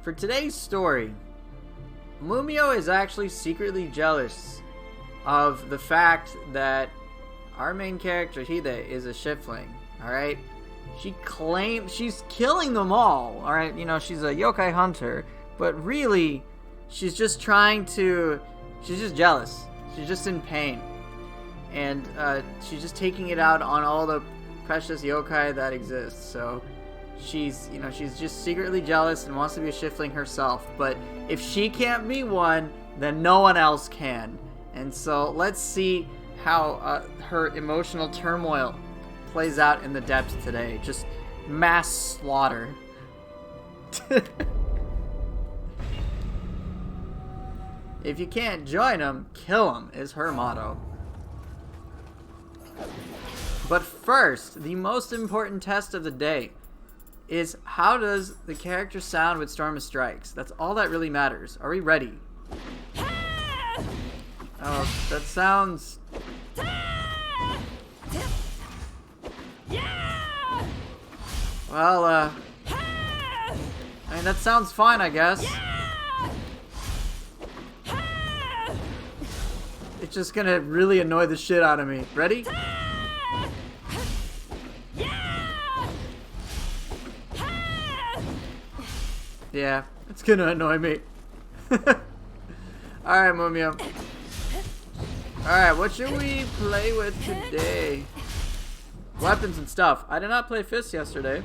For today's story, Mumio is actually secretly jealous of the fact that our main character, Hide, is a shifling, alright? She claims she's killing them all, alright? You know, she's a yokai hunter, but really, she's just she's just jealous. She's just in pain. And she's just taking it out on all the precious yokai that exist. So she's just secretly jealous and wants to be a shifling herself. But if she can't be one, then no one else can. And so let's see how her emotional turmoil plays out in the depths today. Just mass slaughter. If you can't join them, kill them is her motto. But first, the most important test of the day is how does the character sound with Storm of Strikes? That's all that really matters. Are we ready? Oh, that sounds... Well, I mean, that sounds fine, I guess. It's just gonna really annoy the shit out of me. Ready? Yeah, it's gonna annoy me. Alright, Mumio. Alright, what should we play with today? Weapons and stuff. I did not play fists yesterday.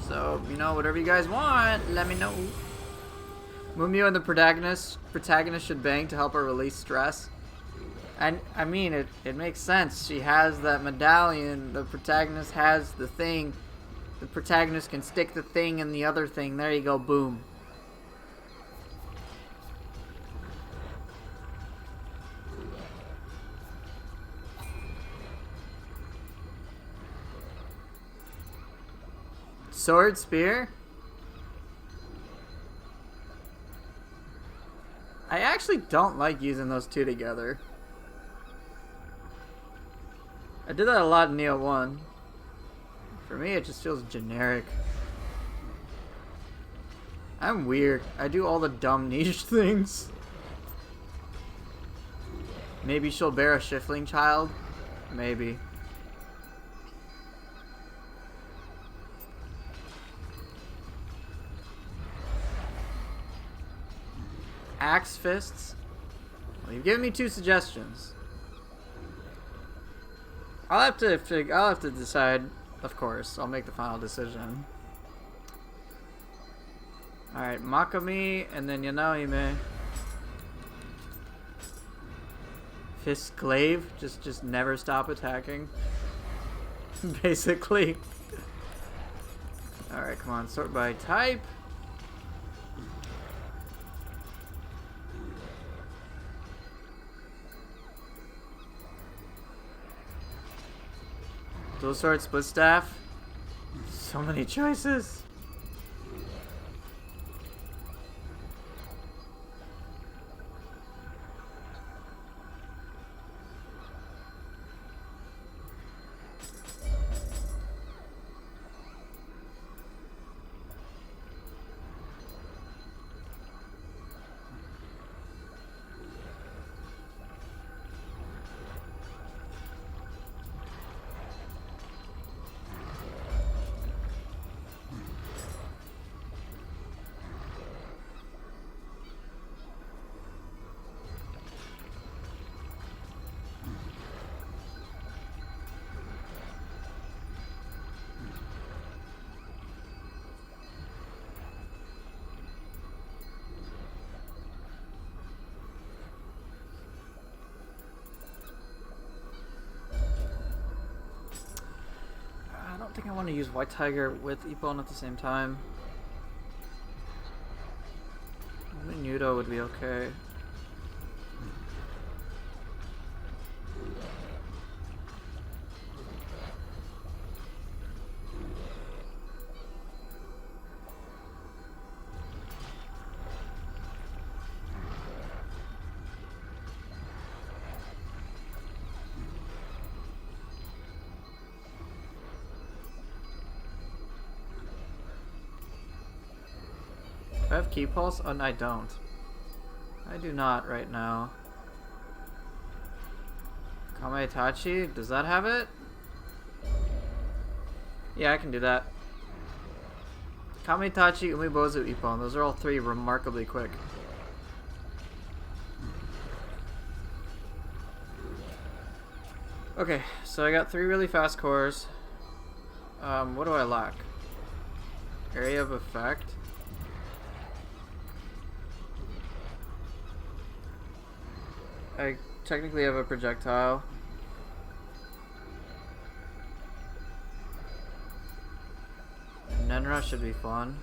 So, you know, whatever you guys want, let me know. Mumio and the protagonist should bang to help her release stress. And I mean, it makes sense. She has that medallion. The protagonist has the thing. The protagonist can stick the thing in the other thing. There you go, boom. Sword, spear? I actually don't like using those two together. I did that a lot in Nioh 1. For me, it just feels generic. I'm weird. I do all the dumb niche things. Maybe she'll bear a shifling child? Maybe. Axe fists? Well, you've given me 2 suggestions. I'll have to decide. Of course, I'll make the final decision. Alright, Makami, and then Yanohime. Fist Glaive, just never stop attacking. Basically. Alright, come on, sort by type. Dual sword, split staff. So many choices. I don't think I want to use White Tiger with Ippon at the same time. Maybe Nioh would be okay. I have Key Pulse? Oh, no, I don't. I do not right now. Kame Itachi, does that have it? Yeah, I can do that. Kame Itachi, Umibozu, Ippon. Those are all three remarkably quick. Okay, so I got 3 really fast cores. What do I lack? Area of effect. I technically have a projectile. Nenra should be fun.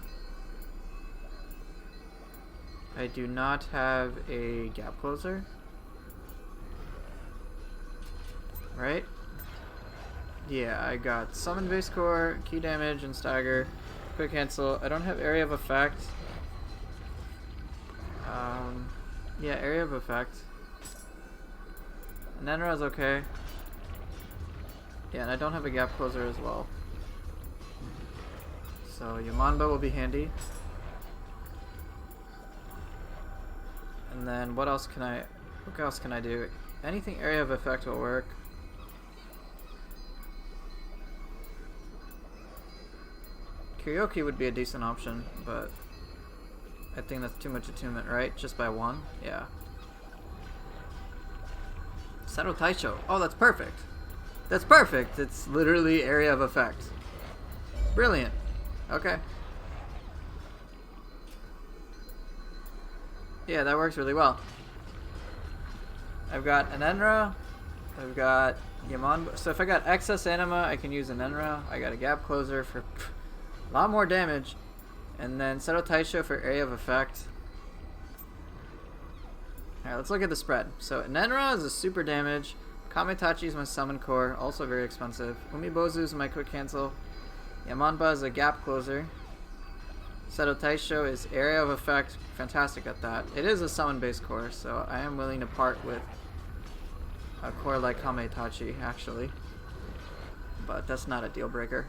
I do not have a gap closer. Right? Yeah, I got summon base core, key damage, and stagger. Quick cancel. I don't have area of effect. Yeah, area of effect. Nenra is okay. Yeah, and I don't have a gap closer as well. So Yamanba will be handy. And then what else can I do? Anything area of effect will work. Kyoki would be a decent option, but I think that's too much attunement, right? Just by 1? Yeah. Seto Taisho. Oh, that's perfect. That's perfect. It's literally area of effect. Brilliant. Okay. Yeah, that works really well. I've got an Enra. I've got Yaman. So if I got excess anima, I can use an Enra. I got a gap closer for a lot more damage. And then Seto Taisho for area of effect. Alright, let's look at the spread. So Nenra is a super damage. Kamitachi is my summon core, also very expensive. Umibozu is my quick cancel. Yamanba is a gap closer. Seto Taisho is area of effect, fantastic at that. It is a summon based core, so I am willing to part with a core like Kamitachi, actually. But that's not a deal breaker.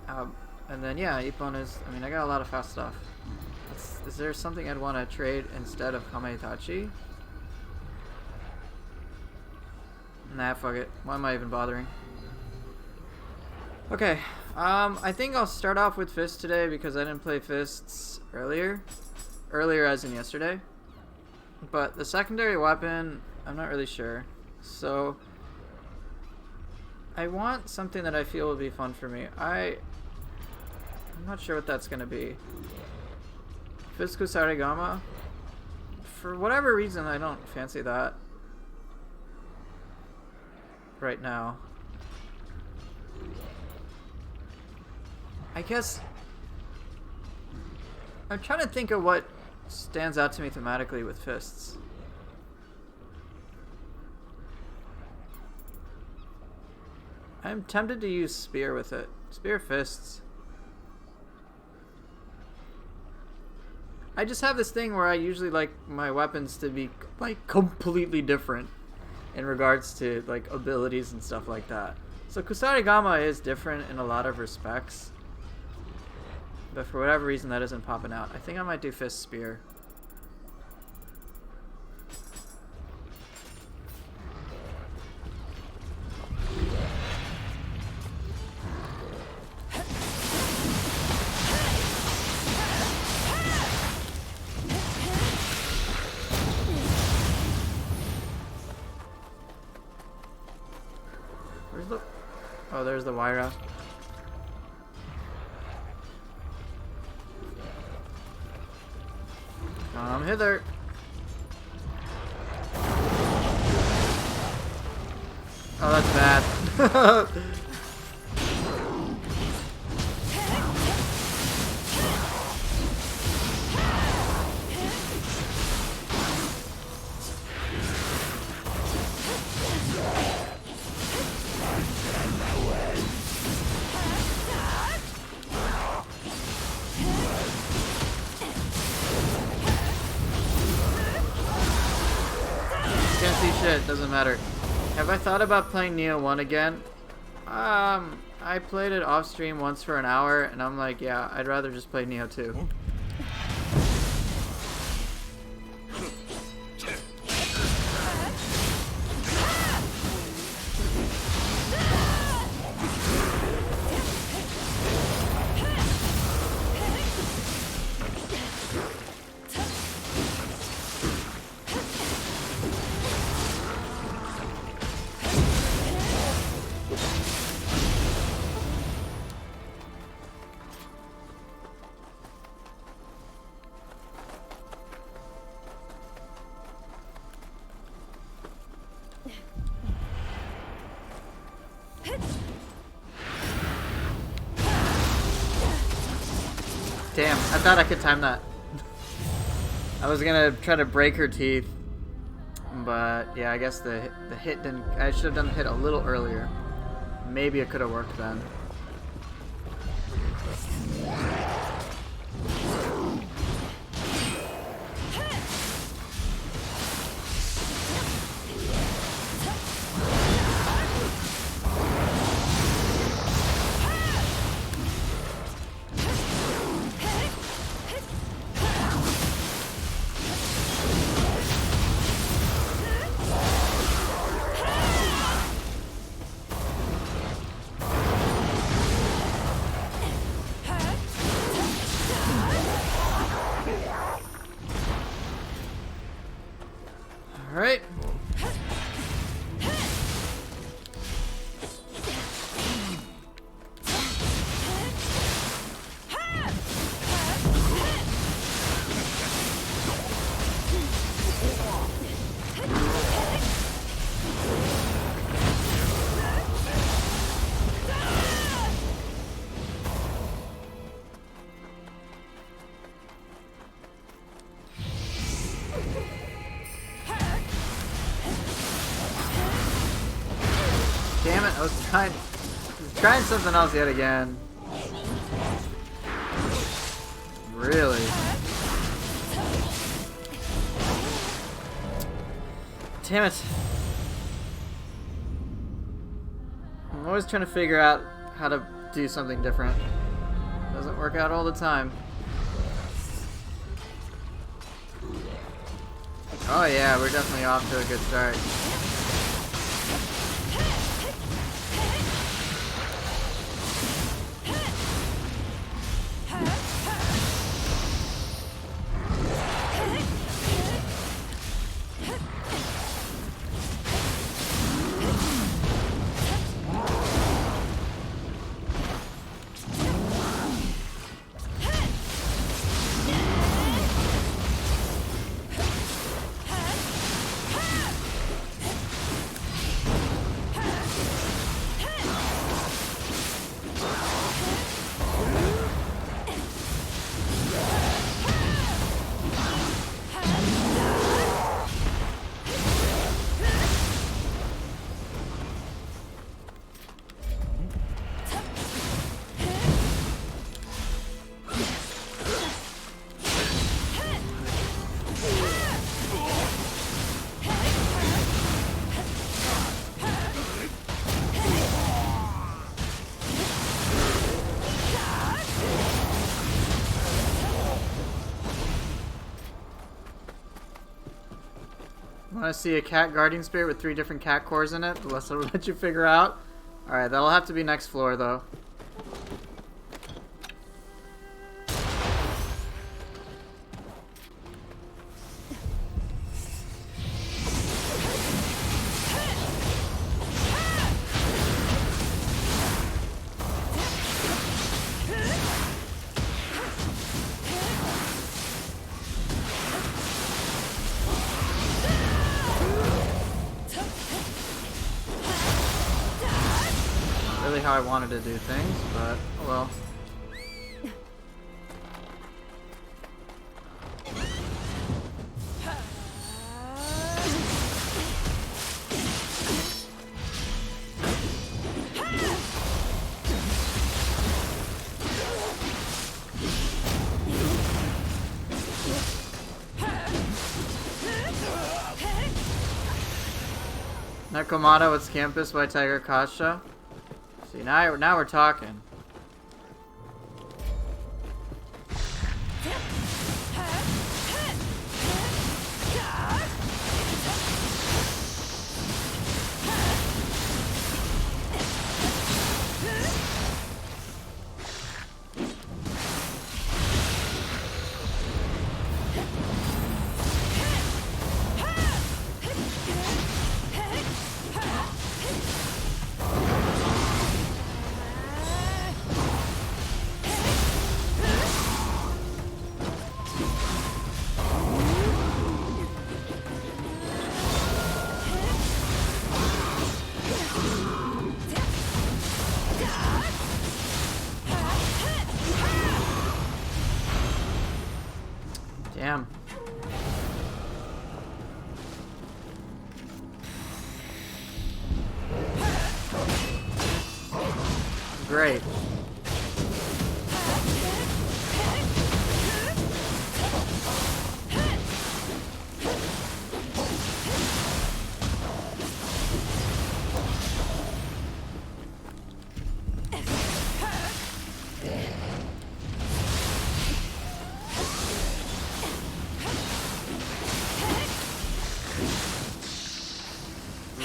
And then yeah, Ippon is, I mean, I got a lot of fast stuff. Is there something I'd want to trade instead of Kame Itachi? Nah, fuck it. Why am I even bothering? Okay, I think I'll start off with Fists today because I didn't play Fists earlier. Earlier as in yesterday. But the secondary weapon, I'm not really sure. So, I want something that I feel will be fun for me. I'm not sure what that's going to be. Fisku Sarigama. For whatever reason, I don't fancy that right now. I guess I'm trying to think of what stands out to me thematically with Fists. I'm tempted to use Spear with it. Spear Fists. I just have this thing where I usually like my weapons to be like completely different in regards to like abilities and stuff like that. So Kusarigama is different in a lot of respects, but for whatever reason that isn't popping out. I think I might do Fist Spear. Oh, there's the Waira. Come hither. Oh, that's bad. Can't see shit, doesn't matter. Have I thought about playing Nioh 1 again? I played it off stream once for an hour, and I'm like, yeah, I'd rather just play Nioh 2. Damn, I thought I could time that. I was gonna try to break her teeth, but yeah, I guess the hit didn't. I should have done the hit a little earlier. Maybe it could have worked then. Alright. Damn it, I was trying something else yet again. Really? Damn it. I'm always trying to figure out how to do something different. Doesn't work out all the time. Oh yeah, we're definitely off to a good start. Want to see a cat guardian spirit with 3 different cat cores in it? The less it'll let you figure out. Alright, that'll have to be next floor though. Really how I wanted to do things, but oh well. Nakamata, what's Campus by Tiger Kasha? See, now we're talking. Damn. Great.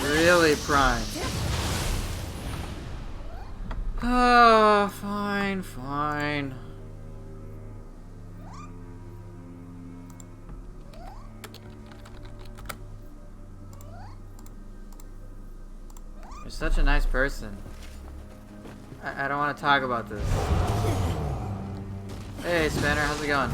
Really, Prime? Oh, fine, fine. You're such a nice person. I don't want to talk about this. Hey, Spanner, how's it going?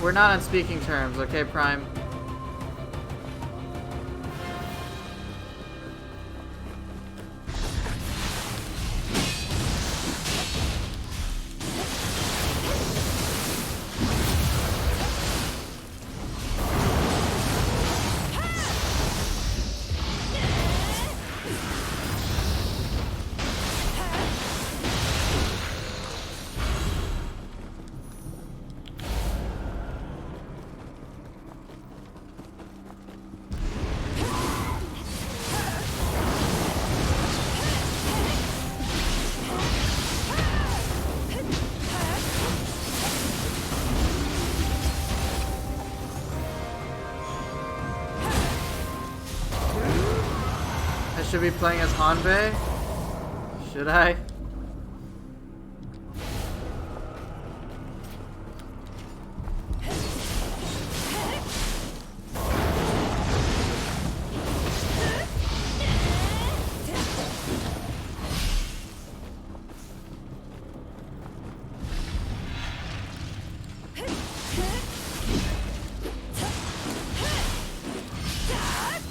We're not on speaking terms, okay, Prime? Should be playing as Hanbei? Should I?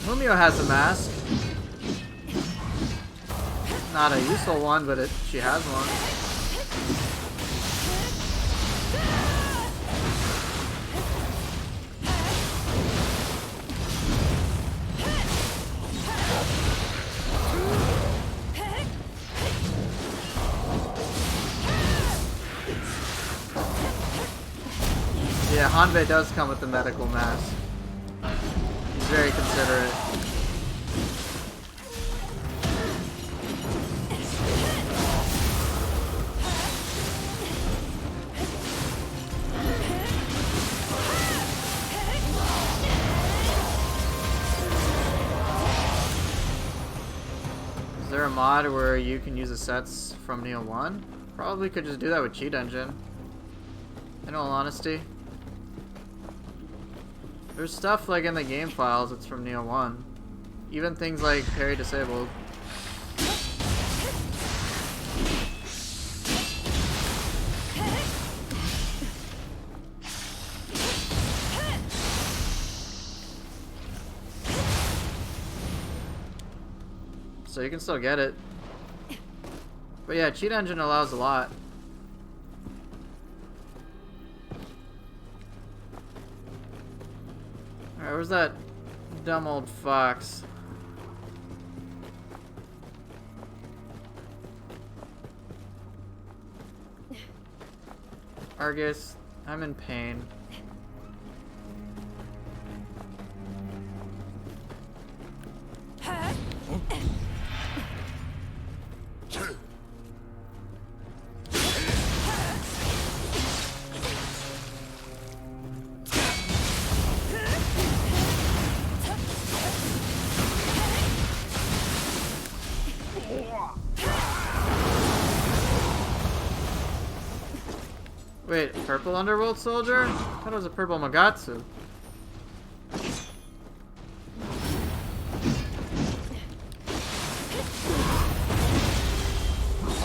Mumio has a mask. Not a useful one, but she has one. Yeah, Hanbei does come with the medical mask. He's very considerate. Is there a mod where you can use the sets from Nioh 1? Probably could just do that with Cheat Engine. In all honesty. There's stuff like in the game files that's from Nioh 1. Even things like parry disabled. so you can still get it. But yeah, cheat engine allows a lot. Alright, where's that dumb old fox? Argus, I'm in pain. Wait, purple underworld soldier? I thought it was a purple Magatsu.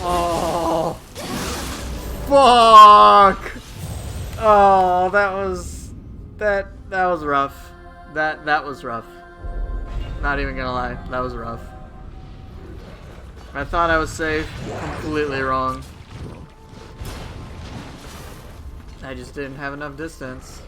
Oh, fuck! Oh, that was rough. That was rough. Not even gonna lie, that was rough. I thought I was safe, completely wrong. I just didn't have enough distance.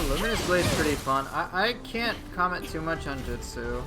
Luminous Blade's pretty fun. I can't comment too much on Jutsu.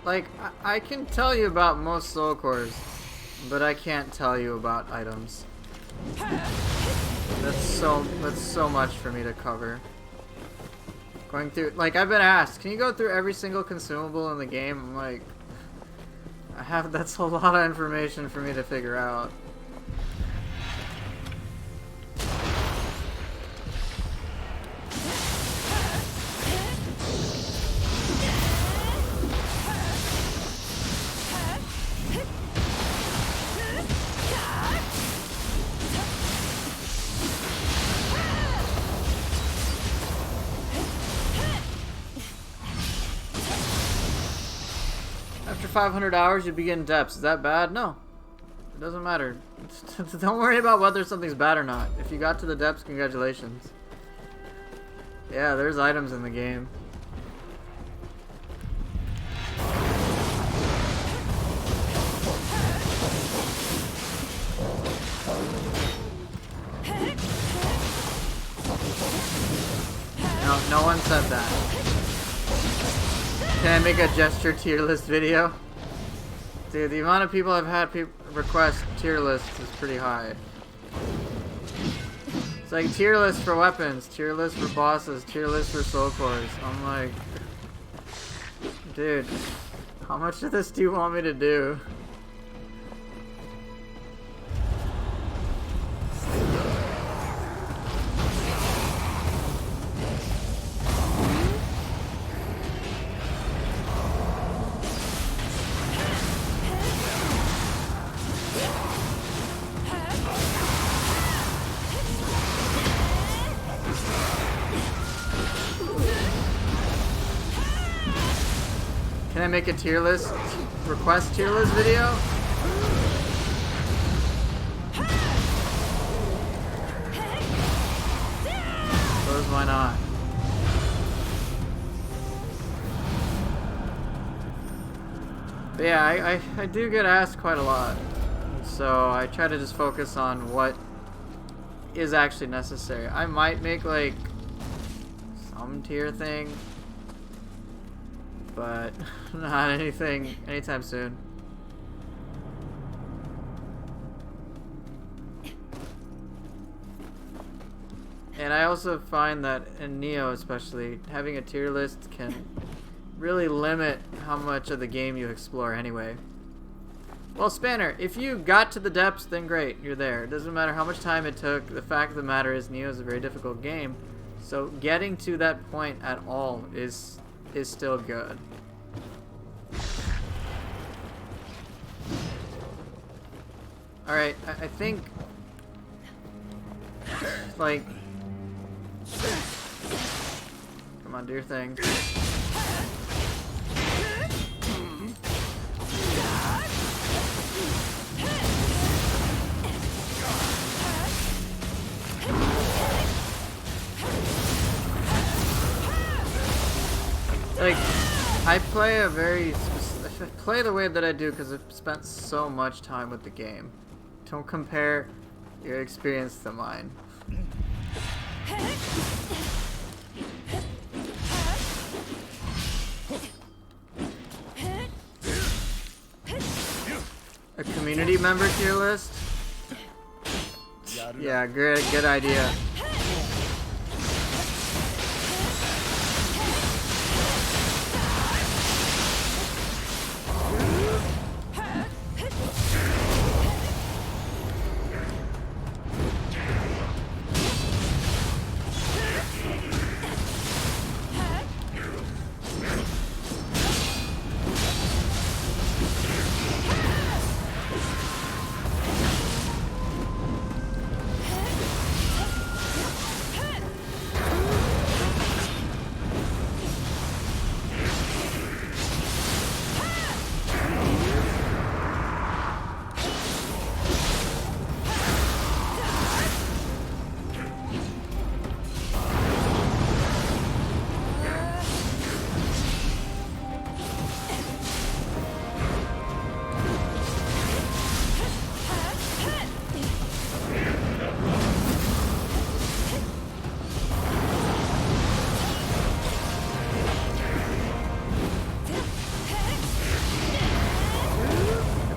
Like, I can tell you about most soul cores, but I can't tell you about items. That's so much for me to cover. Going through, like, I've been asked, can you go through every single consumable in the game? I'm like, that's a lot of information for me to figure out. After 500 hours, you begin depths. Is that bad? No. It doesn't matter. Don't worry about whether something's bad or not. If you got to the depths, congratulations. Yeah, there's items in the game. No one said that. Can I make a gesture tier list video? Dude, the amount of people I've had request tier lists is pretty high. It's like tier list for weapons, tier list for bosses, tier list for soul cores. I'm like, dude, how much of this do you want me to do? Can I make a tier list? Request tier list video? Suppose why not? But yeah, I do get asked quite a lot. So I try to just focus on what is actually necessary. I might make like some tier thing, but not anything anytime soon. And I also find that in Nioh especially, having a tier list can really limit how much of the game you explore anyway. Well, Spanner, if you got to the depths, then great, you're there. It doesn't matter how much time it took. The fact of the matter is Nioh is a very difficult game. So getting to that point at all is still good. Alright, I think like, come on, do your thing. Like, I play the way that I do because I've spent so much time with the game. Don't compare your experience to mine. A community member tier list? Yeah, good idea.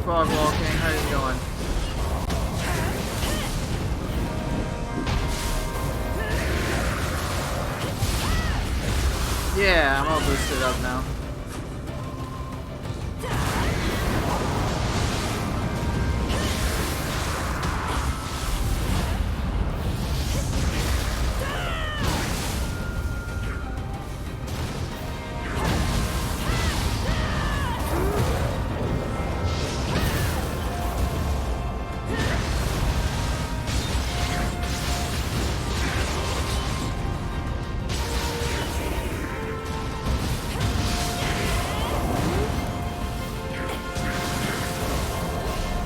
Frog walking, how's it going? Yeah, I'm all boosted up now.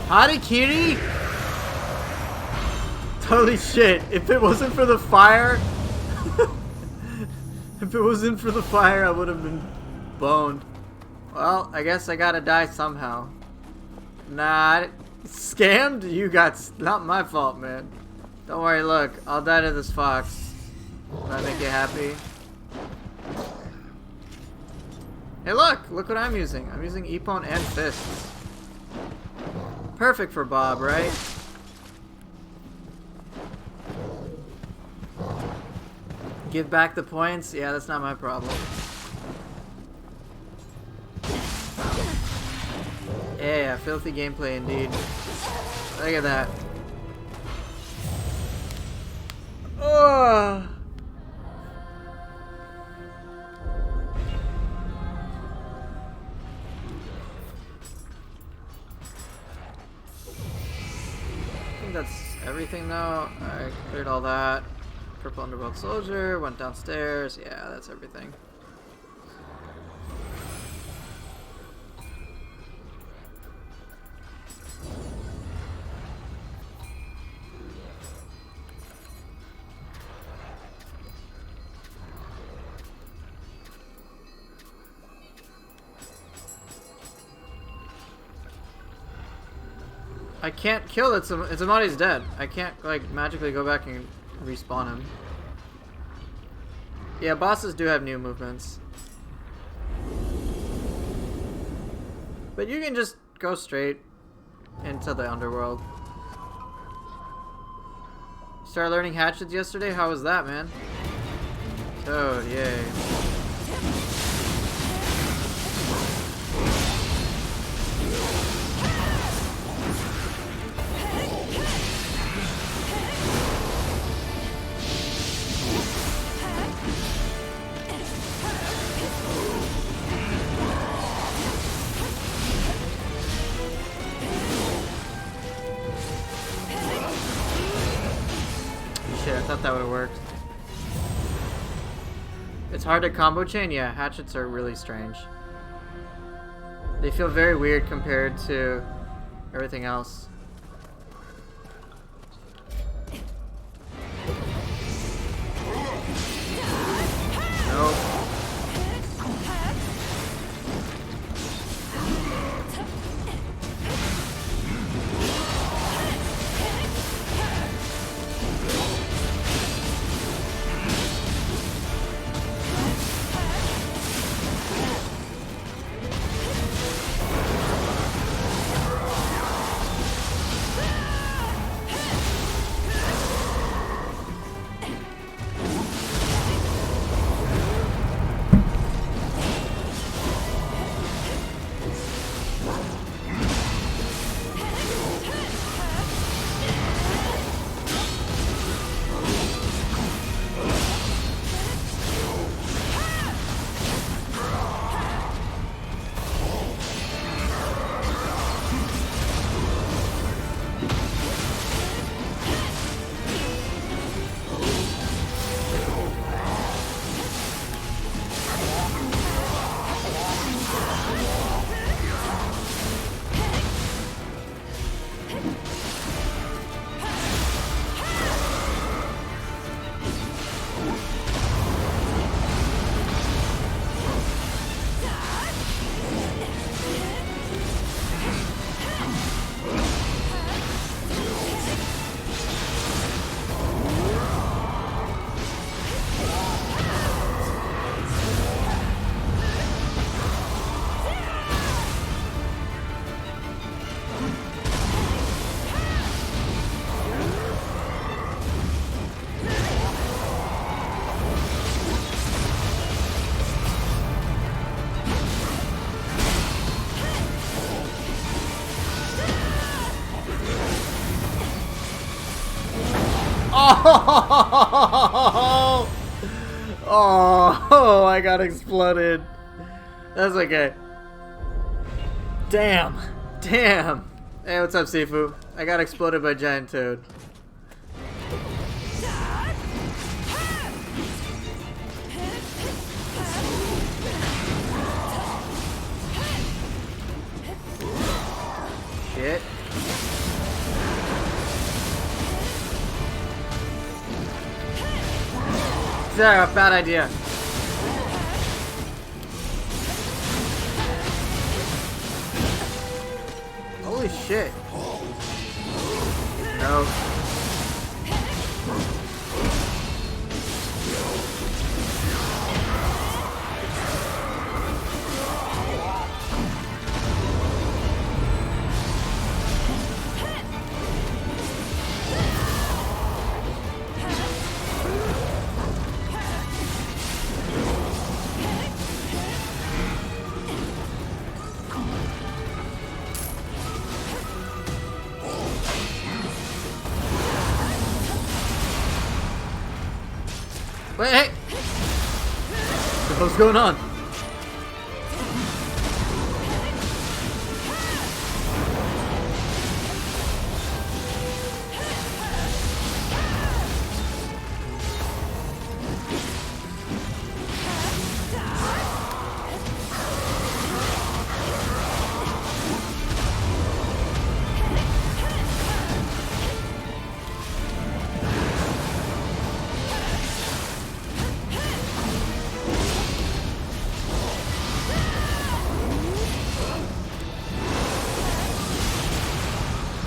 Harikiri? Holy shit, if it wasn't for the fire... if it wasn't for the fire, I would have been boned. Well, I guess I gotta die somehow. Nah, scammed? You got... not my fault, man. Don't worry, look, I'll die to this fox. Will that make you happy? Hey look what I'm using. I'm using Epon and fists. Perfect for Bob, right? Give back the points? Yeah, that's not my problem. Yeah, filthy gameplay indeed. Look at that. Oh. That's everything though. I cleared all that. Purple Underworld Soldier, went downstairs. Yeah, that's everything. I can't kill it. Itsumode's dead. I can't like magically go back and respawn him. Yeah, bosses do have new movements. But you can just go straight into the underworld. Started learning hatchets yesterday? How was that, man? Toad, yay. Shit, I thought that would have worked. It's hard to combo chain? Yeah, hatchets are really strange. They feel very weird compared to everything else. Nope. Oh! Oh, I got exploded. That's okay. Damn. Damn. Hey, what's up, Sifu? I got exploded by Giant Toad. Shit. Sarah, bad idea. Holy shit. No. Wait, hey! What the hell's going on?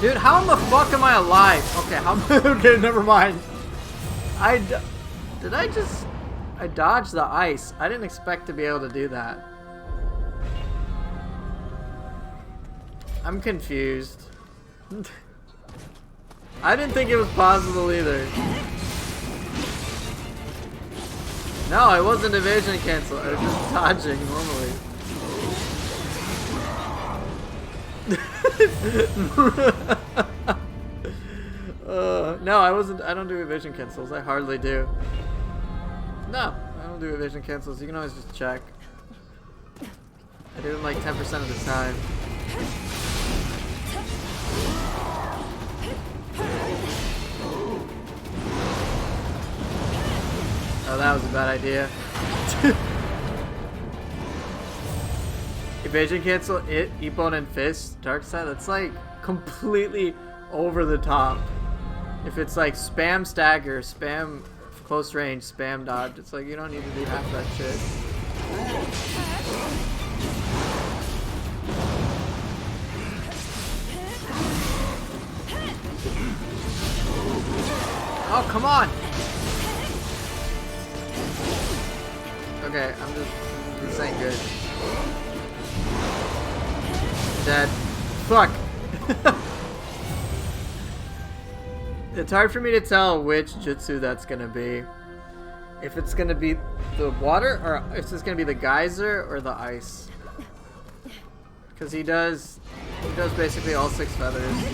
Dude, how in the fuck am I alive? Okay, how? Okay, never mind. I dodged the ice. I didn't expect to be able to do that. I'm confused. I didn't think it was possible either. No, it wasn't evasion cancel. I was just dodging normally. No, I wasn't. I don't do evasion cancels. I hardly do. No, I don't do evasion cancels. You can always just check. I do them like 10% of the time. Oh, that was a bad idea. Evasion cancel, Ippon and Fist, Dark Side, that's like completely over the top. If it's like spam stagger, spam close range, spam dodge, it's like you don't need to do half that shit. Oh, come on! Okay, this ain't good. Dead. Fuck! It's hard for me to tell which jutsu that's gonna be. If it's gonna be the water, or if it's gonna be the geyser or the ice. Because he does basically all 6 feathers.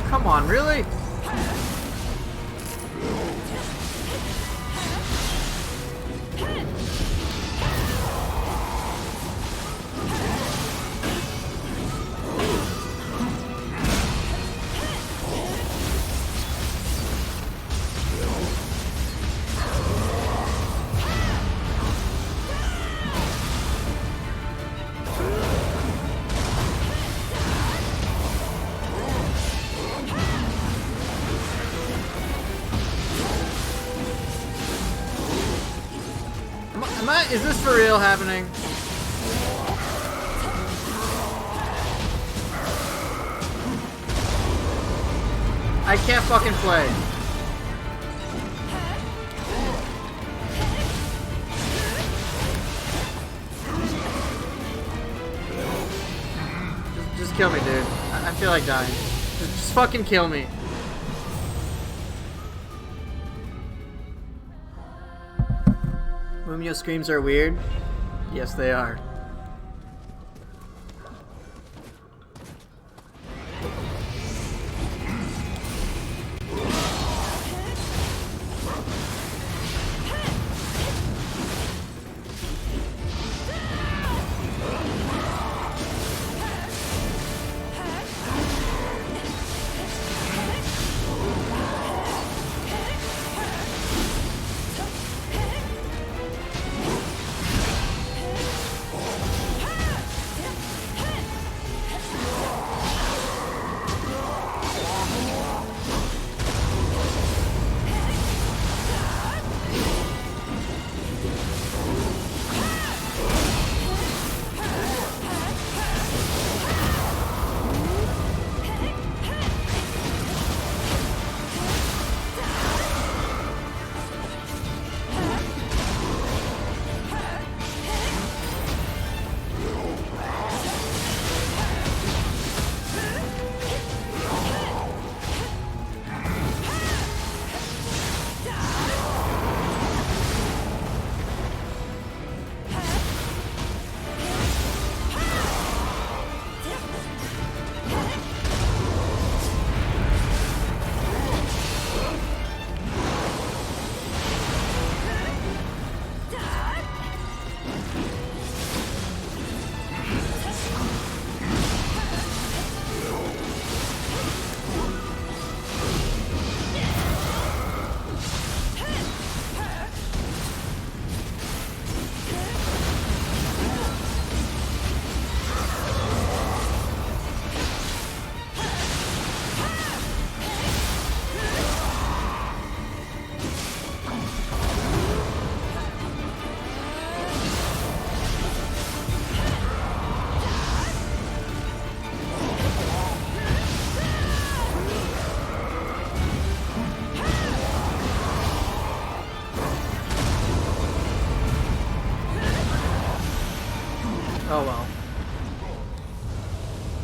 Come on, really? Is this for real happening? I can't fucking play. Just kill me, dude. I feel like dying. Just fucking kill me. Mumio screams are weird? Yes, they are.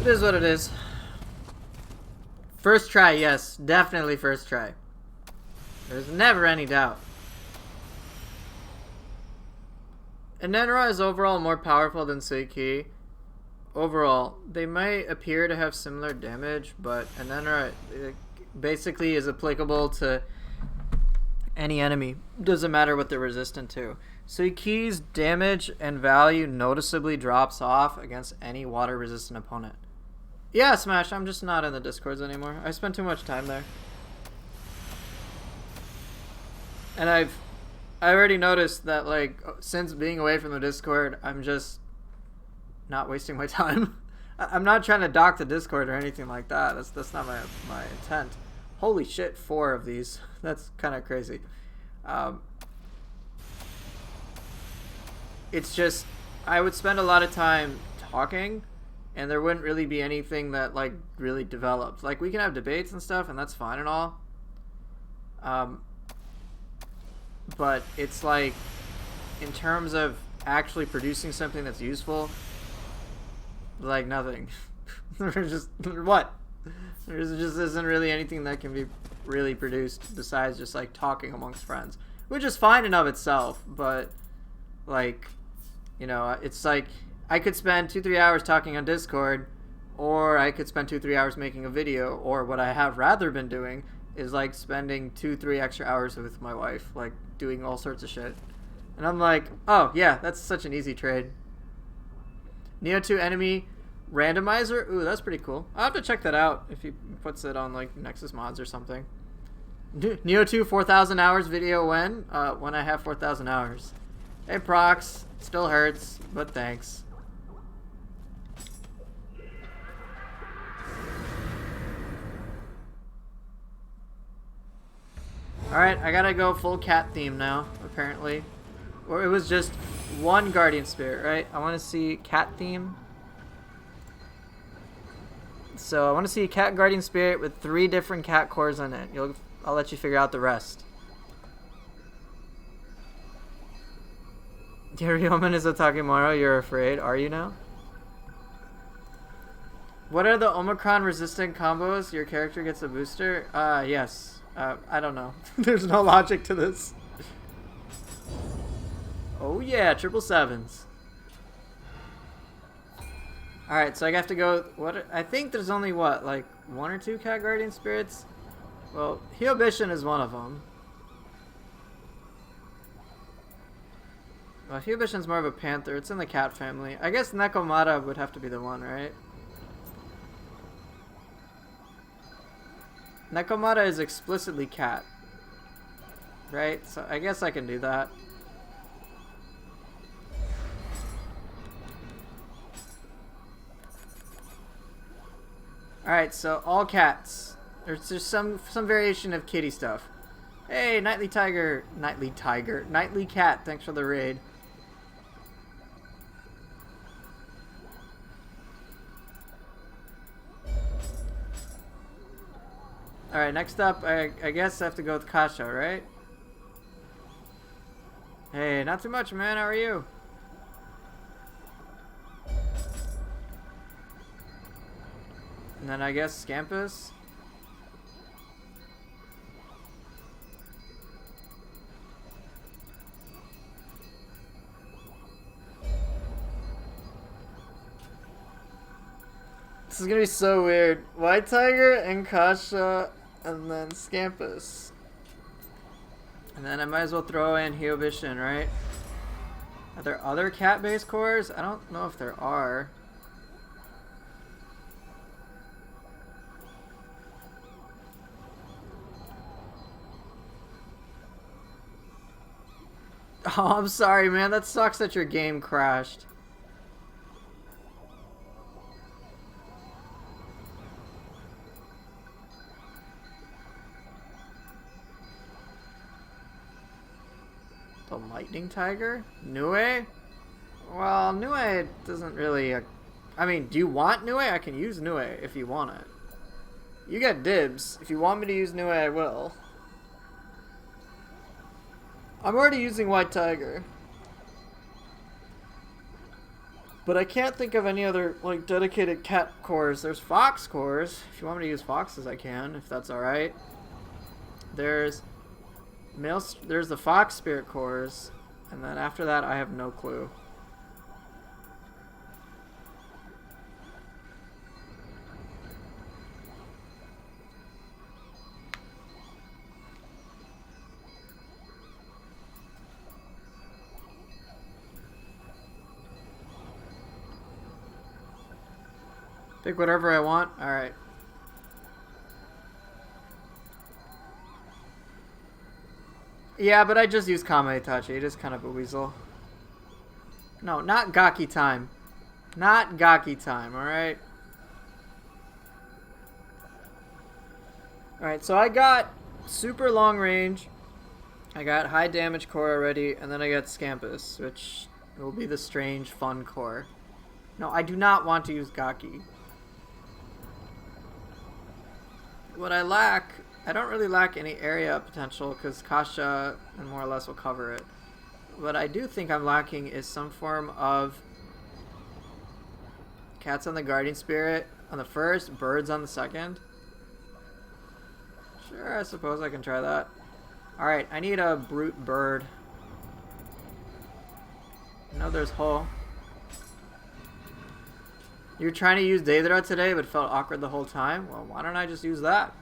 It is what it is. First try, yes. Definitely first try. There's never any doubt. Enenra is overall more powerful than Seiki. Overall, they might appear to have similar damage, but Enenra basically is applicable to any enemy. Doesn't matter what they're resistant to. Seiki's damage and value noticeably drops off against any water-resistant opponent. Yeah, Smash, I'm just not in the Discords anymore. I spent too much time there. And I already noticed that, like, since being away from the Discord, I'm just not wasting my time. I'm not trying to dock the Discord or anything like that. That's not my intent. Holy shit, 4 of these. That's kind of crazy. It's just, I would spend a lot of time talking, and there wouldn't really be anything that, like, really developed. Like, we can have debates and stuff, and that's fine and all. But it's like, in terms of actually producing something that's useful, like, nothing. There's just, what? There just isn't really anything that can be really produced besides just, like, talking amongst friends. Which is fine in of itself, but, like, you know, it's like, I could spend 2-3 hours talking on Discord, or I could spend 2-3 hours making a video, or what I have rather been doing is, like, spending 2-3 extra hours with my wife, like, doing all sorts of shit. And I'm like, oh, yeah, that's such an easy trade. Nioh 2 enemy randomizer? Ooh, that's pretty cool. I'll have to check that out if he puts it on, like, Nexus mods or something. Nioh 2 4,000 hours video when? When I have 4,000 hours. Hey, Prox. Still hurts, but thanks. Alright, I gotta go full cat theme now, apparently. Or it was just one guardian spirit, right? I want to see cat theme. So I want to see a cat guardian spirit with 3 different cat cores on it. I'll let you figure out the rest. Yoriomen is a Takemaro, you're afraid. Are you now? What are the Omicron resistant combos? Your character gets a booster? Yes. I don't know. There's no logic to this. Oh yeah, 777s. Alright, so I have to go... What? I think there's only, what, like 1 or 2 cat guardian spirits? Well, Hyobishin is one of them. Well, Hyobishin's more of a panther. It's in the cat family. I guess Nekomata would have to be the one, right? Nekomata is explicitly cat. Right? So I guess I can do that. Alright, so all cats. There's just some variation of kitty stuff. Hey, Nightly Cat, thanks for the raid. Alright, next up, I guess I have to go with Kasha, right? Hey, not too much, man. How are you? And then I guess Scampus. This is gonna be so weird. White Tiger and Kasha, and then Scampus. And then I might as well throw in Hyobishin, right? Are there other cat-based cores? I don't know if there are. Oh, I'm sorry, man. That sucks that your game crashed. The Lightning Tiger? Nioh? Well, Nioh doesn't really... I mean, do you want Nioh? I can use Nioh if you want it. You get dibs. If you want me to use Nioh, I will. I'm already using White Tiger. But I can't think of any other like dedicated cat cores. There's fox cores. If you want me to use foxes, I can, if that's alright. There's the fox spirit cores, and then after that I have no clue. Pick whatever I want. Alright. Yeah, but I just use Kame Itachi. It is kind of a weasel. No, not Gaki time. Not Gaki time, alright? Alright, so I got super long range. I got high damage core already, and then I got Scampus, which will be the strange fun core. No, I do not want to use Gaki. What I lack, I don't really lack any area potential because Kasha and more or less will cover it. What I do think I'm lacking is some form of cats on the guardian spirit on the first, birds on the second. Sure, I suppose I can try that. Alright, I need a brute bird. I know there's Hull. You were trying to use Daedra today but felt awkward the whole time? Well, why don't I just use that?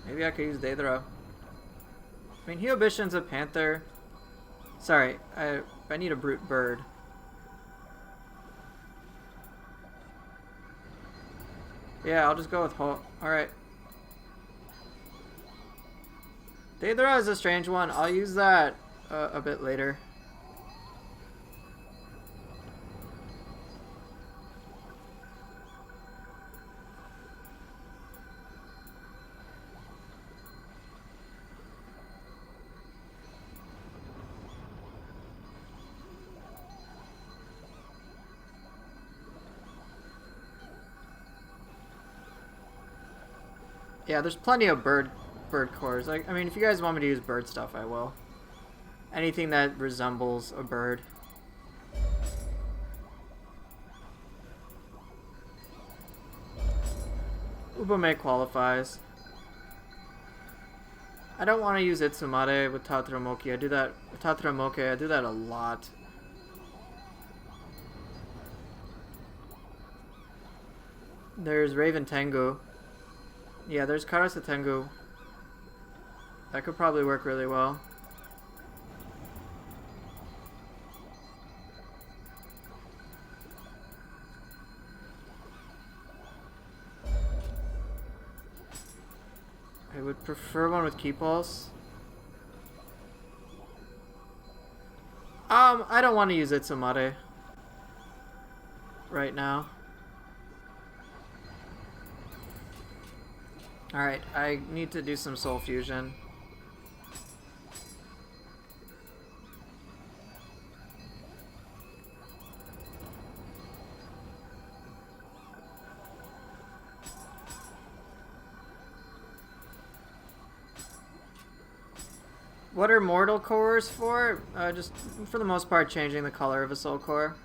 Maybe I could use Daedra. I mean, Hyobishin's a panther. Sorry, I need a brute bird. Yeah, I'll just go with Hull. Alright. Daedra is a strange one. I'll use that a bit later. Yeah, there's plenty of bird cores. Like, I mean, if you guys want me to use bird stuff, I will. Anything that resembles a bird. Ubame qualifies. I don't want to use Itsumare with Tataramoki. I do that with Tataramoke. I do that a lot. There's Raven Tengu. Yeah, there's Karasa Tengu. That could probably work really well. I would prefer one with Key Pulse. I don't want to use Itsumare right now. Alright, I need to do some soul fusion. What are mortal cores for? Just for the most part changing the color of a soul core.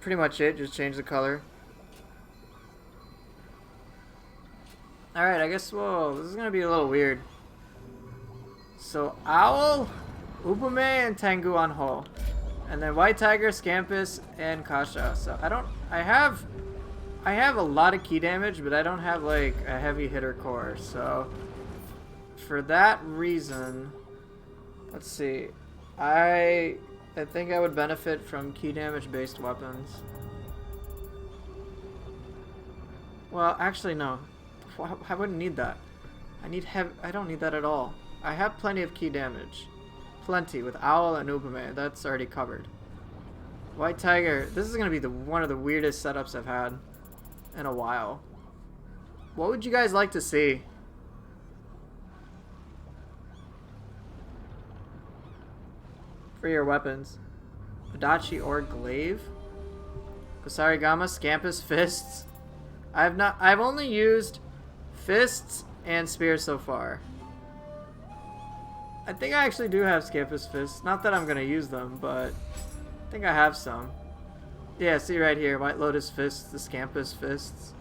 Pretty much it, just change the color. Alright, I guess, whoa, this is gonna be a little weird. So, Owl, Ubume, and Tengu on Hull. And then White Tiger, Scampus, and Kasha. So, I have a lot of key damage, but I don't have, like, a heavy hitter core. So, for that reason, let's see. I think I would benefit from key damage based weapons. Well, actually no. I wouldn't need that. I don't need that at all. I have plenty of key damage. Plenty with Owl and Ubume. That's already covered. White Tiger. This is gonna be one of the weirdest setups I've had in a while. What would you guys like to see? For your weapons. Adachi or Glaive? Kusarigama, Scampus, Fists. I've only used Fists and spear so far. I think I actually do have Scampus Fists. Not that I'm going to use them, but I think I have some. Yeah, see right here. White Lotus Fists, the Scampus Fists.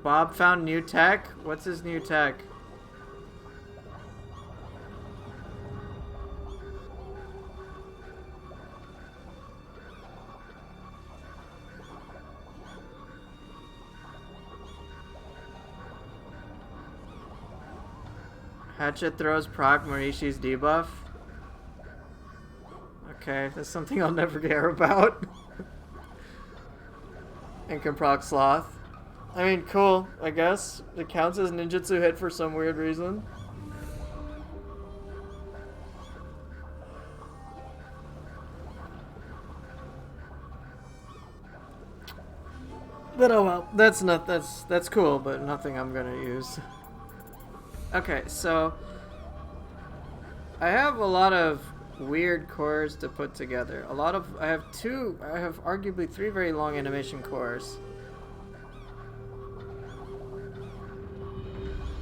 Bob found new tech? What's his new tech? Hatchet throws proc Morishi's debuff. Okay, that's something I'll never care about. And can proc Sloth. I mean, cool, I guess. It counts as ninjutsu hit for some weird reason. But oh well, that's cool, but nothing I'm gonna use. Okay, so I have a lot of weird cores to put together. I have arguably 3 very long animation cores.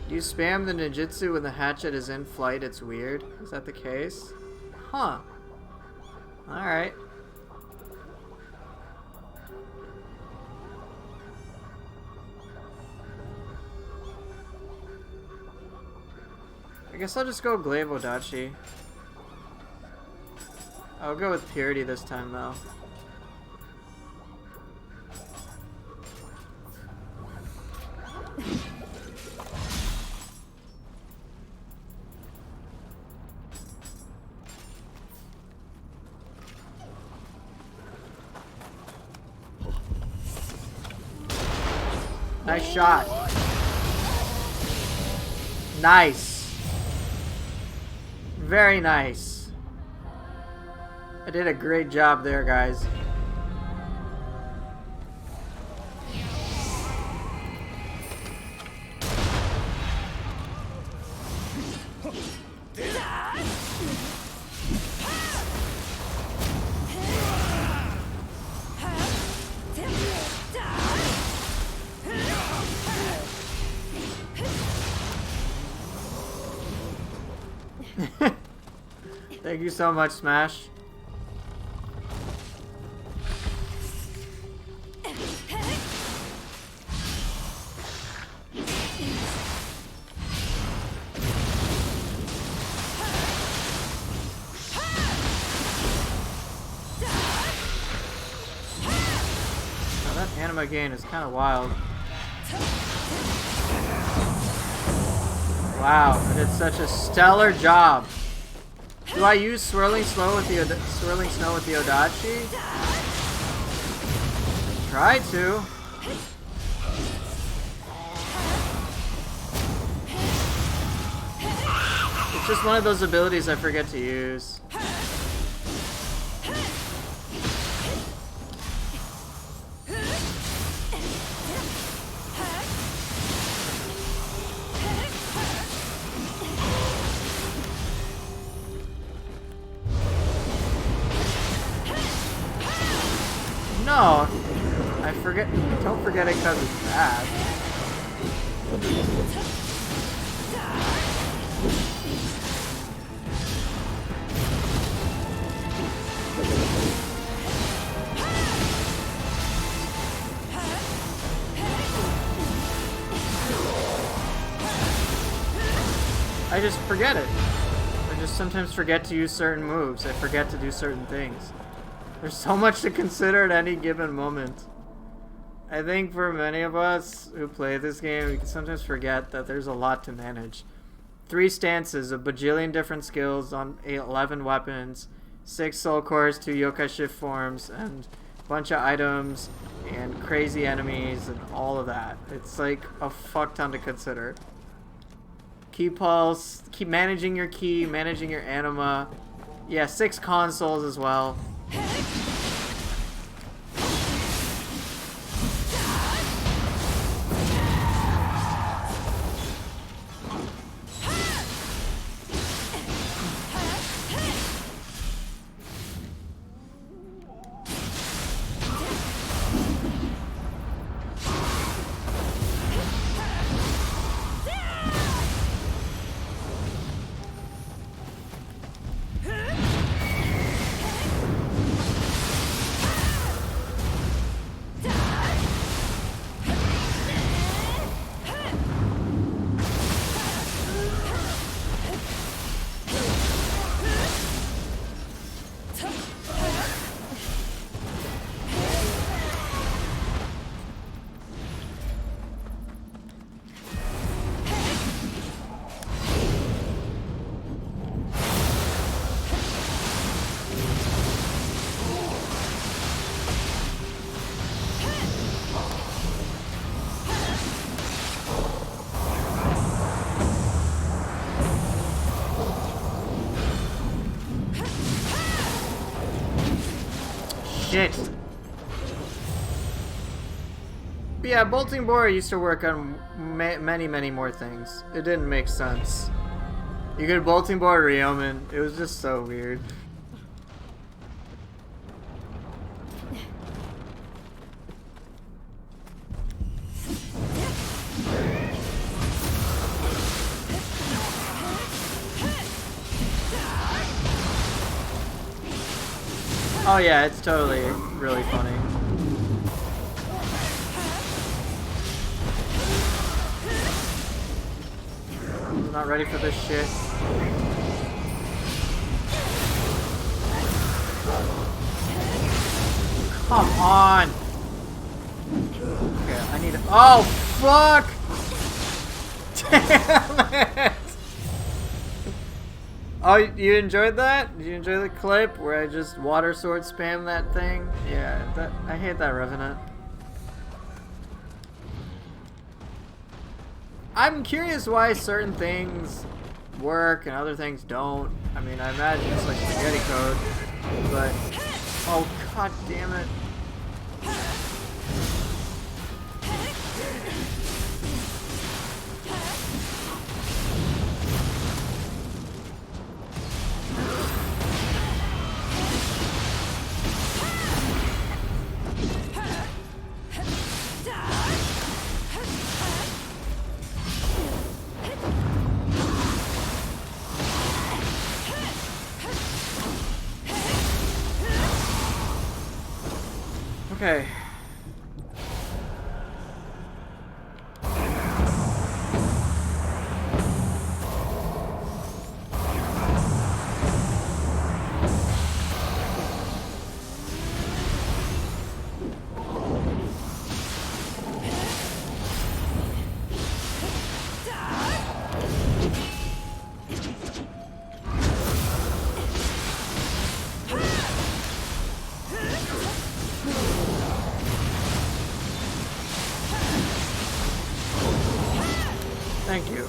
Do you spam the ninjutsu when the hatchet is in flight? It's weird. Is that the case? Huh. Alright. I guess I'll just go Glaive Odachi. I'll go with Purity this time though. Nice shot. Nice. Very nice. I did a great job there, guys. Thank you so much, Smash. Now that anima gain is kind of wild. Wow, I did such a stellar job. Do I use Swirling Snow with the Odachi? Try to. It's just one of those abilities I forget to use. No, I forget. Don't forget it because it's bad. I just forget it. I just sometimes forget to use certain moves. I forget to do certain things. There's so much to consider at any given moment. I think for many of us who play this game, we can sometimes forget that there's a lot to manage. 3 stances, a bajillion different skills on 11 weapons, 6 soul cores, 2 yokai shift forms, and a bunch of items, and crazy enemies, and all of that. It's like a fuck ton to consider. Key pulse, keep managing your key, managing your anima. Yeah, 6 consoles as well. shit. But yeah, bolting board used to work on many more things. It didn't make sense. You could bolting board Ryomen. It was just so weird. Oh yeah, it's totally really funny. I'm not ready for this shit. Come on! Okay, I need to— oh, fuck! Damn it! Oh, you enjoyed that? Did you enjoy the clip where I just water sword spam that thing? Yeah, I hate that Revenant. I'm curious why certain things work and other things don't. I mean, I imagine it's like spaghetti code, but oh god damn it. Okay. Thank you.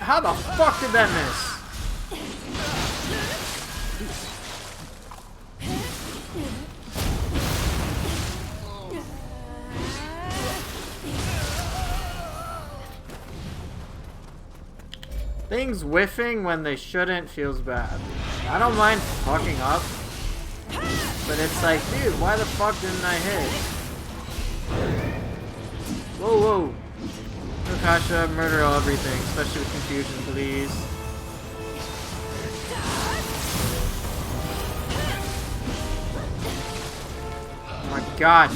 How the fuck did that miss? Things whiffing when they shouldn't feels bad. I don't mind fucking up, but it's like, dude, why the fuck didn't I hit? Whoa, whoa. Kasha, murder everything, especially with confusion, please. Oh my god.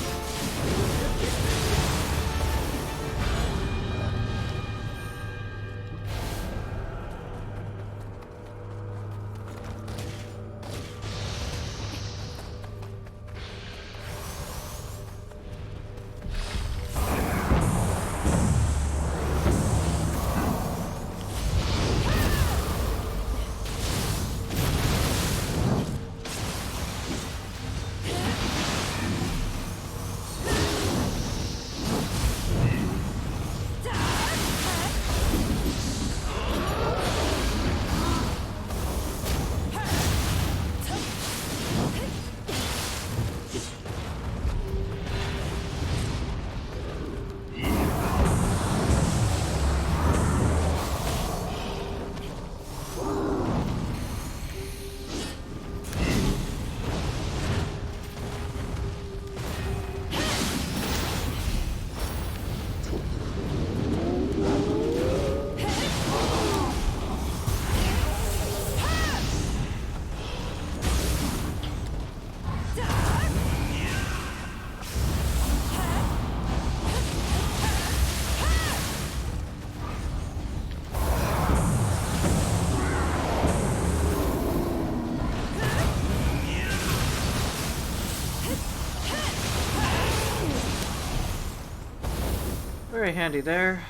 Very handy there.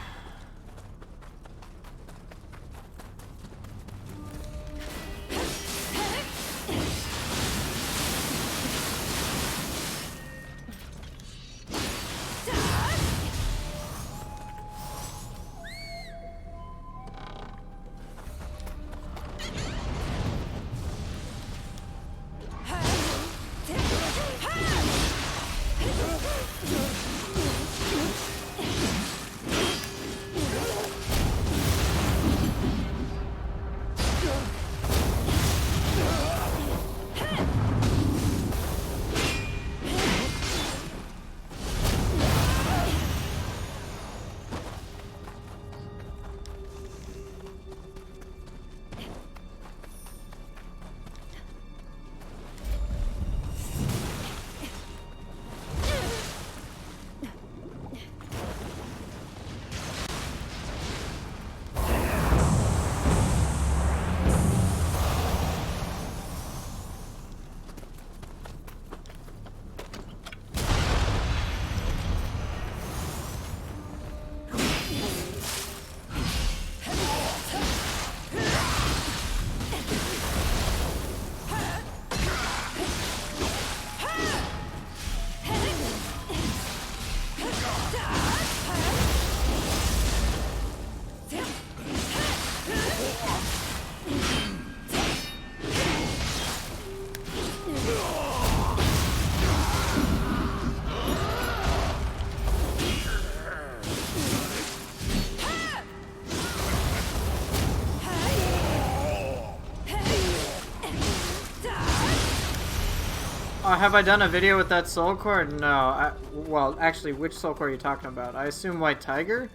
Have I done a video with that soul core? No. Well, actually, which soul core are you talking about? I assume White Tiger?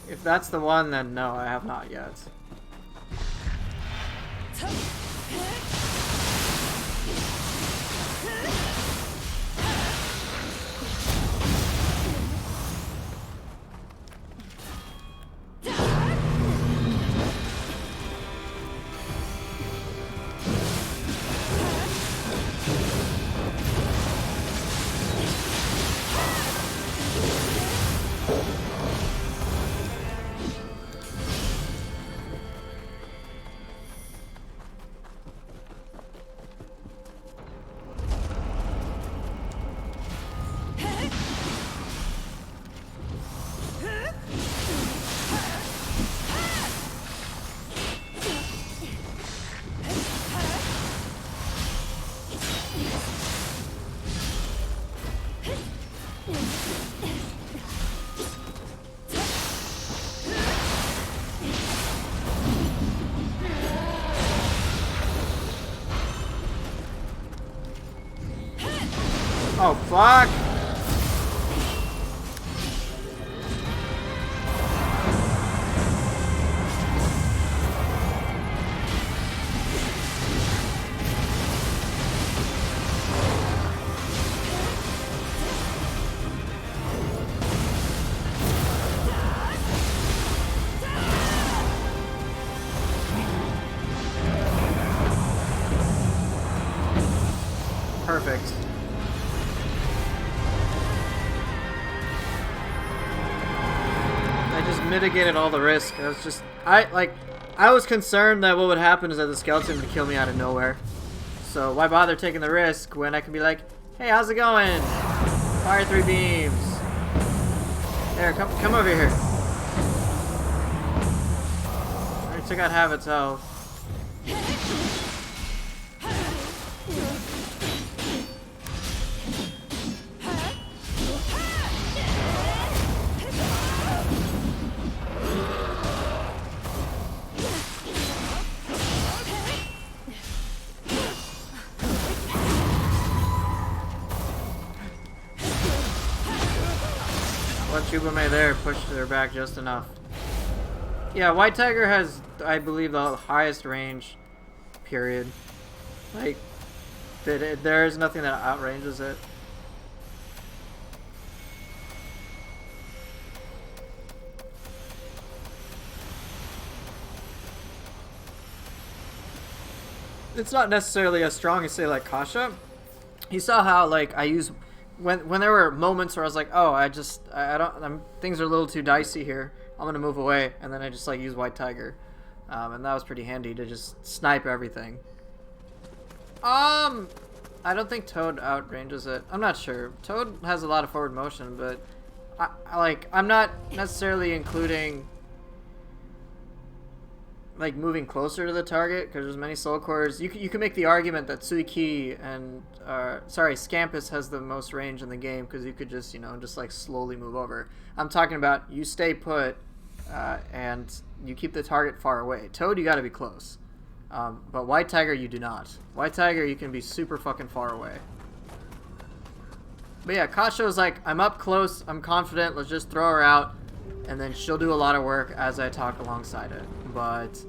If that's the one, then no, I have not yet. Oh, fuck! Perfect. I just mitigated all the risk. I was concerned that what would happen is that the skeleton would kill me out of nowhere. So why bother taking the risk when I can be like, hey, how's it going? Fire 3 beams. There, come over here. I took out half its health. Chubume there pushed her back just enough. Yeah, White Tiger has, I believe, the highest range, period. Like, there is nothing that outranges it. It's not necessarily as strong as, say, like Kasha. You saw how, like, I use when there were moments where I was like, oh, I don't, things are a little too dicey here. I'm gonna move away, and then I just like use White Tiger, and that was pretty handy to just snipe everything. I don't think Toad outranges it. I'm not sure. Toad has a lot of forward motion, but I'm not necessarily including like moving closer to the target because there's many soul cores. You can make the argument that Suiki and Scampus has the most range in the game because you could just just like slowly move over. I'm talking about you stay put and you keep the target far away. Toad, you got to be close. But White Tiger, you do not. White Tiger, you can be super fucking far away. But yeah, Kasha's like, I'm up close, I'm confident, let's just throw her out, and then she'll do a lot of work as I talk alongside it. But,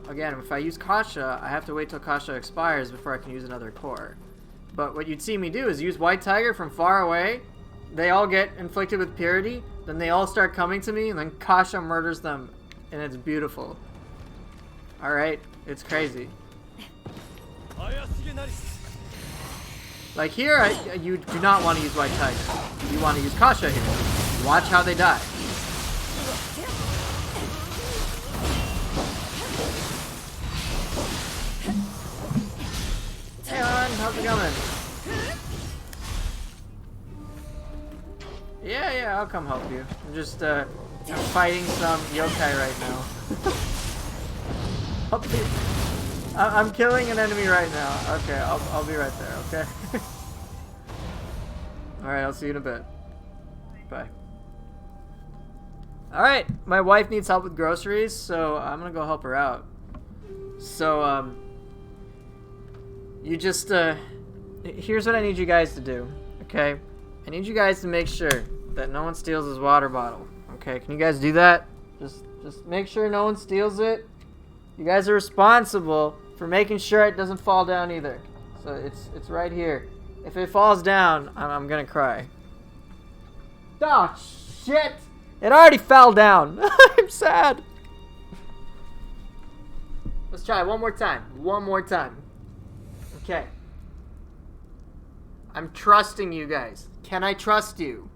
again, if I use Kasha, I have to wait till Kasha expires before I can use another core. But what you'd see me do is use White Tiger from far away, they all get inflicted with purity, then they all start coming to me, and then Kasha murders them, and it's beautiful. Alright, it's crazy. Like here, you do not want to use White Tiger. You want to use Kasha here. Watch how they die. Hey hon, how's it going? Yeah, I'll come help you. I'm just I'm fighting some yokai right now. I'm killing an enemy right now. Okay, I'll be right there, okay? Alright, I'll see you in a bit. Bye. Alright, my wife needs help with groceries, so I'm gonna go help her out. So, you just, here's what I need you guys to do, okay? I need you guys to make sure that no one steals his water bottle, okay? Can you guys do that? Just make sure no one steals it. You guys are responsible for making sure it doesn't fall down either. So it's right here. If it falls down, I'm gonna cry. Oh shit! It already fell down. I'm sad. Let's try it one more time. One more time. Okay. I'm trusting you guys. Can I trust you?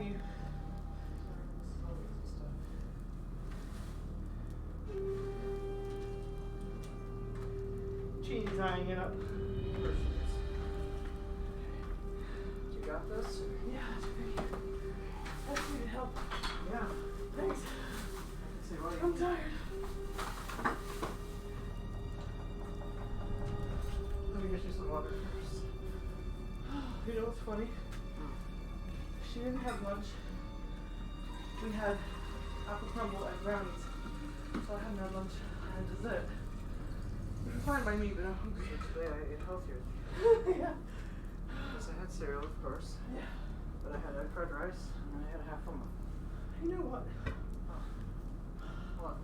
you. Genie's eyeing it up. You got this? Yeah, that's good help. Yeah. Thanks. See what I'm tired. Let me get you some water first. You know what's funny? She didn't have lunch. We had apple crumble and brownies. So I hadn't had lunch. I had dessert. Which was fine by me, but I'm hungry. So today I ate healthier. Yeah. Because I had cereal, of course. Yeah. But I had egg fried rice and I had half a muffin. You know what? What?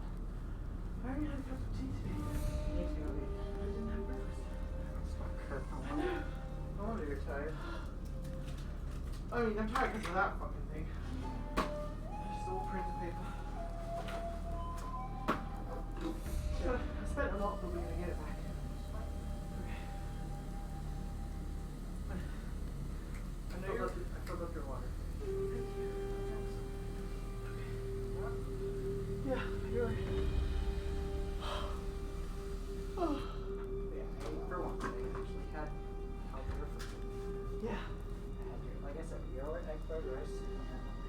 I already had a cup of tea today. Me too. I didn't have breakfast. It's not good. No wonder you're tired. I mean, I'm tired because of that fucking thing. Just old print of paper. I spent a lot, but we're gonna get it back. Okay. I filled up your water. Thank you. Yeah, you're right. Oh. Yeah, I ate for one. I actually had healthier food. Yeah. I had your, like I said, your egg fried rice and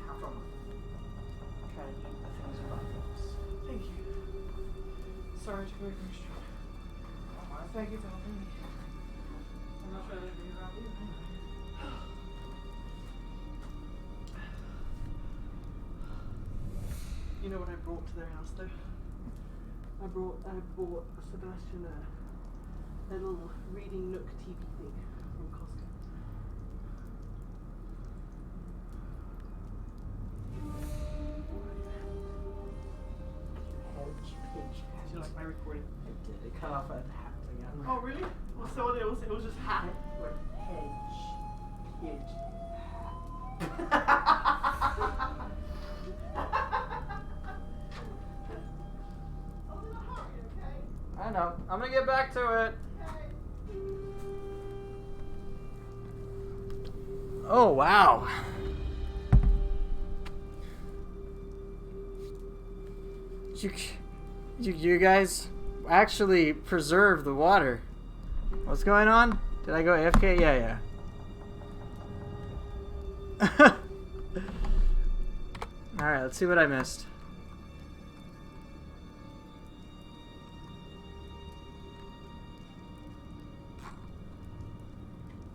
half a muffin. Try to eat the things you like. Thank you. Sorry to go from straight. Thank you for helping me. I'm not sure I'd be around you anyway. You know what I brought to their house though? I bought Sebastian a little reading nook TV thing from Costco. Do you like my recording? It did. It cut off at half again. Oh really? Well, so it was just hat. I know. I'm gonna get back to it. Oh wow. You guys actually preserve the water. What's going on? Did I go AFK? Yeah. Alright, let's see what I missed.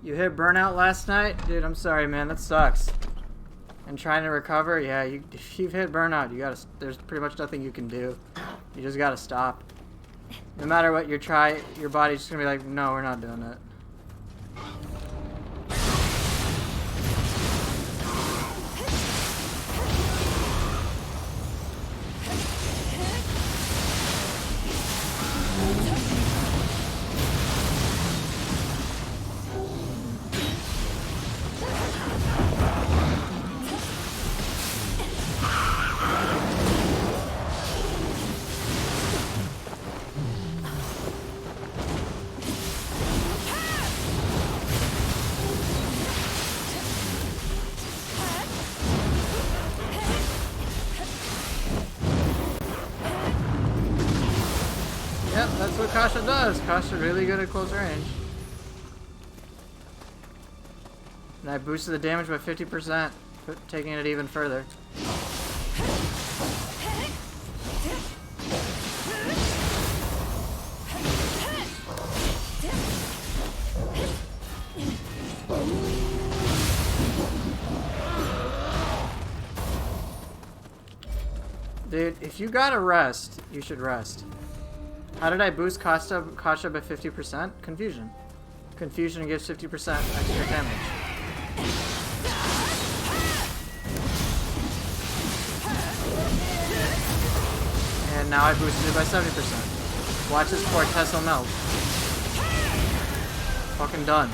You hit burnout last night? Dude, I'm sorry, man. That sucks. And trying to recover? Yeah, if you've hit burnout, there's pretty much nothing you can do. You just gotta stop. No matter what you try, your body's just gonna be like, no, we're not doing it. Yep, that's what Kasha does. Kasha really good at close range. And I boosted the damage by 50%, taking it even further. Dude, if you gotta rest, you should rest. How did I boost Kasha by 50%? Confusion. Confusion gives 50% extra damage. And now I boosted it by 70%. Watch this Fortessa melt. Fucking done.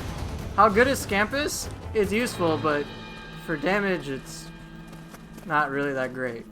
How good is Scampus? It's useful, but for damage, it's not really that great.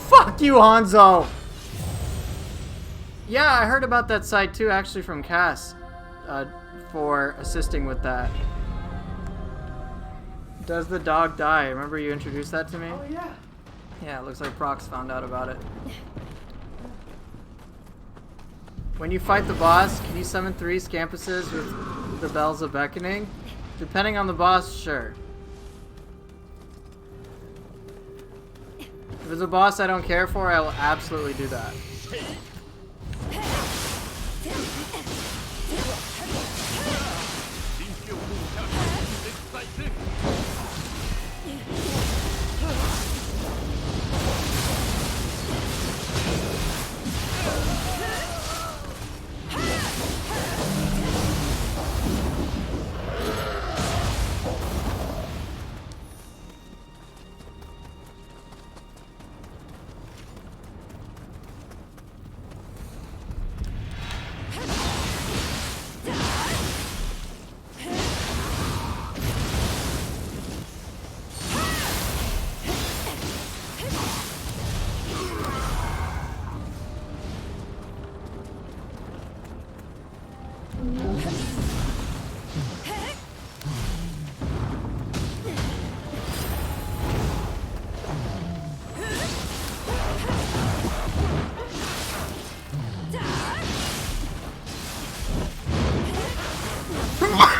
Fuck you, Hanzo! Yeah, I heard about that site too, actually, from Cass, for assisting with that. Does the dog die? Remember you introduced that to me? Oh yeah. Yeah, it looks like Prox found out about it. When you fight the boss, can you summon 3 Scampuses with the Bells of Beckoning? Depending on the boss, sure. If it's a boss I don't care for, I will absolutely do that.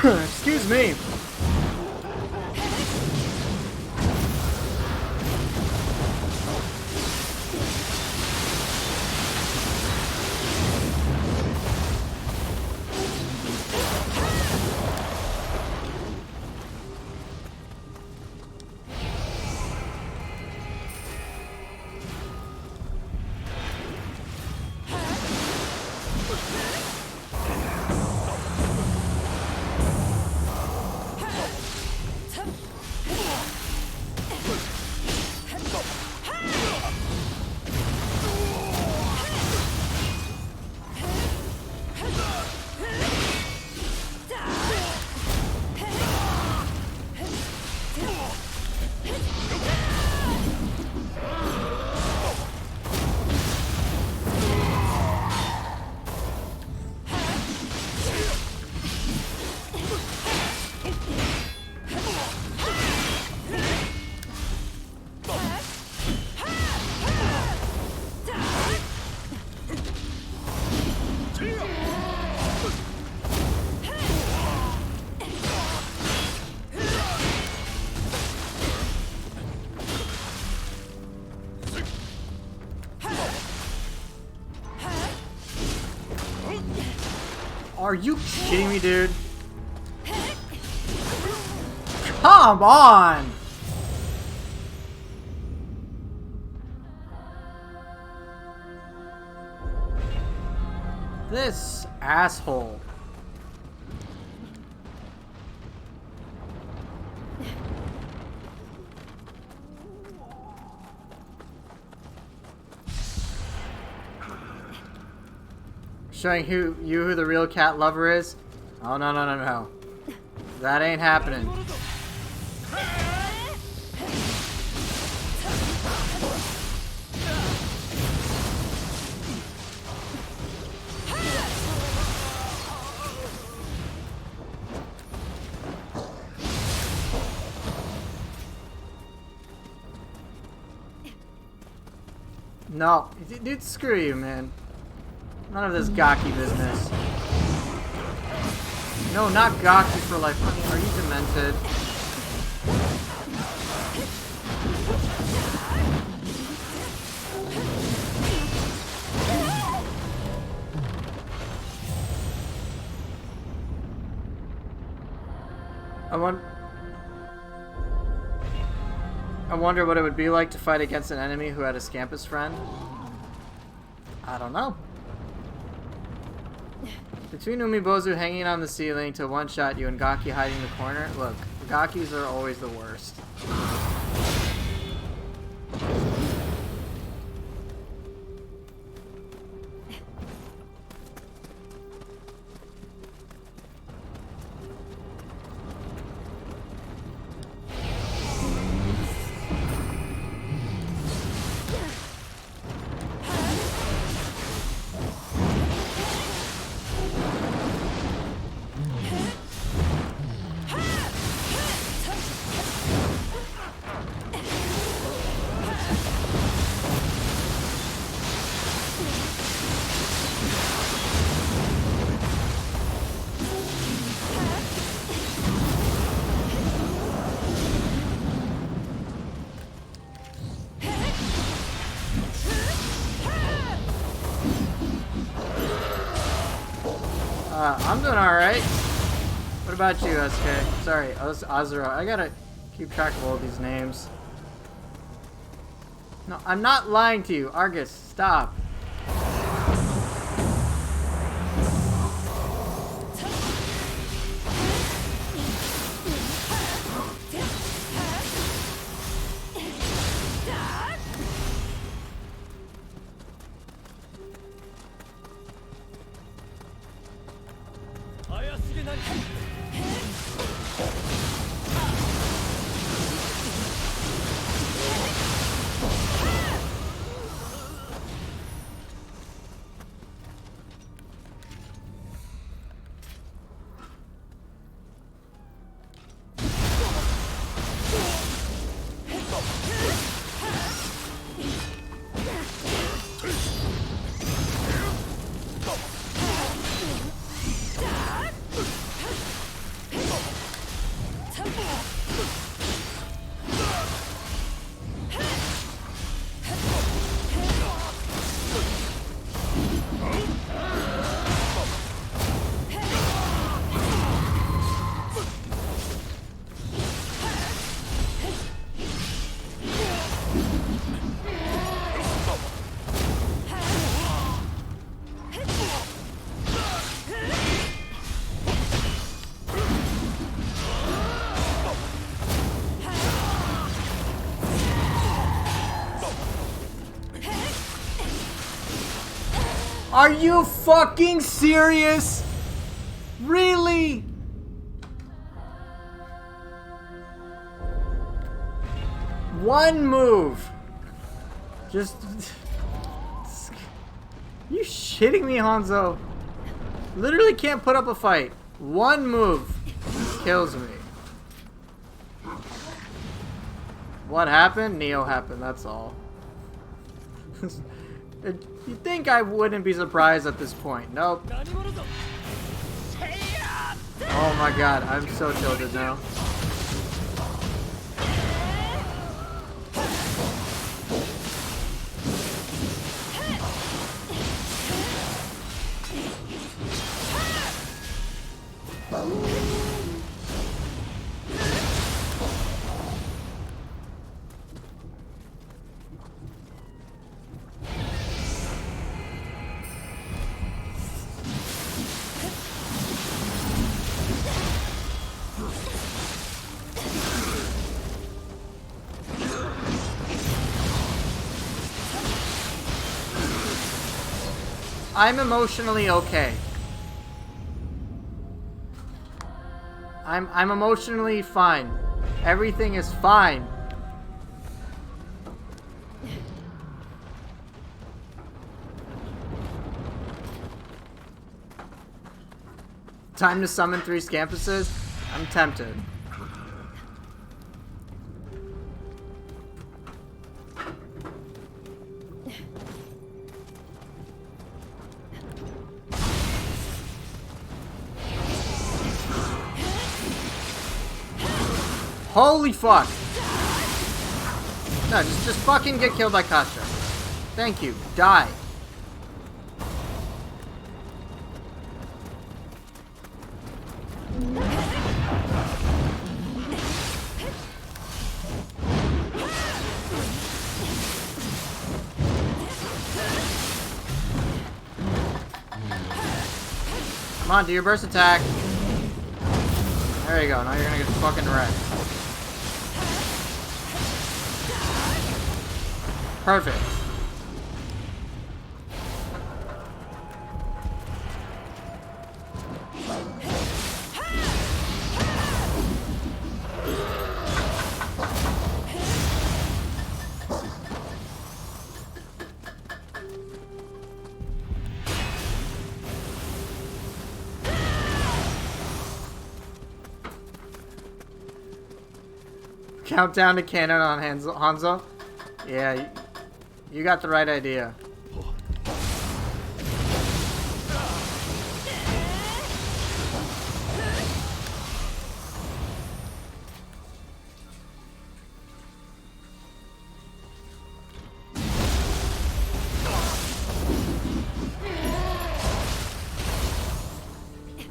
Excuse me. Are you kidding me, dude? Come on! This asshole. Showing who the real cat lover is? Oh, no, no, no, no. That ain't happening. No, dude, screw you, man. None of this gaki business. No, not gaki for life. Are you demented? I wonder what it would be like to fight against an enemy who had a Scampus friend. I don't know. Between Umibozu hanging on the ceiling to one-shot you and Gaki hiding in the corner, look, Gakis are always the worst. I'm doing alright. What about you, SK? Sorry, Azura. I gotta keep track of all these names. No, I'm not lying to you. Argus, stop. Are you fucking serious? Really? One move. Just... You shitting me, Hanzo? Literally can't put up a fight. One move kills me. What happened? Nioh happened, that's all. You'd think I wouldn't be surprised at this point. Nope. Oh my god, I'm so tilted now. I'm emotionally okay. I'm emotionally fine. Everything is fine. Time to summon 3 Scampuses? I'm tempted. Holy fuck! No, just fucking get killed by Kasha. Thank you. Die. Come on, do your burst attack. There you go. Now you're gonna get fucking wrecked. Perfect. Countdown to cannon on Hanzo? Yeah, you got the right idea.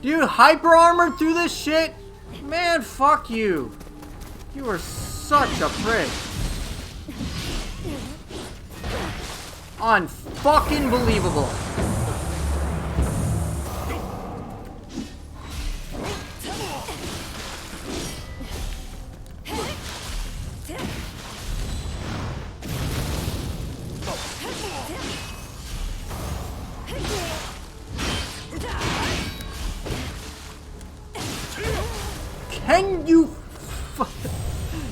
Dude, hyper armor through this shit? Man, fuck you. You are such a prick. Unfucking believable. Can you...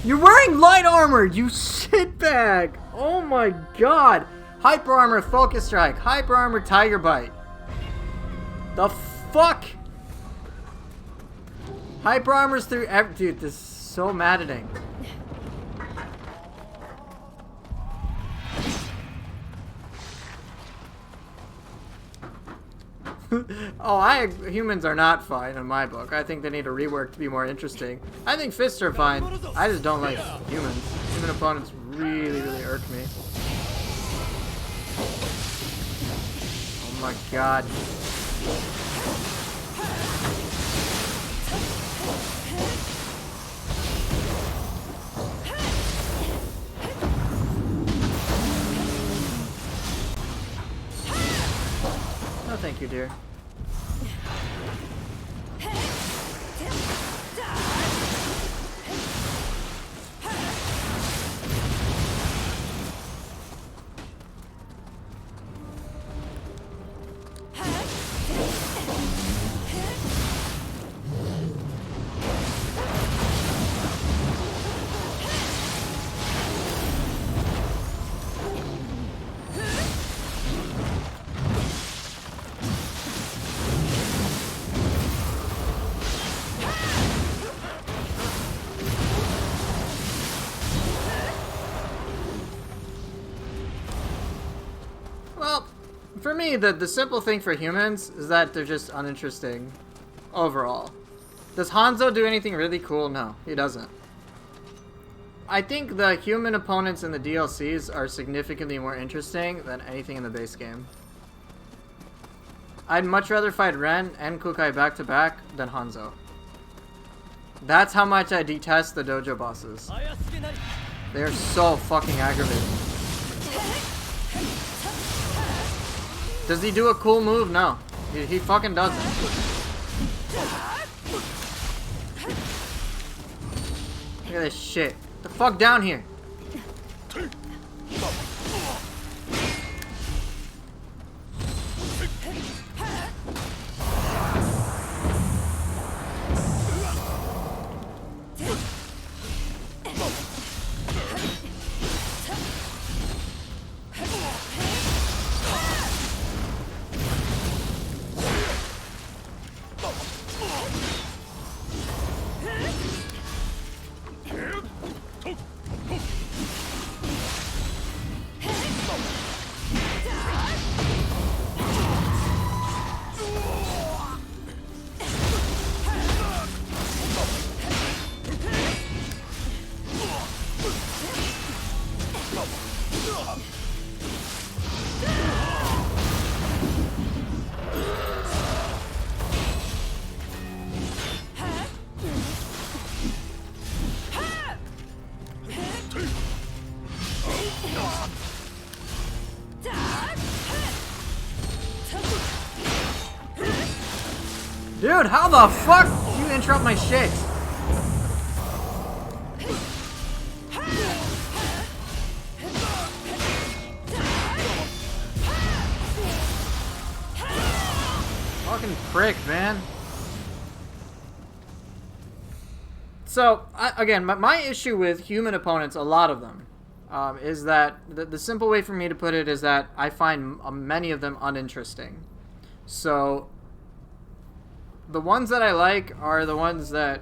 You're wearing light armor, you shitbag! Oh my god! Hyper armor, focus strike. Hyper armor, tiger bite. The fuck? Hyper armor's through every... Dude, this is so maddening. Oh, humans are not fine in my book. I think they need a rework to be more interesting. I think fists are fine. I just don't like humans. Human opponents really, really irk me. Oh my god. No, thank you, dear. Well, for me, the simple thing for humans is that they're just uninteresting overall. Does Hanzo do anything really cool? No, he doesn't. I think the human opponents in the DLCs are significantly more interesting than anything in the base game. I'd much rather fight Ren and Kukai back to back than Hanzo. That's how much I detest the dojo bosses. They are so fucking aggravating. Does he do a cool move? No. He fucking doesn't. Look at this shit. Get the fuck down here. Dude, how the fuck you interrupt my shit? Fucking prick, man. So, again, my issue with human opponents, a lot of them, is that the simple way for me to put it is that I find many of them uninteresting. So, the ones that I like are the ones that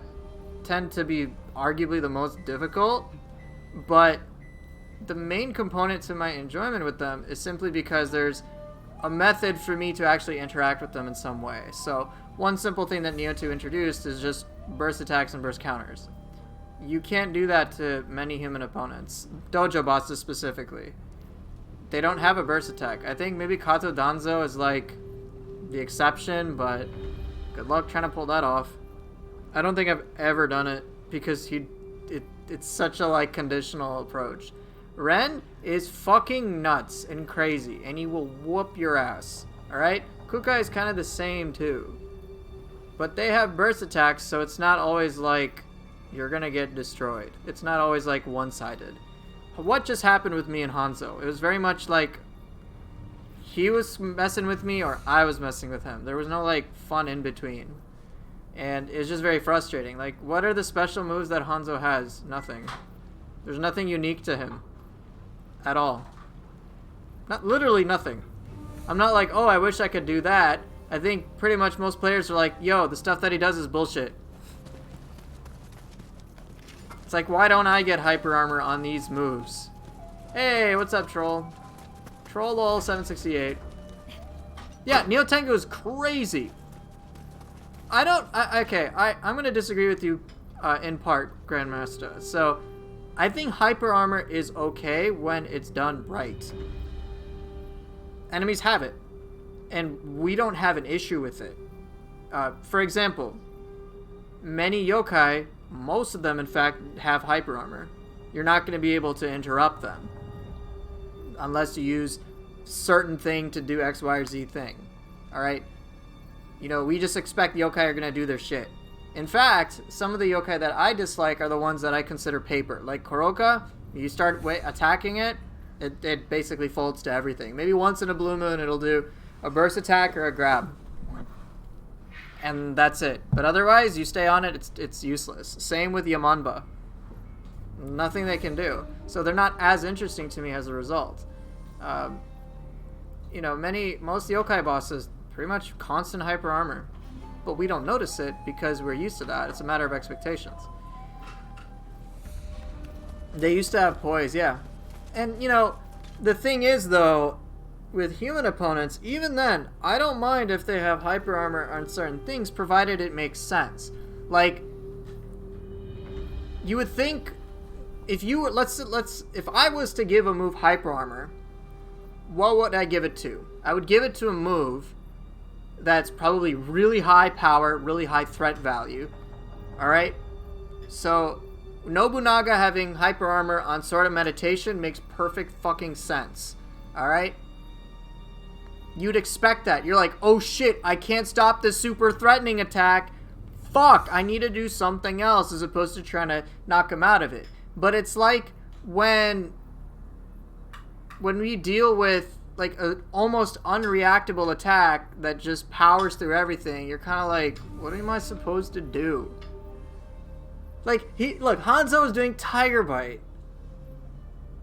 tend to be arguably the most difficult, but the main component to my enjoyment with them is simply because there's a method for me to actually interact with them in some way. So one simple thing that Nioh 2 introduced is just burst attacks and burst counters. You can't do that to many human opponents, dojo bosses specifically. They don't have a burst attack. I think maybe Kato Danzo is like the exception, but Good luck trying to pull that off. I don't think I've ever done it because it's such a like conditional approach. Ren is fucking nuts and crazy, and he will whoop your ass. Alright? Kukai is kind of the same too. But they have burst attacks, so it's not always like you're gonna get destroyed. It's not always like one-sided. What just happened with me and Hanzo? It was very much like he was messing with me or I was messing with him. There was no like fun in between. And it's just very frustrating. Like, what are the special moves that Hanzo has? Nothing. There's nothing unique to him. At all. Not literally nothing. I'm not like, oh, I wish I could do that. I think pretty much most players are like, yo, the stuff that he does is bullshit. It's like, why don't I get hyper armor on these moves? Hey, what's up, troll? Troll lol 768. Yeah, Nioh Tengu is crazy. I'm gonna disagree with you in part, Grandmaster. So, I think hyper armor is okay when it's done right. Enemies have it, and we don't have an issue with it. For example, many yokai, most of them in fact, have hyper armor. You're not going to be able to interrupt them unless you use certain thing to do X, Y, or Z thing. Alright? You know, we just expect the yokai are going to do their shit. In fact, some of the yokai that I dislike are the ones that I consider paper. Like Kuroka, you start attacking it, it basically folds to everything. Maybe once in a blue moon it'll do a burst attack or a grab. And that's it. But otherwise, you stay on it, it's useless. Same with Yamanba. Nothing they can do. So they're not as interesting to me as a result. You know, most yokai bosses, pretty much constant hyper armor. But we don't notice it because we're used to that. It's a matter of expectations. They used to have poise, yeah. And, you know, the thing is, though, with human opponents, even then, I don't mind if they have hyper armor on certain things, provided it makes sense. Like, you would think, if you were, if I was to give a move hyper armor, what would I give it to? I would give it to a move that's probably really high power, really high threat value. Alright? So, Nobunaga having hyper armor on Sword of Meditation makes perfect fucking sense. Alright? You'd expect that. You're like, oh shit, I can't stop this super threatening attack. Fuck, I need to do something else as opposed to trying to knock him out of it. But it's like when we deal with like an almost unreactable attack that just powers through everything, you're kind of like, what am I supposed to do? Like, look, Hanzo is doing Tiger Bite,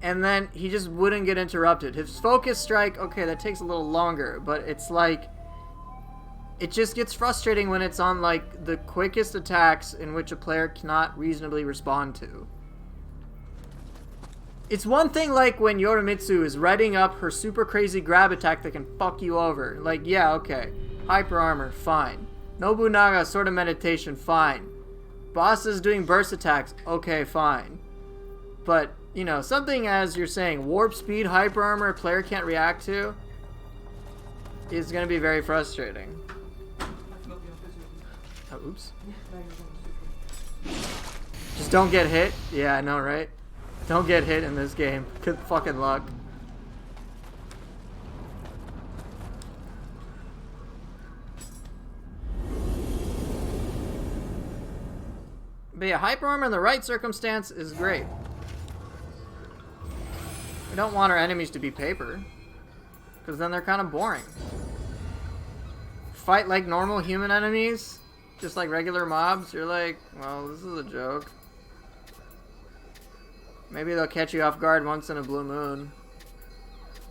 and then he just wouldn't get interrupted. His focus strike, okay, that takes a little longer, but it's like, it just gets frustrating when it's on like the quickest attacks in which a player cannot reasonably respond to. It's one thing like when Yoromitsu is readying up her super crazy grab attack that can fuck you over. Like, yeah, okay. Hyper armor, fine. Nobunaga, Sword of Meditation, fine. Bosses doing burst attacks, okay, fine. But, you know, something as you're saying, warp speed, hyper armor, a player can't react to, is going to be very frustrating. Oh, oops. Just don't get hit. Yeah, I know, right? Don't get hit in this game. Good fucking luck. But yeah, hyper armor in the right circumstance is great. We don't want our enemies to be paper, because then they're kind of boring. Fight like normal human enemies, just like regular mobs, you're like, well, this is a joke. Maybe they'll catch you off guard once in a blue moon.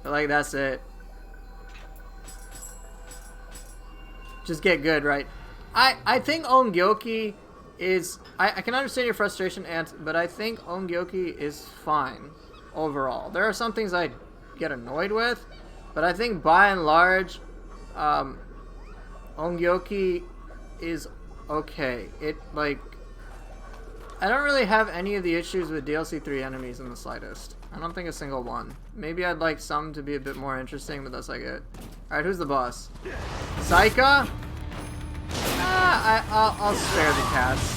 But like, that's it. Just get good, right? I think Ongyoki is... I can understand your frustration, Ant, but I think Ongyoki is fine overall. There are some things I get annoyed with, but I think by and large, Ongyoki is okay. It, like... I don't really have any of the issues with DLC 3 enemies in the slightest. I don't think a single one. Maybe I'd like some to be a bit more interesting, but that's like it. Alright, who's the boss? Saika? I'll spare the cast.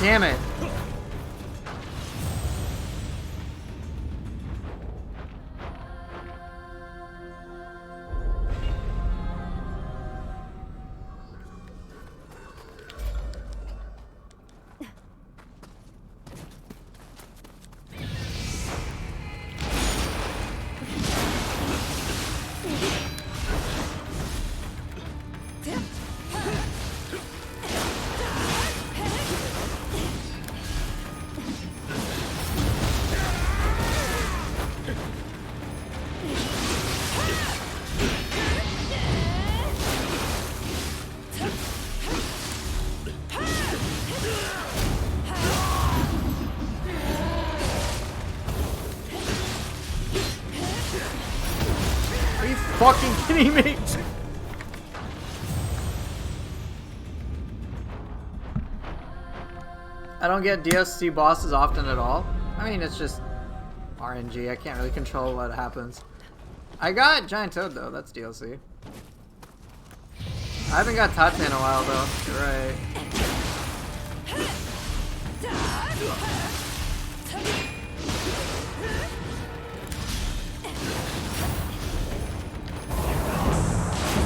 Damn it. Fucking kidding me? I don't get DLC bosses often at all. I mean, it's just RNG. I can't really control what happens. I got Giant Toad though. That's DLC. I haven't got Tate in a while though. You're right.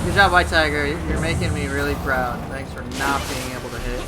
Good job, White Tiger. You're making me really proud. Thanks for not being able to hit.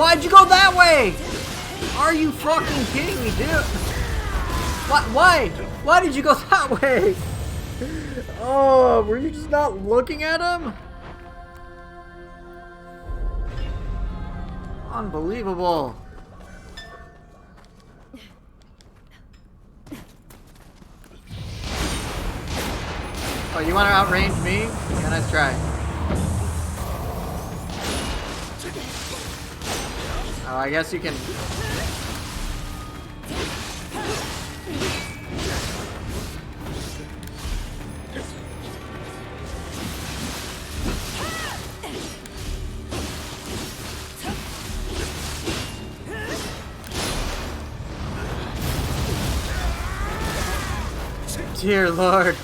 Why'd you go that way? Are you fucking kidding me, dude? What? Why? Why did you go that way? Oh, were you just not looking at him? Unbelievable. Oh, you want to outrange me? Yeah, nice try. Oh, I guess you can... Dear Lord.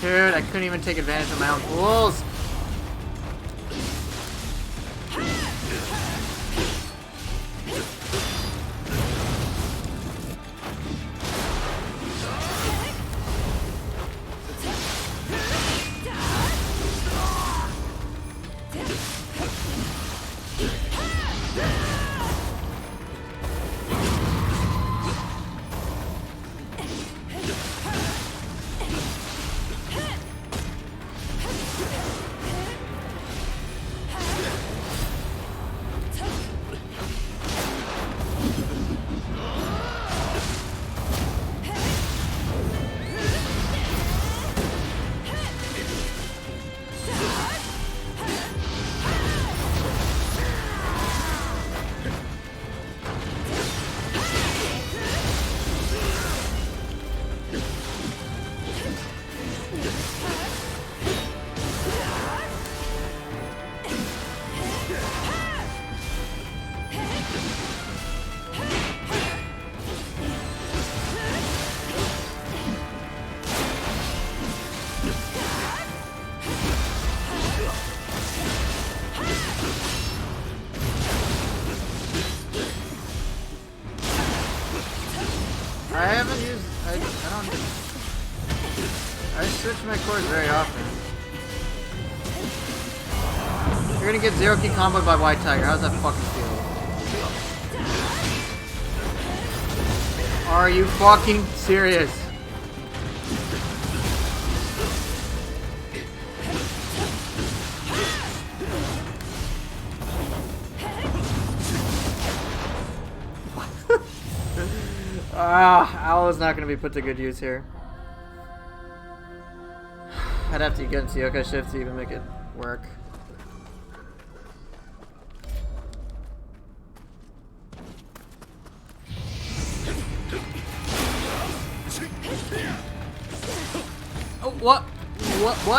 Dude, I couldn't even take advantage of my own rules. I haven't used... I don't... I switch my cores very often. You're gonna get zero key comboed by White Tiger. How's that fucking feel? Are you fucking serious? Owl is not going to be put to good use here. I'd have to get into Yokai shift to even make it work. Oh, what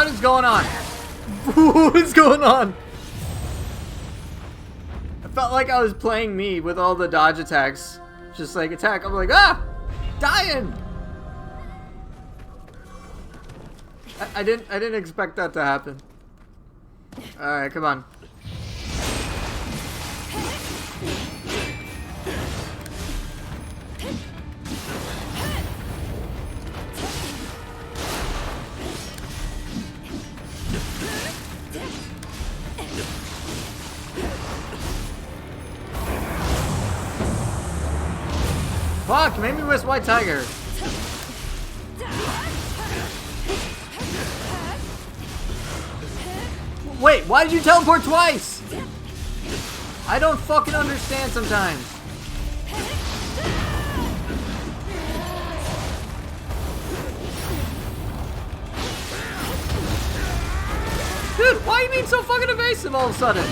is going on? What is going on? I felt like I was playing me with all the dodge attacks. Just like attack, I'm like, ah! Dying! I didn't expect that to happen. Alright, come on. Fuck, made me miss White Tiger. Wait, why did you teleport twice? I don't fucking understand sometimes. Dude, why are you being so fucking evasive all of a sudden?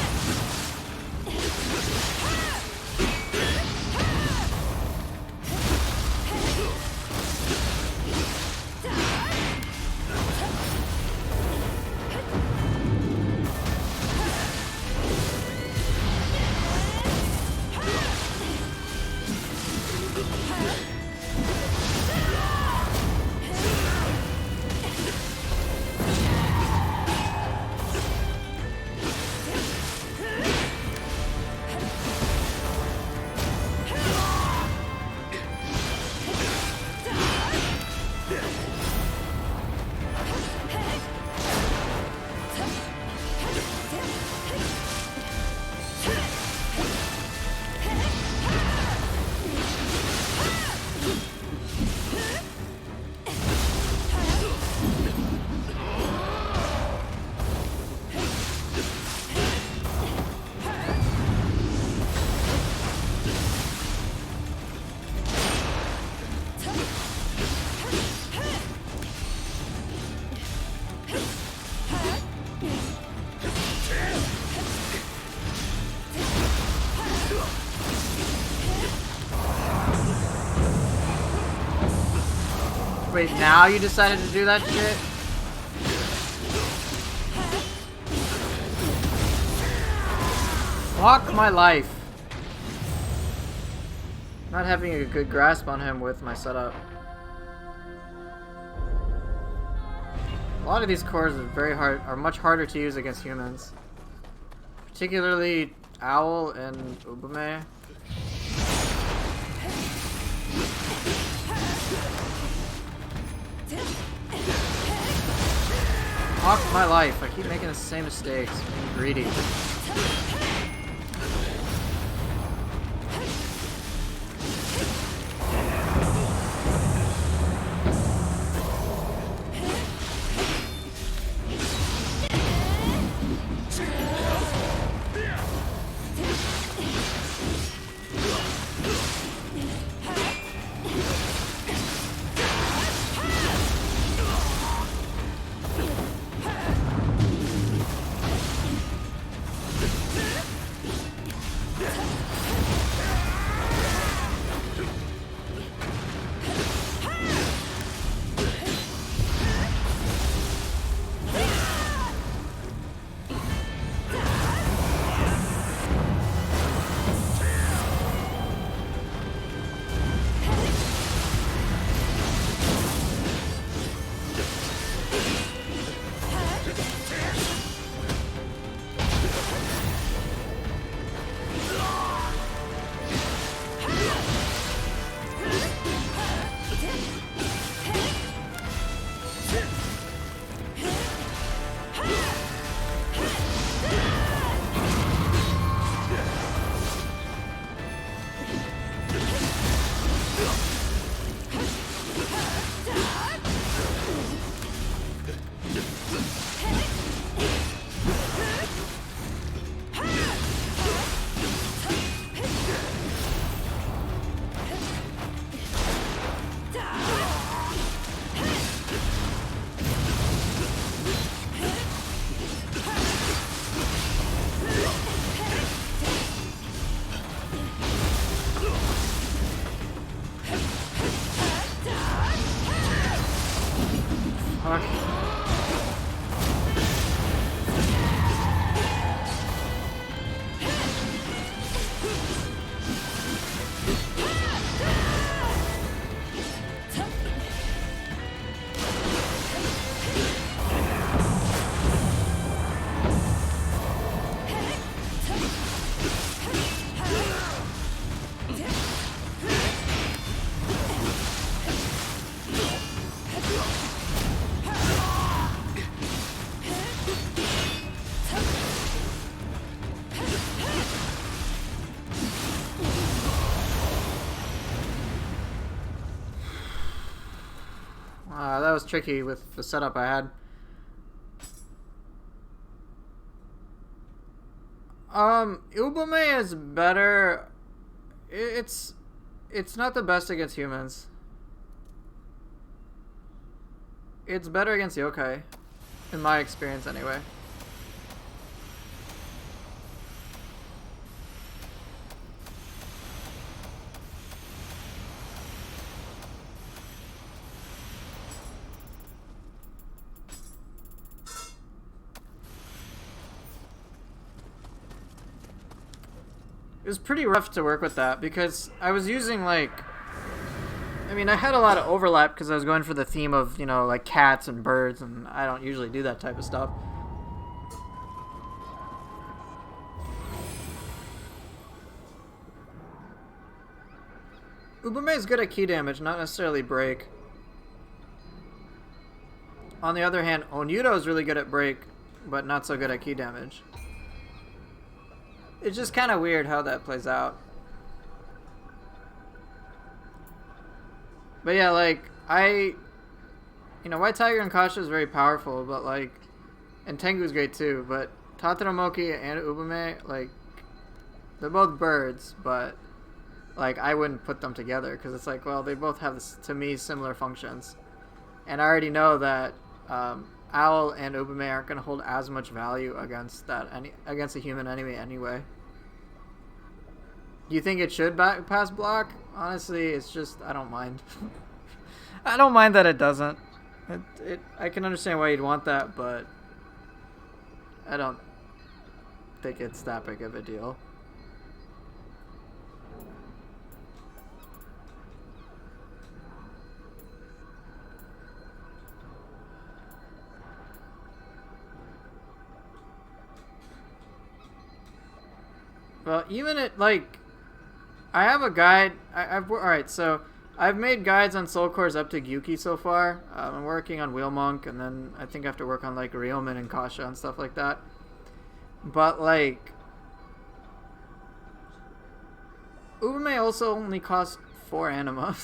Wait, now you decided to do that shit? Fuck my life. Not having a good grasp on him with my setup. A lot of these cores are much harder to use against humans. Particularly Owl and Ubume. Fuck my life. I keep making the same mistakes. I'm greedy. That was tricky with the setup I had. Ubume is better. It's not the best against humans. It's better against Yokai, in my experience anyway. was pretty rough to work with that because I was using like, I mean, I had a lot of overlap because I was going for the theme of, you know, like cats and birds, and I don't usually do that type of stuff. Ubume is good at ki damage, not necessarily break. On the other hand, Onyudo is really good at break, but not so good at ki damage. It's just kind of weird how that plays out. But yeah, like, you know, White Tiger and Kasha is very powerful, but like, and Tengu's great too, but Totoromoki and Ubume, like, they're both birds, but like, I wouldn't put them together because it's like, well, they both have, to me, similar functions. And I already know that Owl and Ubume aren't going to hold as much value against against a human enemy anyway. Do you think it should pass block? Honestly, it's just, I don't mind. I don't mind that it doesn't. I can understand why you'd want that, but I don't think it's that big of a deal. Well, even it, like, I have a guide. Alright, so I've made guides on soul cores up to Gyuki so far. I'm working on Wheel Monk, and then I think I have to work on, like, Ryomen and Kasha and stuff like that. But, like, Ubume also only costs 4 anima.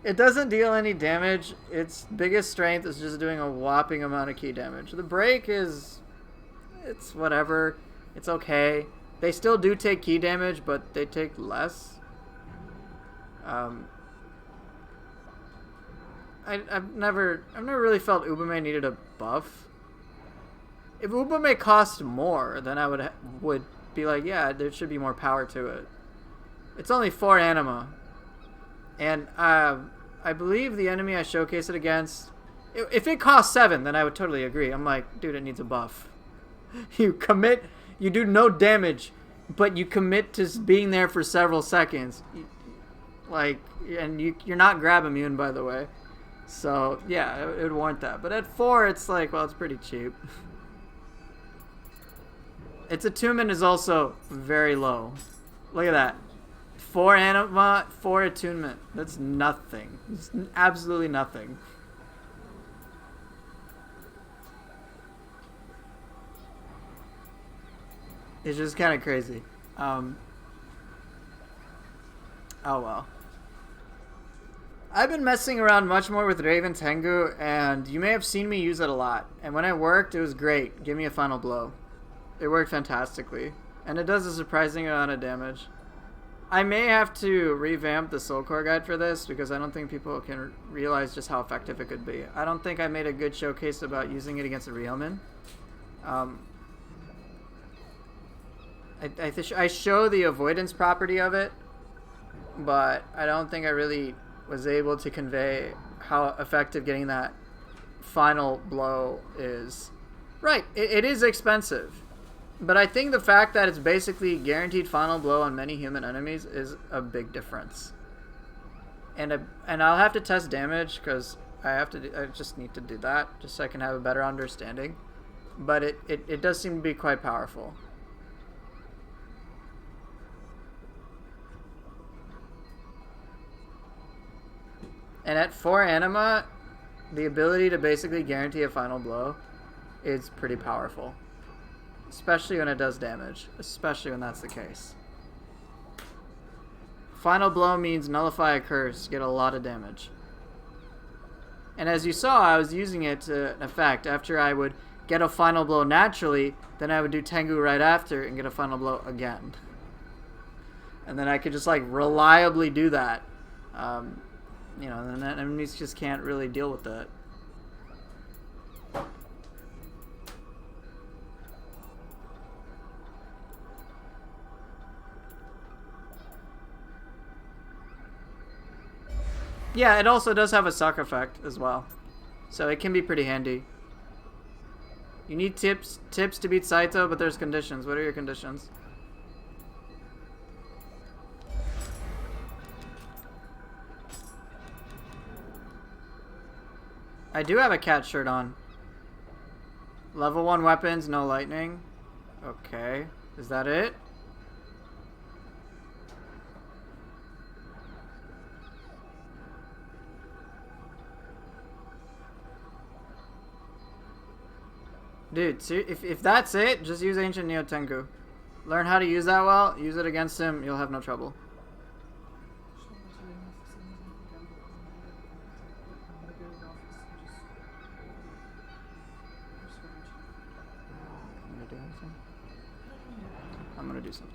It doesn't deal any damage. Its biggest strength is just doing a whopping amount of ki damage. The break is, it's whatever. It's okay. They still do take ki damage, but they take less. I've never really felt Ubume needed a buff. If Ubume cost more, then I would be like, yeah, there should be more power to it. It's only 4 anima, and I believe the enemy I showcased it against, if it costs 7, then I would totally agree. I'm like, dude, it needs a buff. You commit. You do no damage, but you commit to being there for several seconds. Like, and you're not grab immune, by the way. So, yeah, it would warrant that. But at 4, it's like, well, it's pretty cheap. Its attunement is also very low. Look at that. 4 anima, 4 attunement. That's nothing. It's absolutely nothing. It's just kind of crazy. Oh well. I've been messing around much more with Raven Tengu, and you may have seen me use it a lot. And when it worked, it was great. Give me a final blow. It worked fantastically. And it does a surprising amount of damage. I may have to revamp the Soul Core guide for this, because I don't think people can realize just how effective it could be. I don't think I made a good showcase about using it against a Ryomen. I show the avoidance property of it, but I don't think I really was able to convey how effective getting that final blow is. Right, it is expensive, but I think the fact that it's basically guaranteed final blow on many human enemies is a big difference. And I'll have to test damage because I just need to do that just so I can have a better understanding. But it does seem to be quite powerful. And at 4 anima, the ability to basically guarantee a final blow is pretty powerful. Especially when it does damage. Especially when that's the case. Final blow means nullify a curse, get a lot of damage. And as you saw, I was using it to an effect. After I would get a final blow naturally, then I would do Tengu right after and get a final blow again. And then I could just like reliably do that. You know, and then enemies just can't really deal with that. Yeah, it also does have a suck effect as well. So it can be pretty handy. You need tips to beat Saito, but there's conditions. What are your conditions? I do have a cat shirt on. Level 1 weapons, no lightning. Okay. Is that it? Dude, if that's it, just use Ancient Nioh Tenku. Learn how to use that well, use it against him, you'll have no trouble. I'm gonna do something.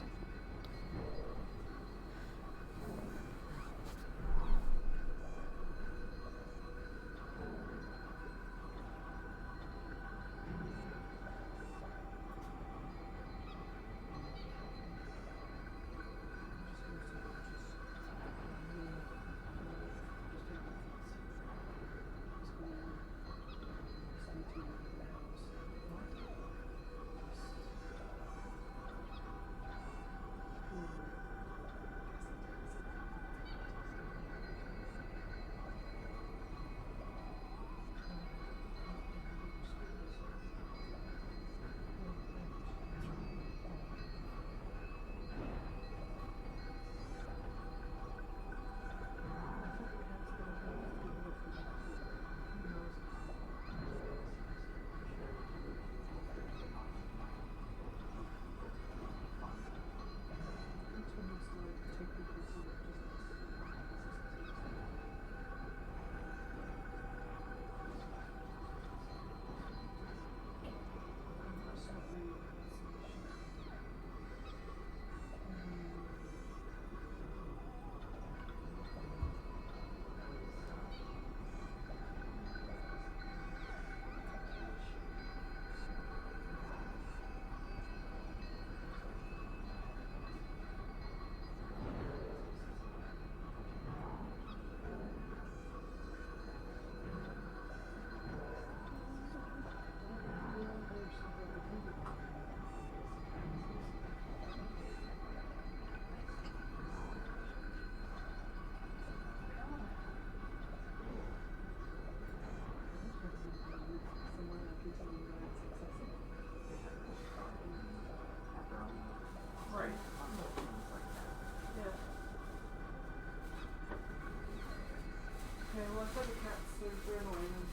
Unless the cats, they're annoying and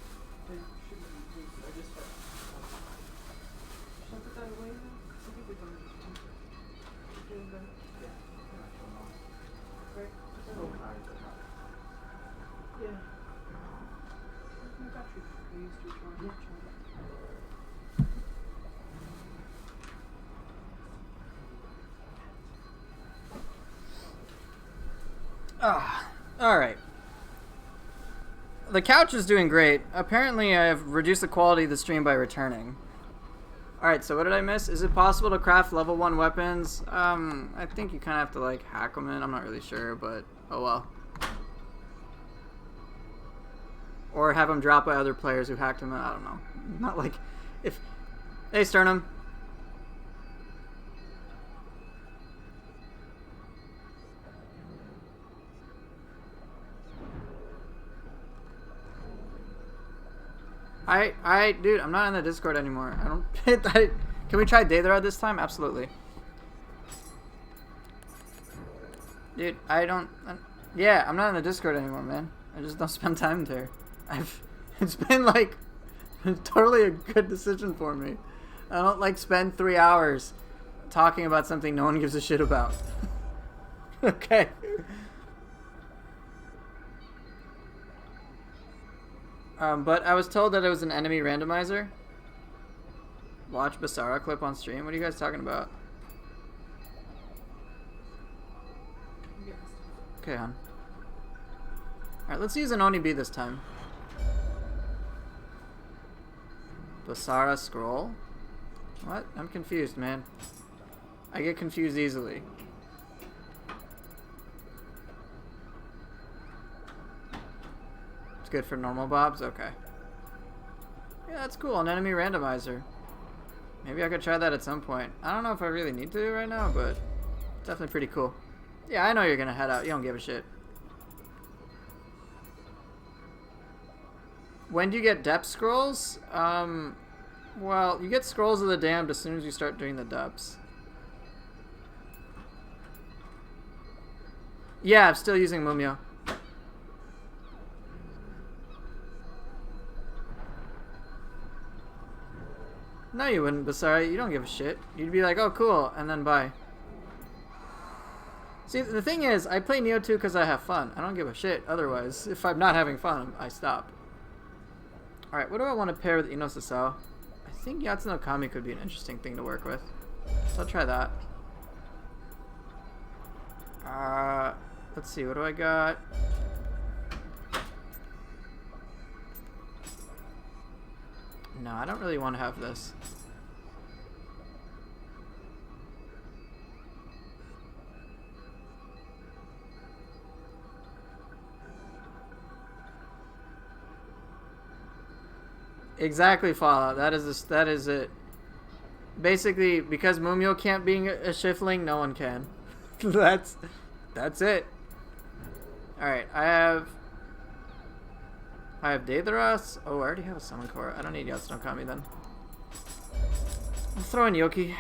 they shouldn't be used. I just felt. Should I put that away now? I think we've done it. Doing that? Yeah. Right? Yeah. My battery I used to charge it. Alright. The couch is doing great. Apparently I have reduced the quality of the stream by returning. Alright, so what did I miss? Is it possible to craft level 1 weapons? I think you kind of have to, like, hack them in. I'm not really sure, but oh well. Or have them dropped by other players who hacked them in. I don't know. Not like... if... Hey, Sternum. Dude, I'm not in the Discord anymore. I don't. Can we try Daedra this time? Absolutely. Dude, I don't. Yeah, I'm not in the Discord anymore, man. I just don't spend time there. It's been like totally a good decision for me. I don't like spend 3 hours talking about something no one gives a shit about. Okay. But I was told that it was an enemy randomizer. Watch Basara clip on stream. What are you guys talking about? Okay, hon. Alright, let's use an Oni B this time. Basara scroll? What? I'm confused, man. I get confused easily. Good for normal bobs? Okay. Yeah, that's cool. An enemy randomizer. Maybe I could try that at some point. I don't know if I really need to right now, but it's definitely pretty cool. Yeah, I know you're gonna head out. You don't give a shit. When do you get depth scrolls? Well, you get scrolls of the damned as soon as you start doing the depths. Yeah, I'm still using Mumio. No, you wouldn't, Basari. You don't give a shit. You'd be like, oh, cool, and then bye. See, the thing is, I play Nioh 2 because I have fun. I don't give a shit otherwise. If I'm not having fun, I stop. Alright, what do I want to pair with Ino Sasao? I think Yatsu no Kami could be an interesting thing to work with. So I'll try that. Let's see, what do I got? No, I don't really want to have this. Exactly, Fallout. That is it. Basically, because Mumio can't be a shiftling, no one can. That's it. Alright, I have Daedalus. Oh, I already have a summon core. I don't need Yatsu no Kami then. I'll throw in Yoki.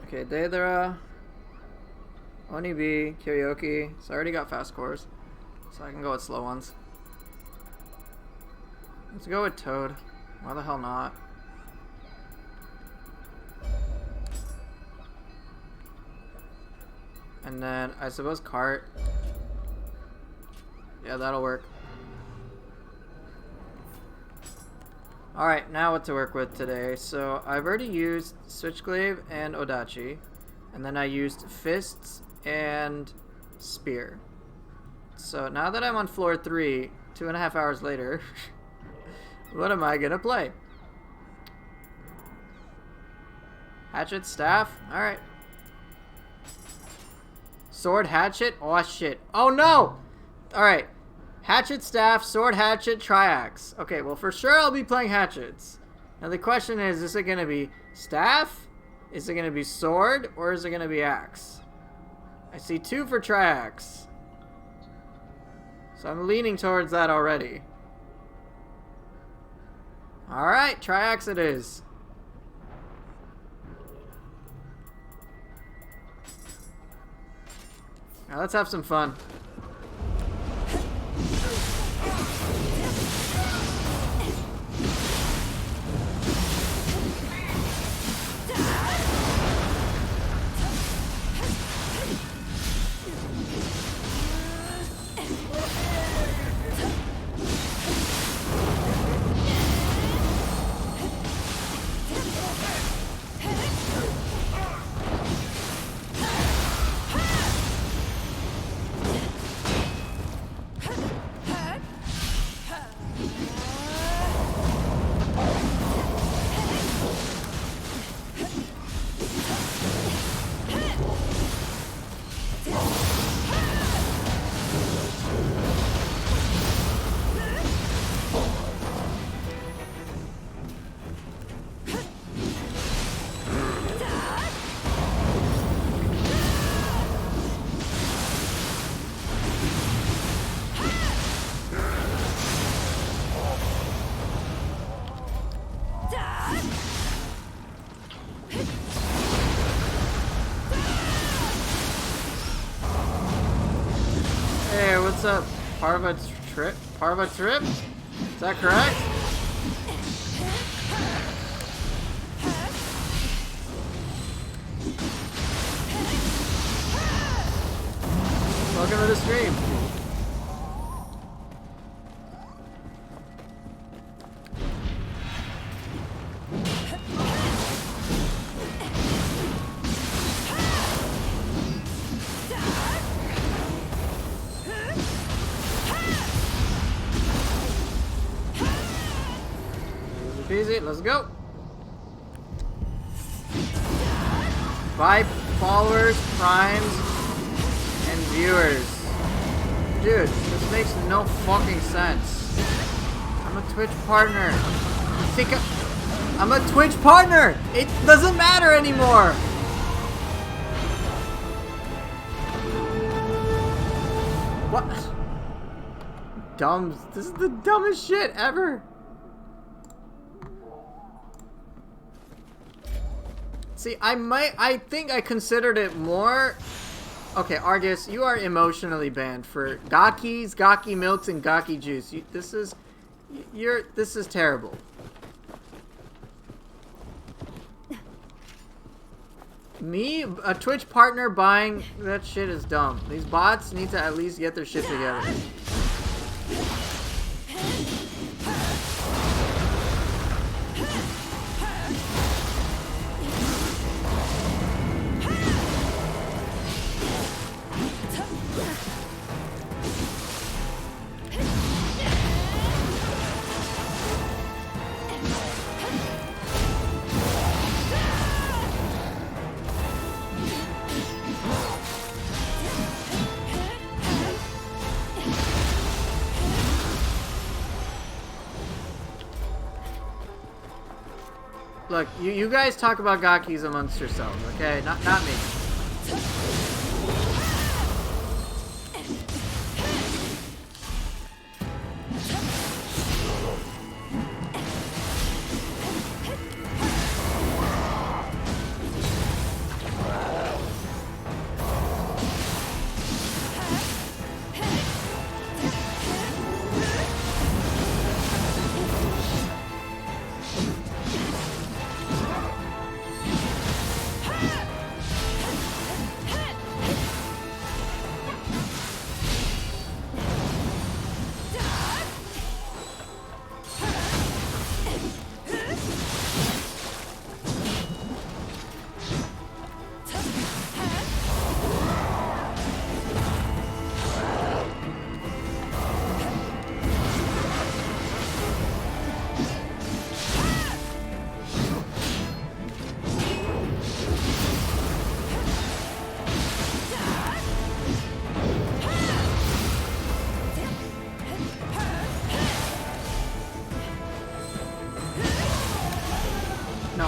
Okay, Daedara, Onibi, Kyoyoki. So I already got fast cores. So I can go with slow ones. Let's go with Toad. Why the hell not? And then I suppose Cart. Yeah, that'll work. Alright, now what to work with today. So I've already used Switchglaive and Odachi. And then I used Fists and Spear. So now that I'm on floor 3, 2.5 hours later, what am I gonna play? Hatchet, Staff? Alright. Sword, Hatchet? Oh shit. Oh no! Alright. Hatchet, Staff, Sword, Hatchet, Triaxe. Okay, well for sure I'll be playing Hatchets. Now the question is it gonna be Staff? Is it gonna be Sword? Or is it gonna be Axe? I see 2 for Triaxe. So I'm leaning towards that already. Alright, Triaxe it is. Now let's have some fun. Hey, what's up? Parva Trip? Parva Trip? Is that correct? Welcome to the stream. Easy, let's go. 5 followers, primes, and viewers. Dude, this makes no fucking sense. I'm a Twitch partner. You think I'm a Twitch partner? It doesn't matter anymore. What? dumb. This is the dumbest shit ever. See, I think I considered it more. Okay, Argus, you are emotionally banned for Gakis, Gaki milks, and Gaki juice. This is terrible. Me, a Twitch partner buying that shit is dumb. These bots need to at least get their shit together. Look, you guys talk about Gakis amongst yourselves, okay? Not me.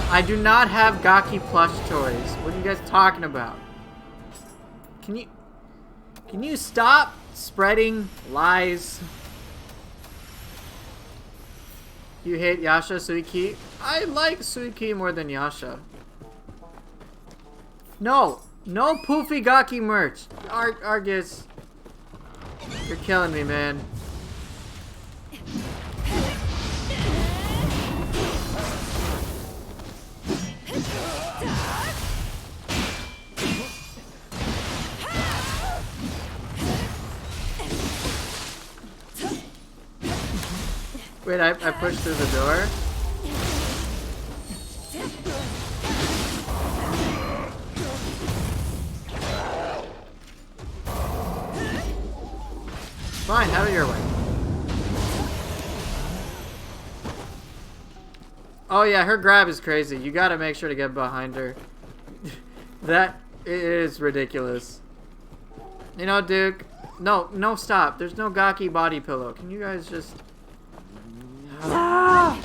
I do not have Gaki plush toys. What are you guys talking about? Can you stop spreading lies? You hate Yasha Suiki? I like Suiki more than Yasha. No poofy Gaki merch. Argus, you're killing me, man. Wait, I pushed through the door? Fine, have it your way. Oh yeah, her grab is crazy. You gotta make sure to get behind her. That is ridiculous. You know, Duke. No, stop. There's no Gaki body pillow. Can you guys just... Ah!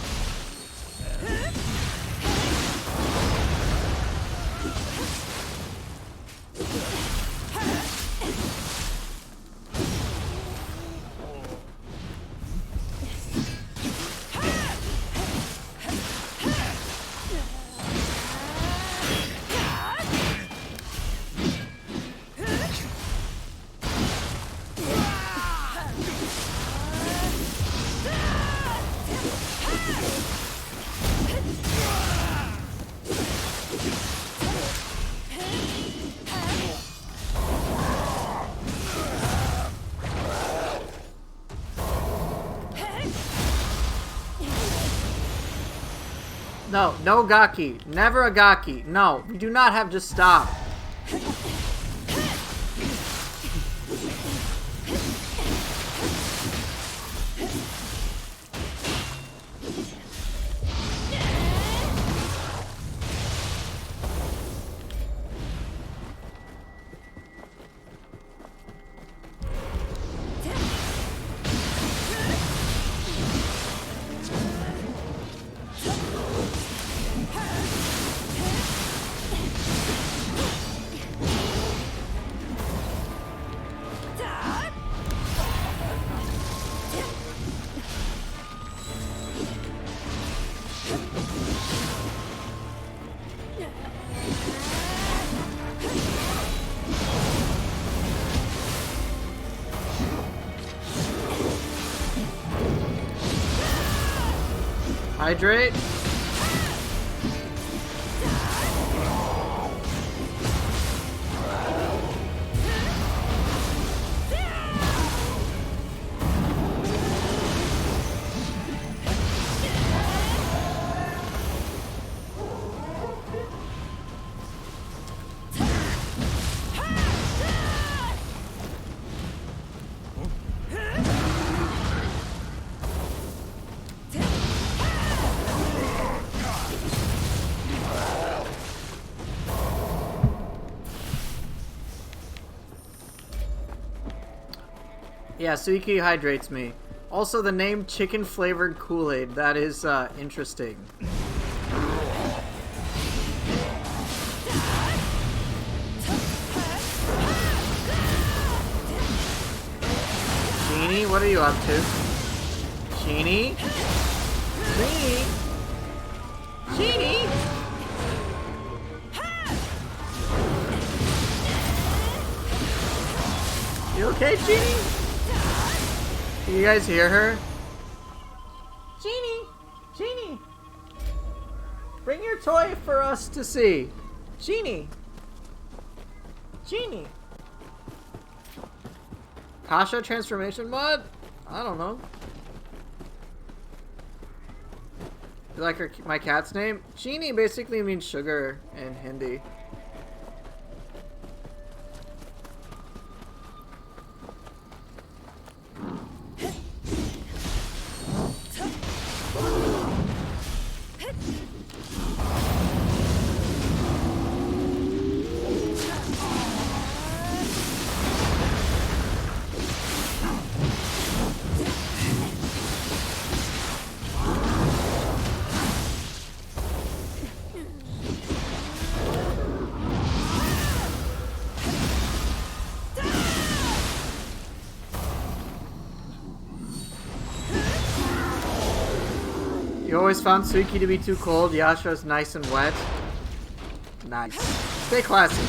No Gaki. Never a Gaki. No, we do not have to stop. Hydrate. Yeah, Suiki hydrates me. Also, the name chicken flavored Kool-Aid. That is interesting. Genie, what are you up to? Genie? Genie? Genie? You okay, Genie? Can you guys hear her? Genie! Genie! Bring your toy for us to see. Genie! Genie! Kasha transformation mod? I don't know. You like my cat's name? Genie basically means sugar in Hindi. You always found Suiki to be too cold. Yasha's nice and wet. Nice. Stay classy.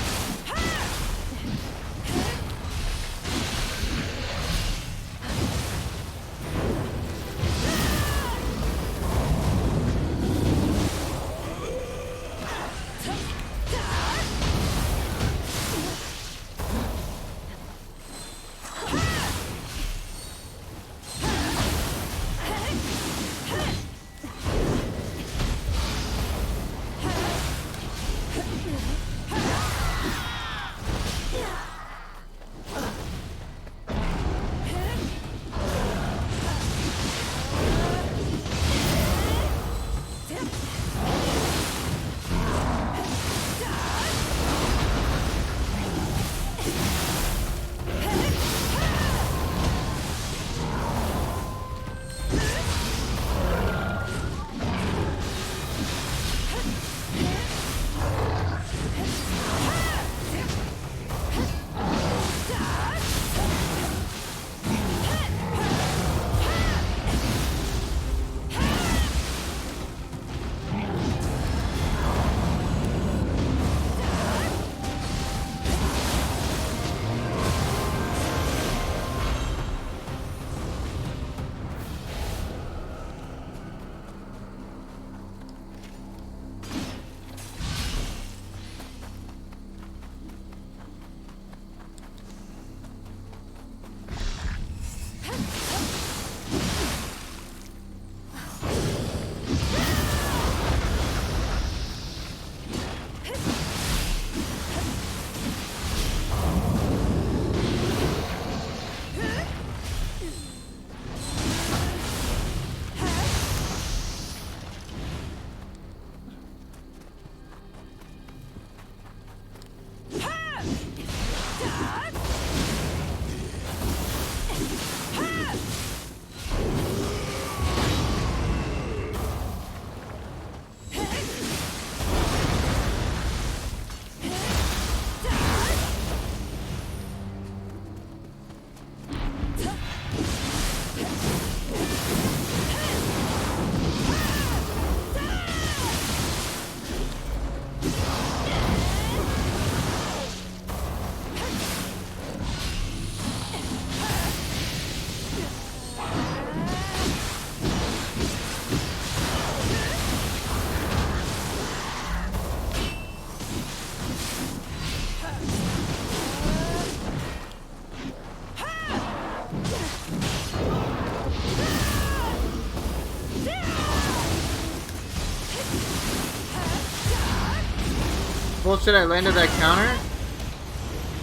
bullshit, I landed that counter?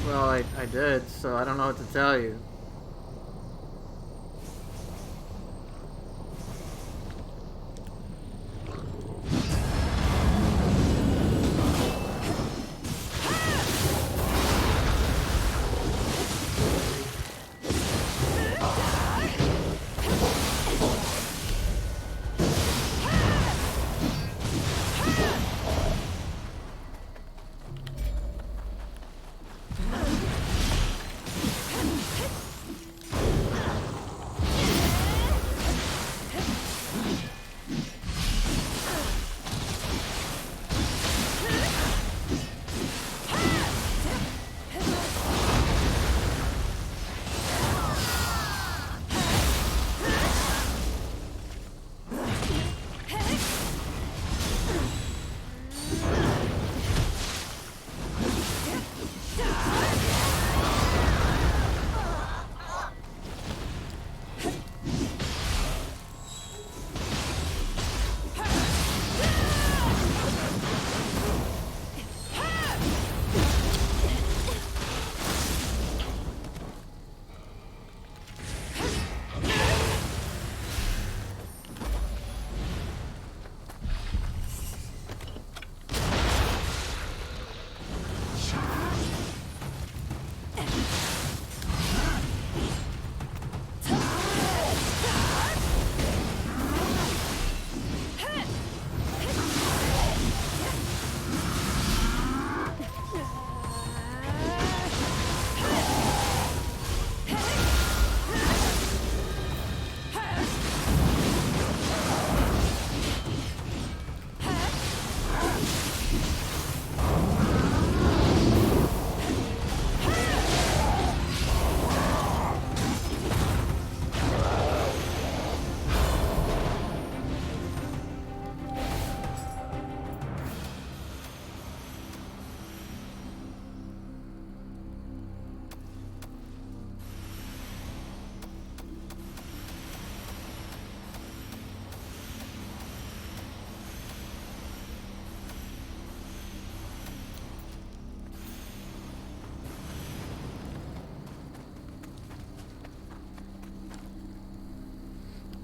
Well, I did, so I don't know what to tell you.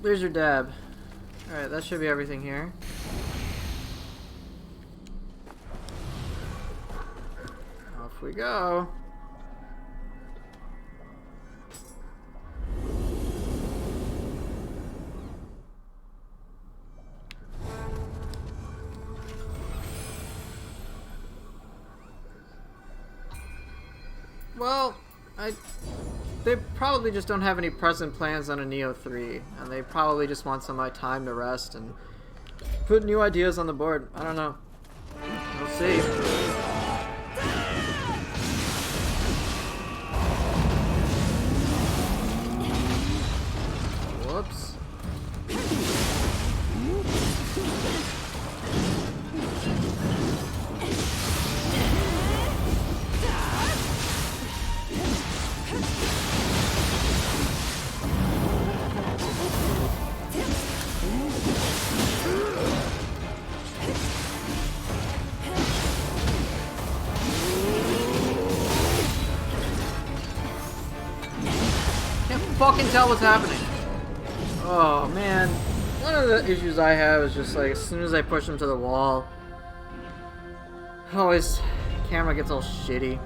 There's your dab. Alright, that should be everything here. Off we go. Well, they probably just don't have any present plans on a Nioh 3, and they probably just want some time to rest and put new ideas on the board. I don't know. We'll see. Whoops. Fucking tell what's happening. Oh man, one of the issues I have is just like as soon as I push him to the wall, always camera gets all shitty.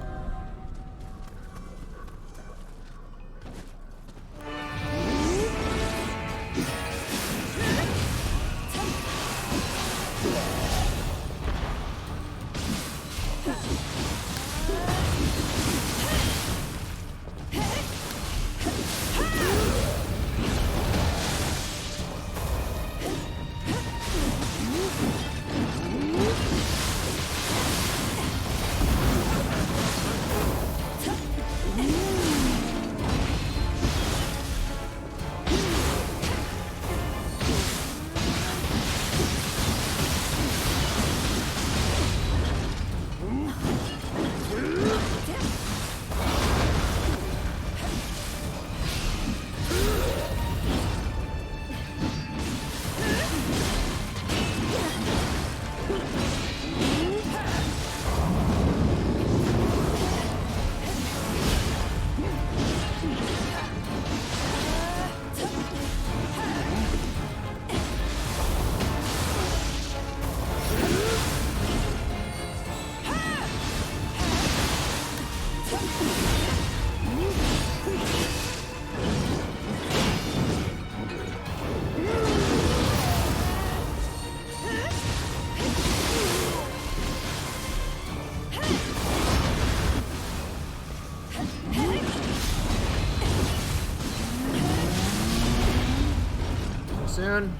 Soon.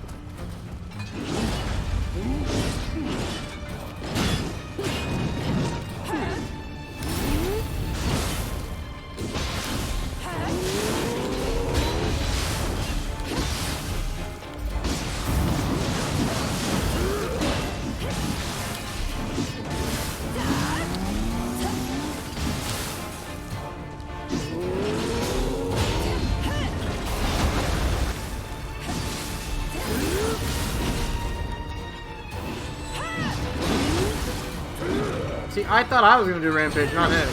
See, I thought I was gonna do Rampage, not him.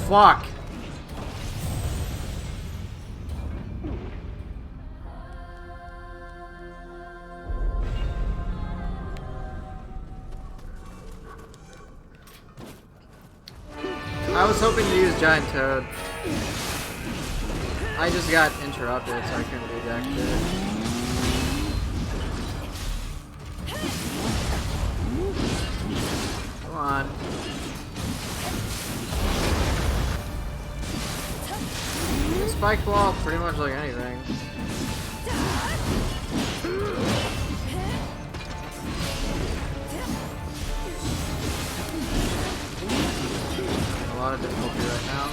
Fuck. I was hoping to use Giant Toad. I just got interrupted, so I couldn't do jack shit. Come on. Spike wall pretty much like anything. A lot of difficulty right now.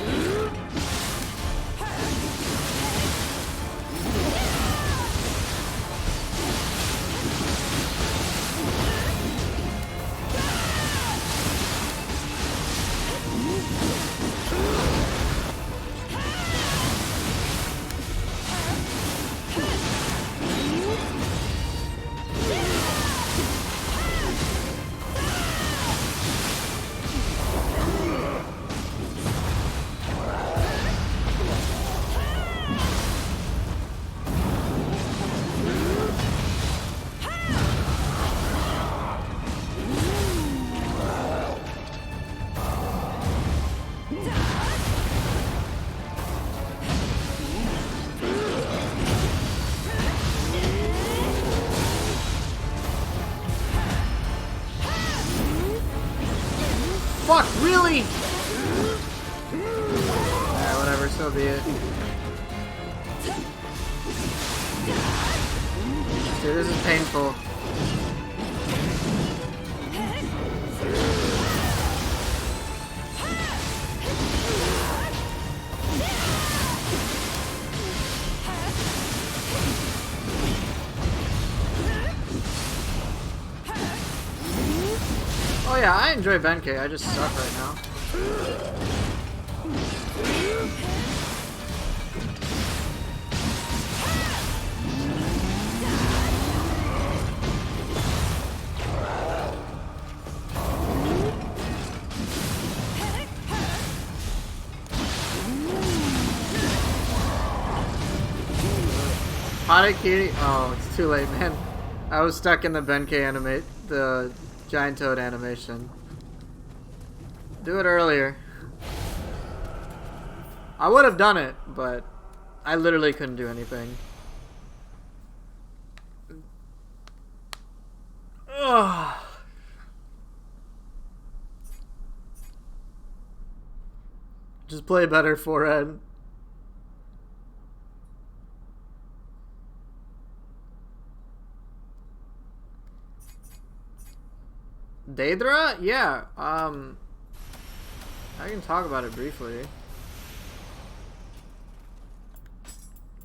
Fuck, really? Yeah, whatever, so be it. Dude, this is painful. Oh yeah, I enjoy Benkei, I just suck right now. Harakiri? Oh, it's too late, man. I was stuck in the Benkei the Giant Toad animation. Do it earlier. I would have done it, but I literally couldn't do anything. Ugh. Just play better, forehead. Daedra? Yeah. I can talk about it briefly.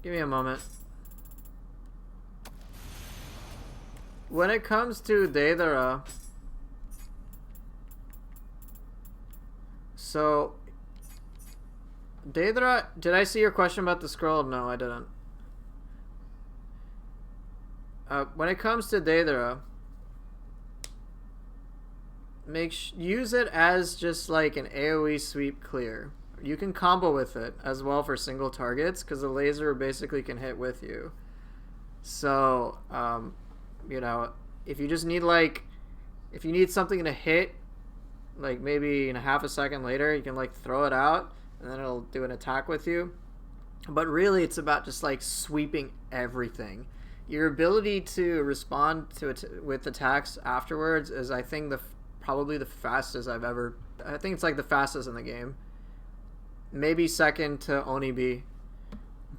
Give me a moment. When it comes to Daedra, so Daedra, did I see your question about the scroll? No, I didn't. When it comes to Daedra, use it as just like an AoE sweep clear. You can combo with it as well for single targets because the laser basically can hit with you. So, you know, if you just need if you need something to hit, like maybe in a half a second later, you can like throw it out and then it'll do an attack with you. But really, it's about just like sweeping everything. Your ability to respond to it with attacks afterwards is, I think, probably the fastest I've ever. I think it's like the fastest in the game. Maybe second to Onibi,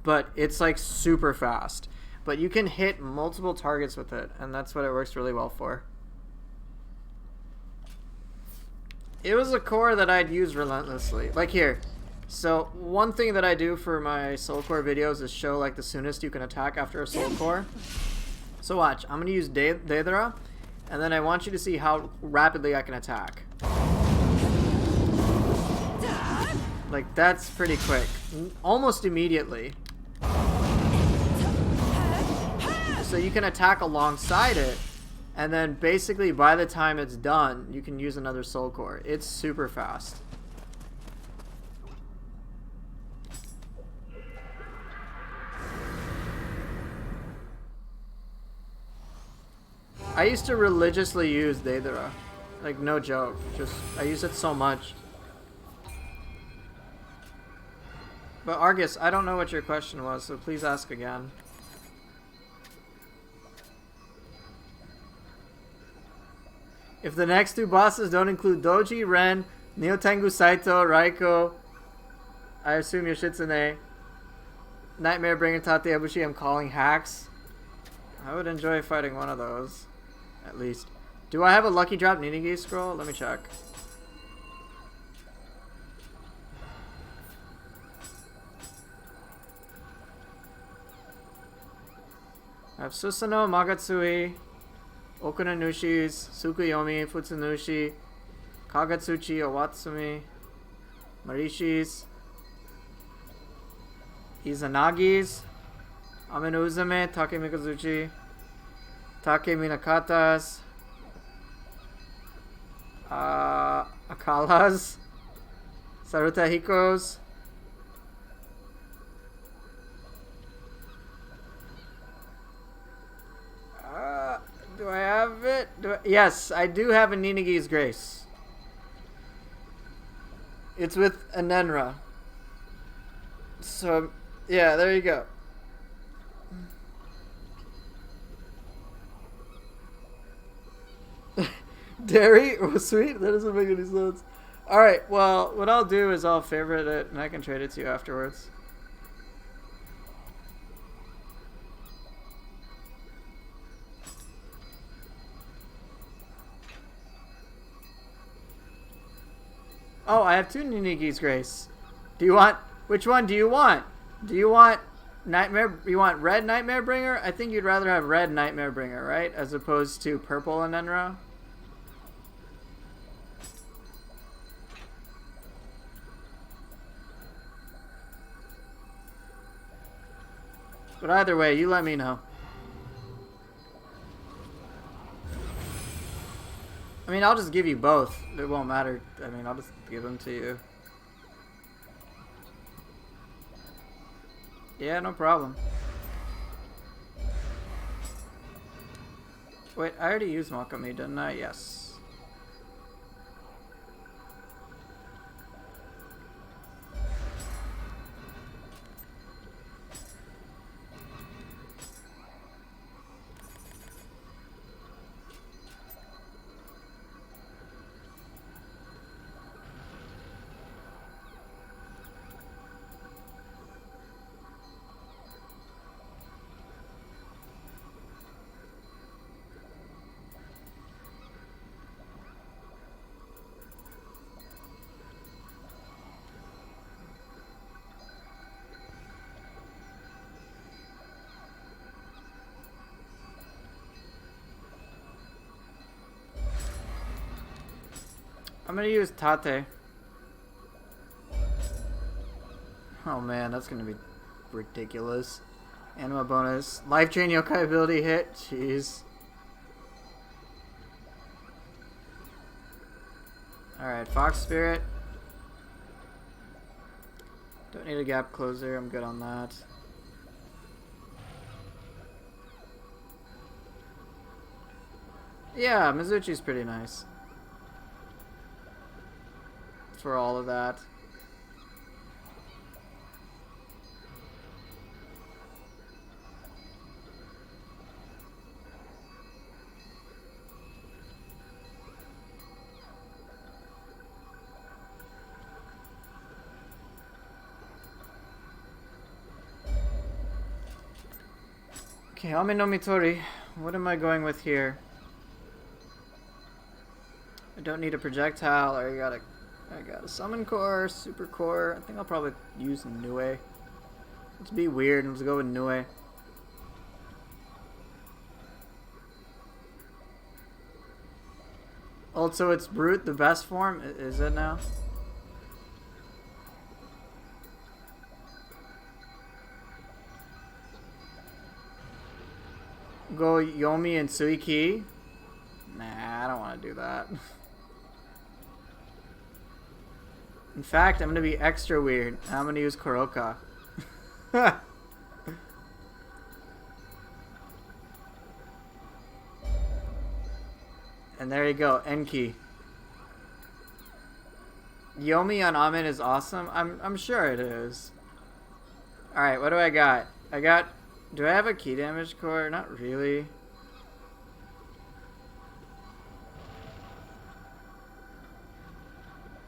but it's like super fast. But you can hit multiple targets with it, and that's what it works really well for. It was a core that I'd use relentlessly. Like here. So one thing that I do for my soul core videos is show like the soonest you can attack after a soul core. So watch, I'm gonna use Daedra, and then I want you to see how rapidly I can attack. Like that's pretty quick, almost immediately. So you can attack alongside it, and then basically by the time it's done, you can use another soul core. It's super fast. I used to religiously use Daedra. Like, no joke. Just, I use it so much. But Argus, I don't know what your question was, so please ask again. If the next two bosses don't include Doji, Ren, Nioh Tengu Saito, Raiko, I assume Yoshitsune, Nightmare Bringer, Tate Ibushi, I'm calling hacks. I would enjoy fighting one of those. At least. Do I have a lucky drop Ninigi scroll? Let me check. I have Susanoo, Magatsui, Okunanushis, Tsukuyomi, Futsunushi, Kagatsuchi, Owatsumi, Marishis, Izanagi's, Ameno Uzume, Take Mikazuchi, Take Minakata's, Akala's, Saruta Hiko's, do I have it? Yes, I do have a Ninagi's Grace. It's with Anenra. So, yeah, there you go. Dairy? Oh, sweet. That doesn't make any sense. Alright, well, what I'll do is I'll favorite it and I can trade it to you afterwards. Oh, I have two Ninigi's Grace. Do you want... Which one do you want? Do you want Nightmare... You want red Nightmare Bringer? I think you'd rather have red Nightmare Bringer, right? As opposed to purple Anenra? But either way, you let me know. I mean, I'll just give you both. It won't matter. I mean, I'll just give them to you. Yeah, no problem. Wait, I already used Makami, didn't I? Yes. I'm gonna use Tate. Oh man, that's gonna be ridiculous. Anima bonus. Life Drain Yokai ability hit. Jeez. Alright, Fox Spirit. Don't need a gap closer. I'm good on that. Yeah, Mizuchi's pretty nice. For all of that. Okay, Ame no Mitori. What am I going with here? I don't need a projectile, or I got a summon core, super core. I think I'll probably use Nioh. Let's be weird and let's go with Nioh. Also, it's Brute, the best form? Is it now? Go Yomi and Suiki? Nah, I don't want to do that. In fact, I'm going to be extra weird. I'm going to use Kuroka. And there you go, Enki. Yomi on Amen is awesome. I'm sure it is. Alright, what do I got? Do I have a key damage core? Not really.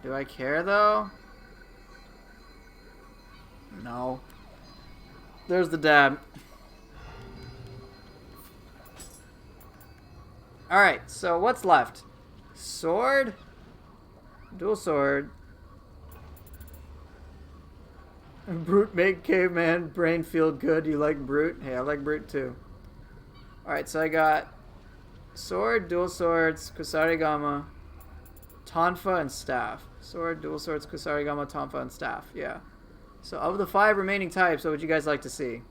Do I care though? No. There's the dab. Alright, so what's left? Sword? Dual sword. Brute make caveman brain feel good. You like Brute? Hey, I like Brute too. Alright, so I got sword, dual swords, Kusarigama, Tonfa, and staff. Sword, dual swords, Kusarigama, Tonfa, and staff. Yeah. So of the 5 remaining types, what would you guys like to see?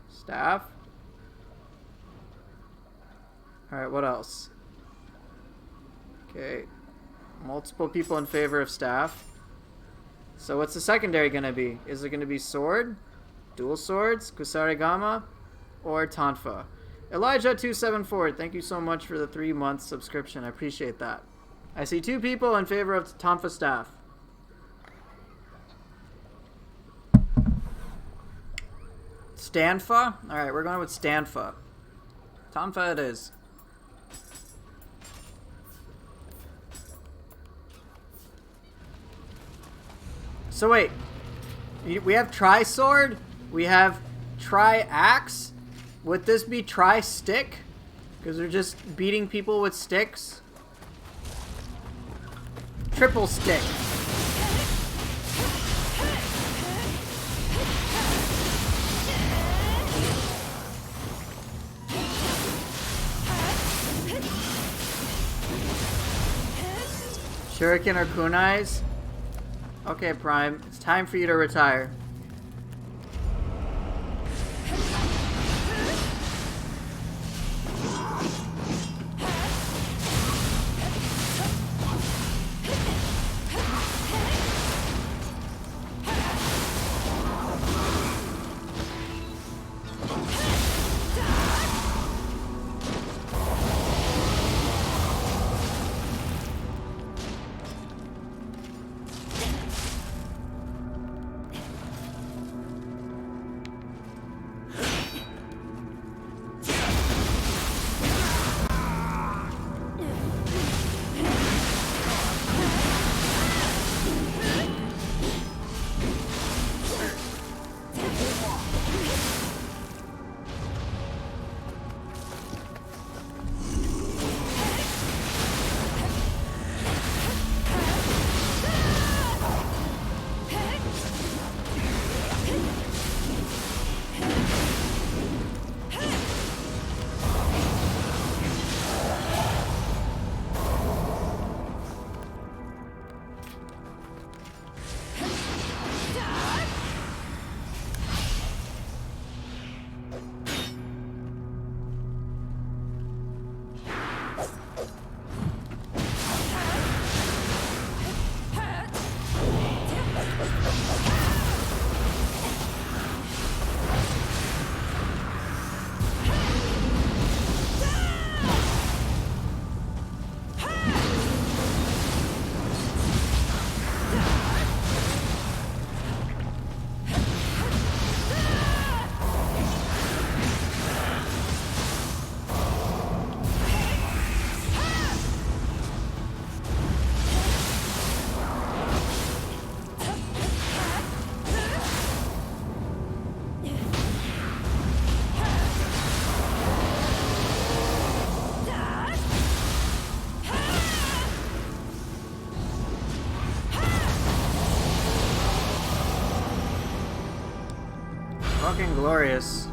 Staff. Alright, what else? Okay. Multiple people in favor of staff. So what's the secondary going to be? Is it going to be sword, dual swords, Kusarigama, or Tonfa? Elijah274, thank you so much for the 3-month subscription. I appreciate that. I see 2 people in favor of Tonfa staff. Stanfa? Alright, we're going with Stanfa. Tonfa it is. So wait, we have tri-sword, we have tri-axe. Would this be tri-stick? Because they're just beating people with sticks. Triple stick. Shuriken or kunais? Okay, Prime. It's time for you to retire. Fucking glorious.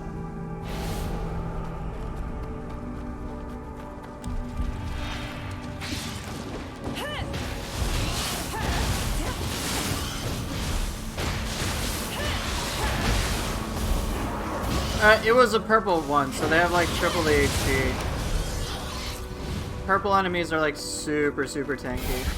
It was a purple one, so they have like triple the HP. Purple enemies are like super tanky.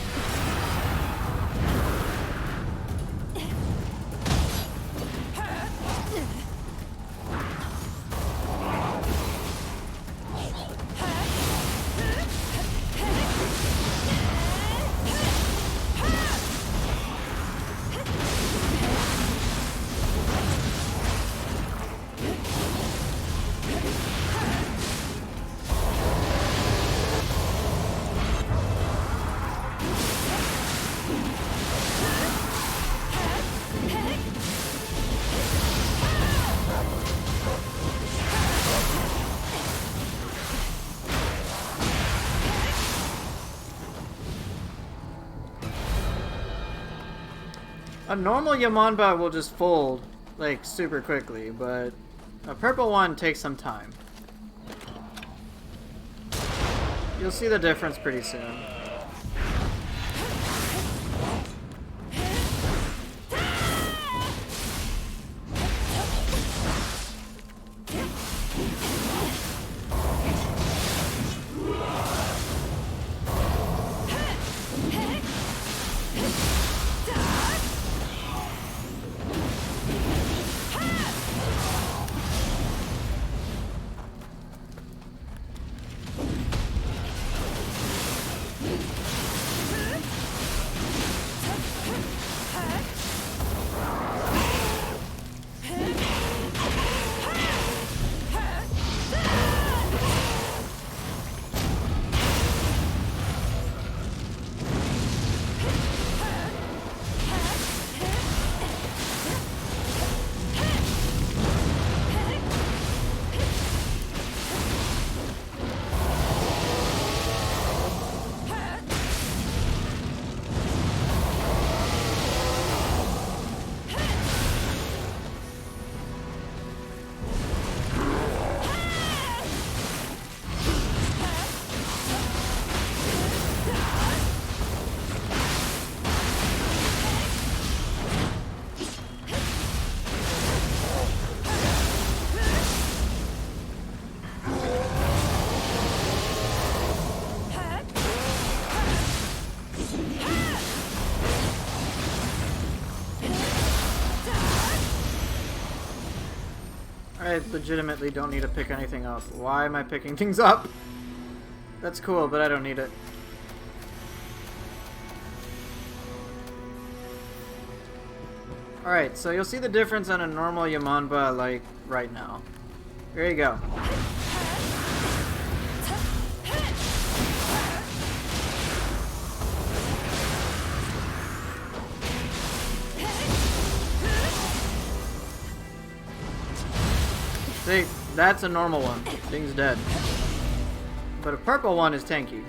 A normal Yamanba will just fold, like, super quickly, but a purple one takes some time. You'll see the difference pretty soon. I legitimately don't need to pick anything up. Why am I picking things up? That's cool, but I don't need it. Alright, so you'll see the difference on a normal Yamanba, like, right now. Here you go. See, that's a normal one. Thing's dead. But a purple one is tanky.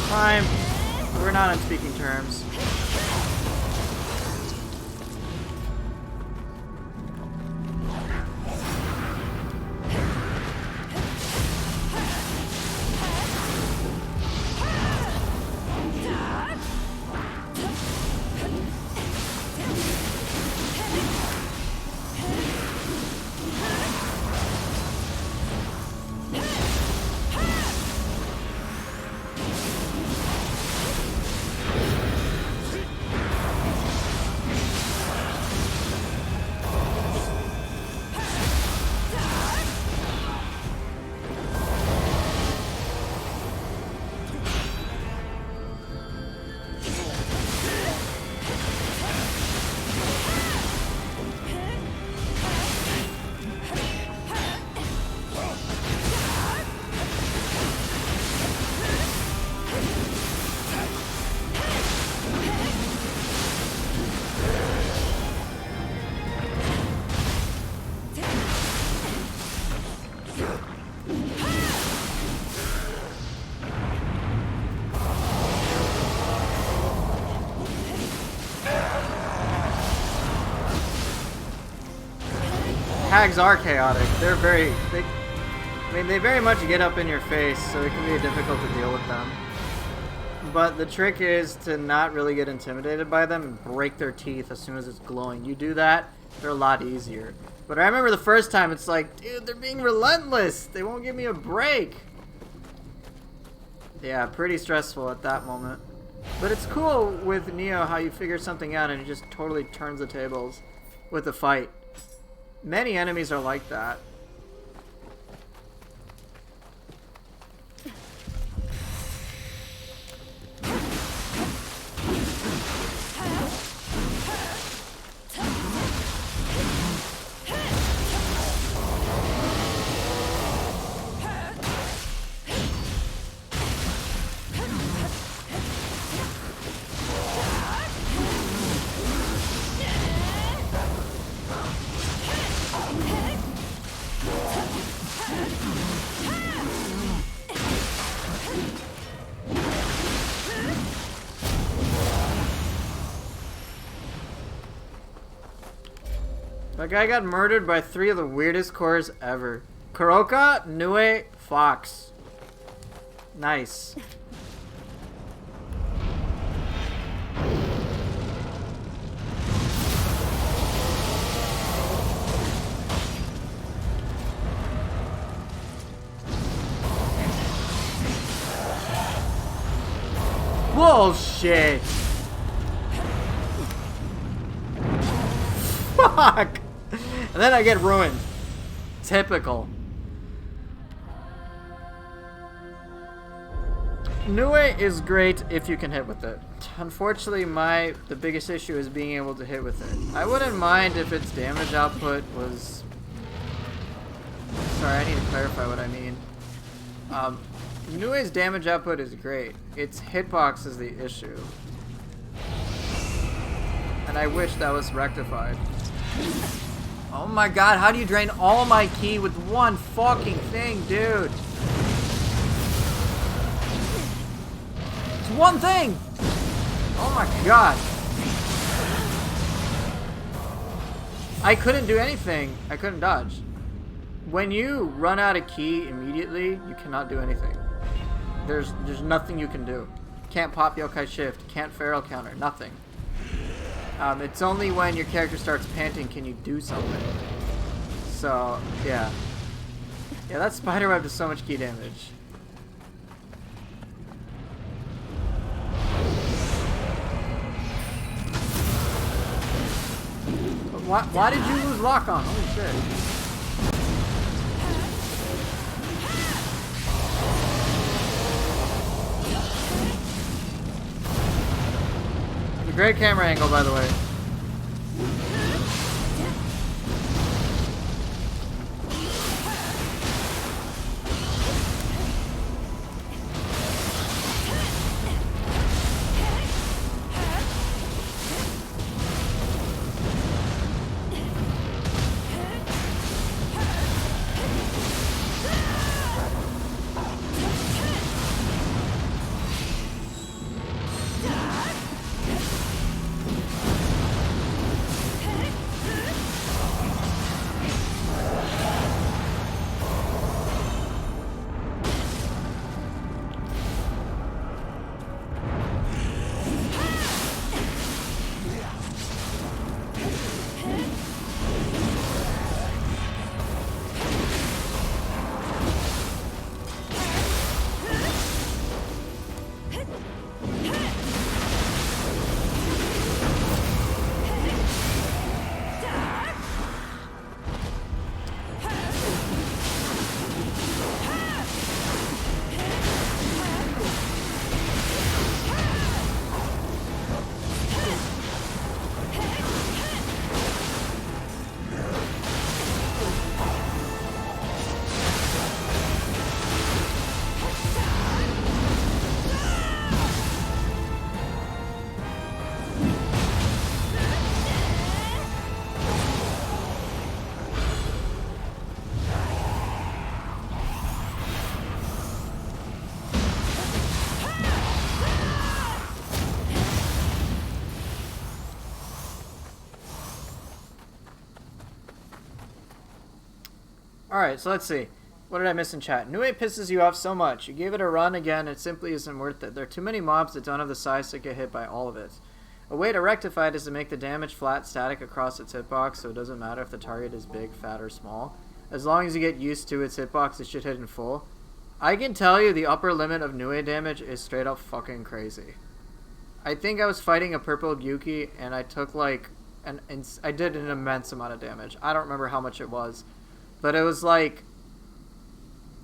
Fine. We're not on speaking terms. hags are chaotic. They're very... They very much get up in your face, so it can be difficult to deal with them. But the trick is to not really get intimidated by them and break their teeth as soon as it's glowing. You do that, they're a lot easier. But I remember the first time, it's like, dude, they're being relentless. They won't give me a break. Yeah, pretty stressful at that moment. But it's cool with Nioh how you figure something out and it just totally turns the tables with the fight. Many enemies are like that. That guy got murdered by 3 of the weirdest cores ever. Kuroka, Nioh, Fox. Nice. Bullshit. Fuck. And then I get ruined. Typical. Nioh is great if you can hit with it. Unfortunately, the biggest issue is being able to hit with it. I wouldn't mind if its damage output was... Sorry, I need to clarify what I mean. Nioh's damage output is great. Its hitbox is the issue. And I wish that was rectified. Oh my god, how do you drain all my ki with one fucking thing, dude? It's one thing! Oh my god. I couldn't do anything. I couldn't dodge. When you run out of ki immediately, you cannot do anything. There's nothing you can do. Can't pop Yokai Shift, can't Feral Counter, nothing. It's only when your character starts panting can you do something. So, yeah. Yeah, that spiderweb does so much ki damage. But why did you lose lock on? Holy shit. Great camera angle, by the way. Alright, so let's see. What did I miss in chat? Nioh pisses you off so much. You gave it a run again, it simply isn't worth it. There are too many mobs that don't have the size to get hit by all of it. A way to rectify it is to make the damage flat static across its hitbox, so it doesn't matter if the target is big, fat, or small. As long as you get used to its hitbox, it should hit in full. I can tell you the upper limit of Nioh damage is straight up fucking crazy. I think I was fighting a purple Yuki, and I took like, I did an immense amount of damage. I don't remember how much it was. But it was like,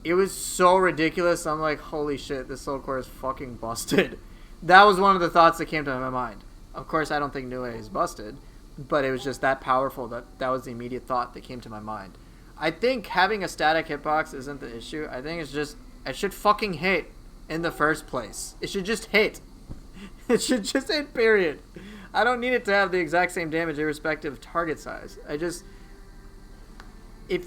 it was so ridiculous. I'm like, holy shit, this soul core is fucking busted. That was one of the thoughts that came to my mind. Of course, I don't think Nioh is busted, but it was just that powerful that was the immediate thought that came to my mind. I think having a static hitbox isn't the issue. I think it's just, it should fucking hit in the first place. It should just hit. It should just hit, period. I don't need it to have the exact same damage irrespective of target size.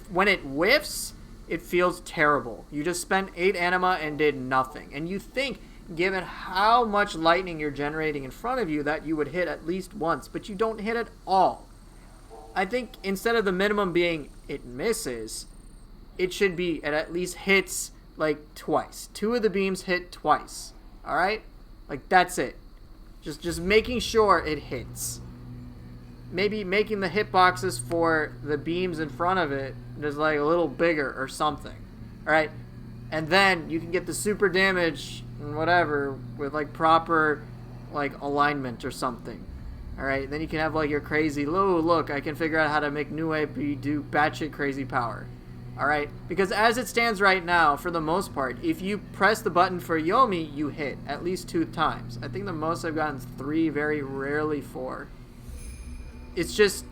When it whiffs, it feels terrible. You just spent 8 anima and did nothing. And you think, given how much lightning you're generating in front of you, that you would hit at least once, but you don't hit at all. I think instead of the minimum being it misses, it should be it at least hits like twice. 2 of the beams hit twice. Alright? Like that's it. Just making sure it hits. Maybe making the hitboxes for the beams in front of it just like a little bigger or something. Alright? And then you can get the super damage and whatever with like proper like alignment or something. Alright? Then you can have like your crazy, oh look, I can figure out how to make Nioh do batshit crazy power. Alright? Because as it stands right now, for the most part, if you press the button for Yomi, you hit at least 2 times. I think the most I've gotten is 3, very rarely 4. It's just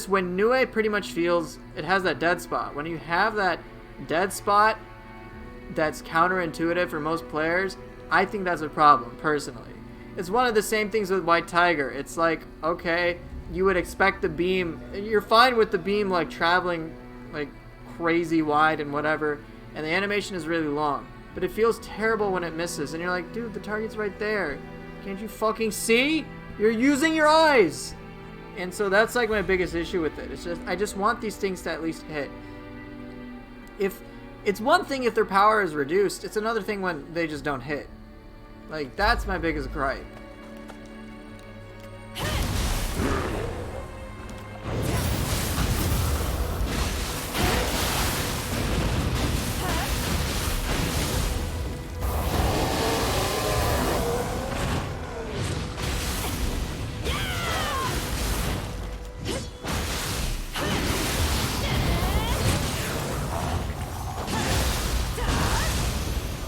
when Nioh pretty much feels it has that dead spot. When you have that dead spot that's counterintuitive for most players, I think that's a problem, personally. It's one of the same things with White Tiger. It's like, okay, you would expect the beam, you're fine with the beam like traveling like crazy wide and whatever, and the animation is really long, but it feels terrible when it misses, and you're like, dude, the target's right there. Can't you fucking see? You're using your eyes! And so that's like my biggest issue with it. It's just, I just want these things to at least hit. If it's one thing if their power is reduced, it's another thing when they just don't hit. Like, that's my biggest gripe.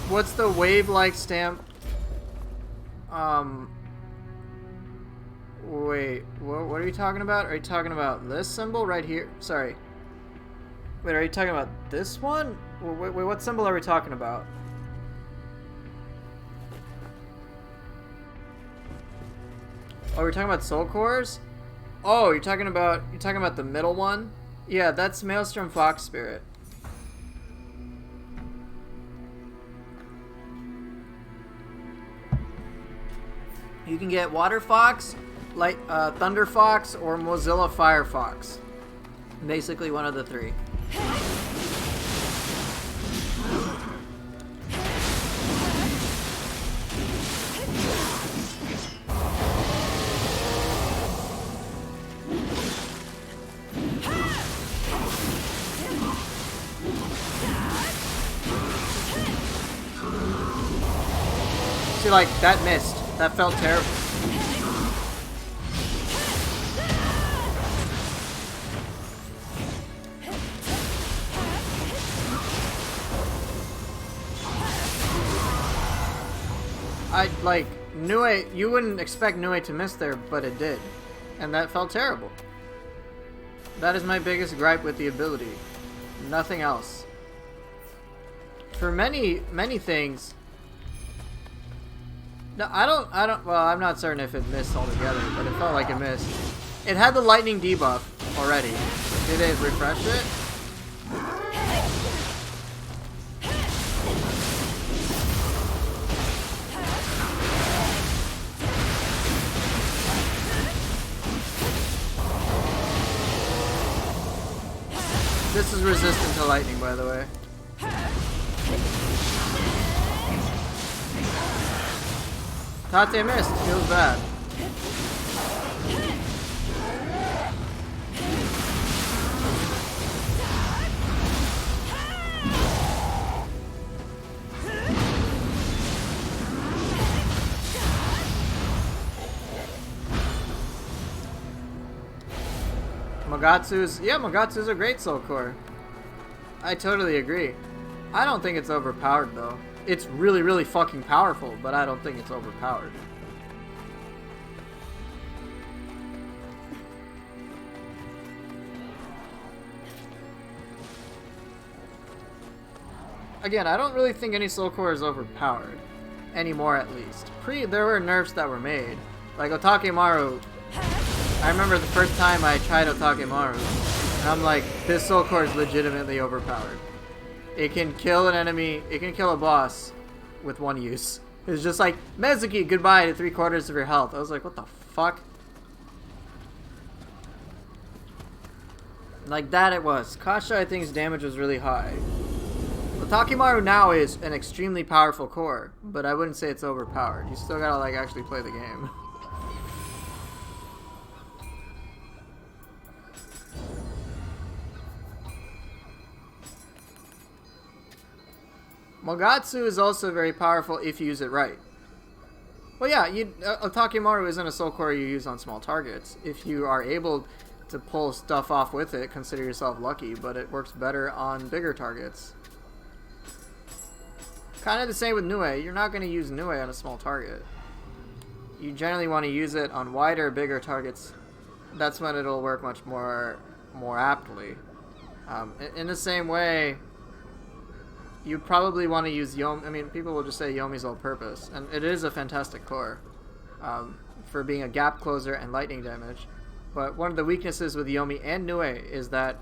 What's the wave-like stamp? Wait, what are you talking about? Are you talking about this symbol right here? Sorry. Wait, are you talking about this one? Wait, what symbol are we talking about? Oh, we're talking about soul cores? Oh, you're talking about the middle one? Yeah, that's Maelstrom Fox Spirit. You can get Water Fox, Thunder Fox, or Mozilla Firefox. Basically one of the 3. See, like, that missed. That felt terrible. Nioh, you wouldn't expect Nioh to miss there, but it did. And that felt terrible. That is my biggest gripe with the ability. Nothing else. For many things... No, I don't, well, I'm not certain if it missed altogether, but it felt like it missed. It had the lightning debuff already. Did it refresh it? This is resistant to lightning, by the way. Tate missed. Feels bad. Mogatsu's a great soul core. I totally agree. I don't think it's overpowered though. It's really, really fucking powerful, but I don't think it's overpowered. Again, I don't really think any soul core is overpowered. Anymore, at least. There were nerfs that were made. Like Otakemaru. I remember the first time I tried Otakemaru, and I'm like, this soul core is legitimately overpowered. It can kill an enemy, it can kill a boss with one use. It's just like, Mezuki, goodbye to 3/4 of your health. I was like, what the fuck? Like that it was. Kasha, I think's damage was really high. Otakemaru now is an extremely powerful core, but I wouldn't say it's overpowered. You still gotta like actually play the game. Mogatsu is also very powerful if you use it right. Well, yeah, Otakemaru isn't a soul core you use on small targets. If you are able to pull stuff off with it, consider yourself lucky, but it works better on bigger targets. Kind of the same with Nioh. You're not going to use Nioh on a small target. You generally want to use it on wider, bigger targets. That's when it'll work much more aptly. In the same way, you probably want to use Yomi. I mean, people will just say Yomi's all-purpose, and it is a fantastic core for being a gap closer and lightning damage. But one of the weaknesses with Yomi and Nioh is that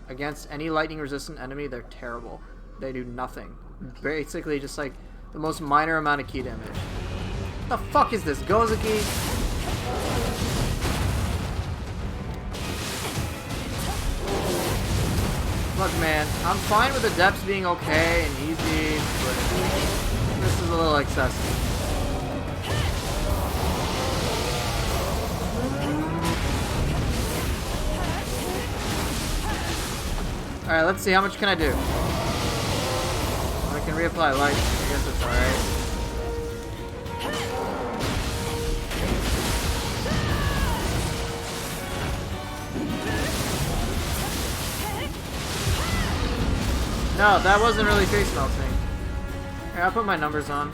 against any lightning-resistant enemy, they're terrible. They do nothing. Basically, just like the most minor amount of key damage. What the fuck is this, Gozuki? Look, man, I'm fine with the depths being okay and easy, but this is a little excessive. Alright, let's see, how much can I do? I can reapply light. I guess it's alright. No, that wasn't really face melting. Here, I'll put my numbers on.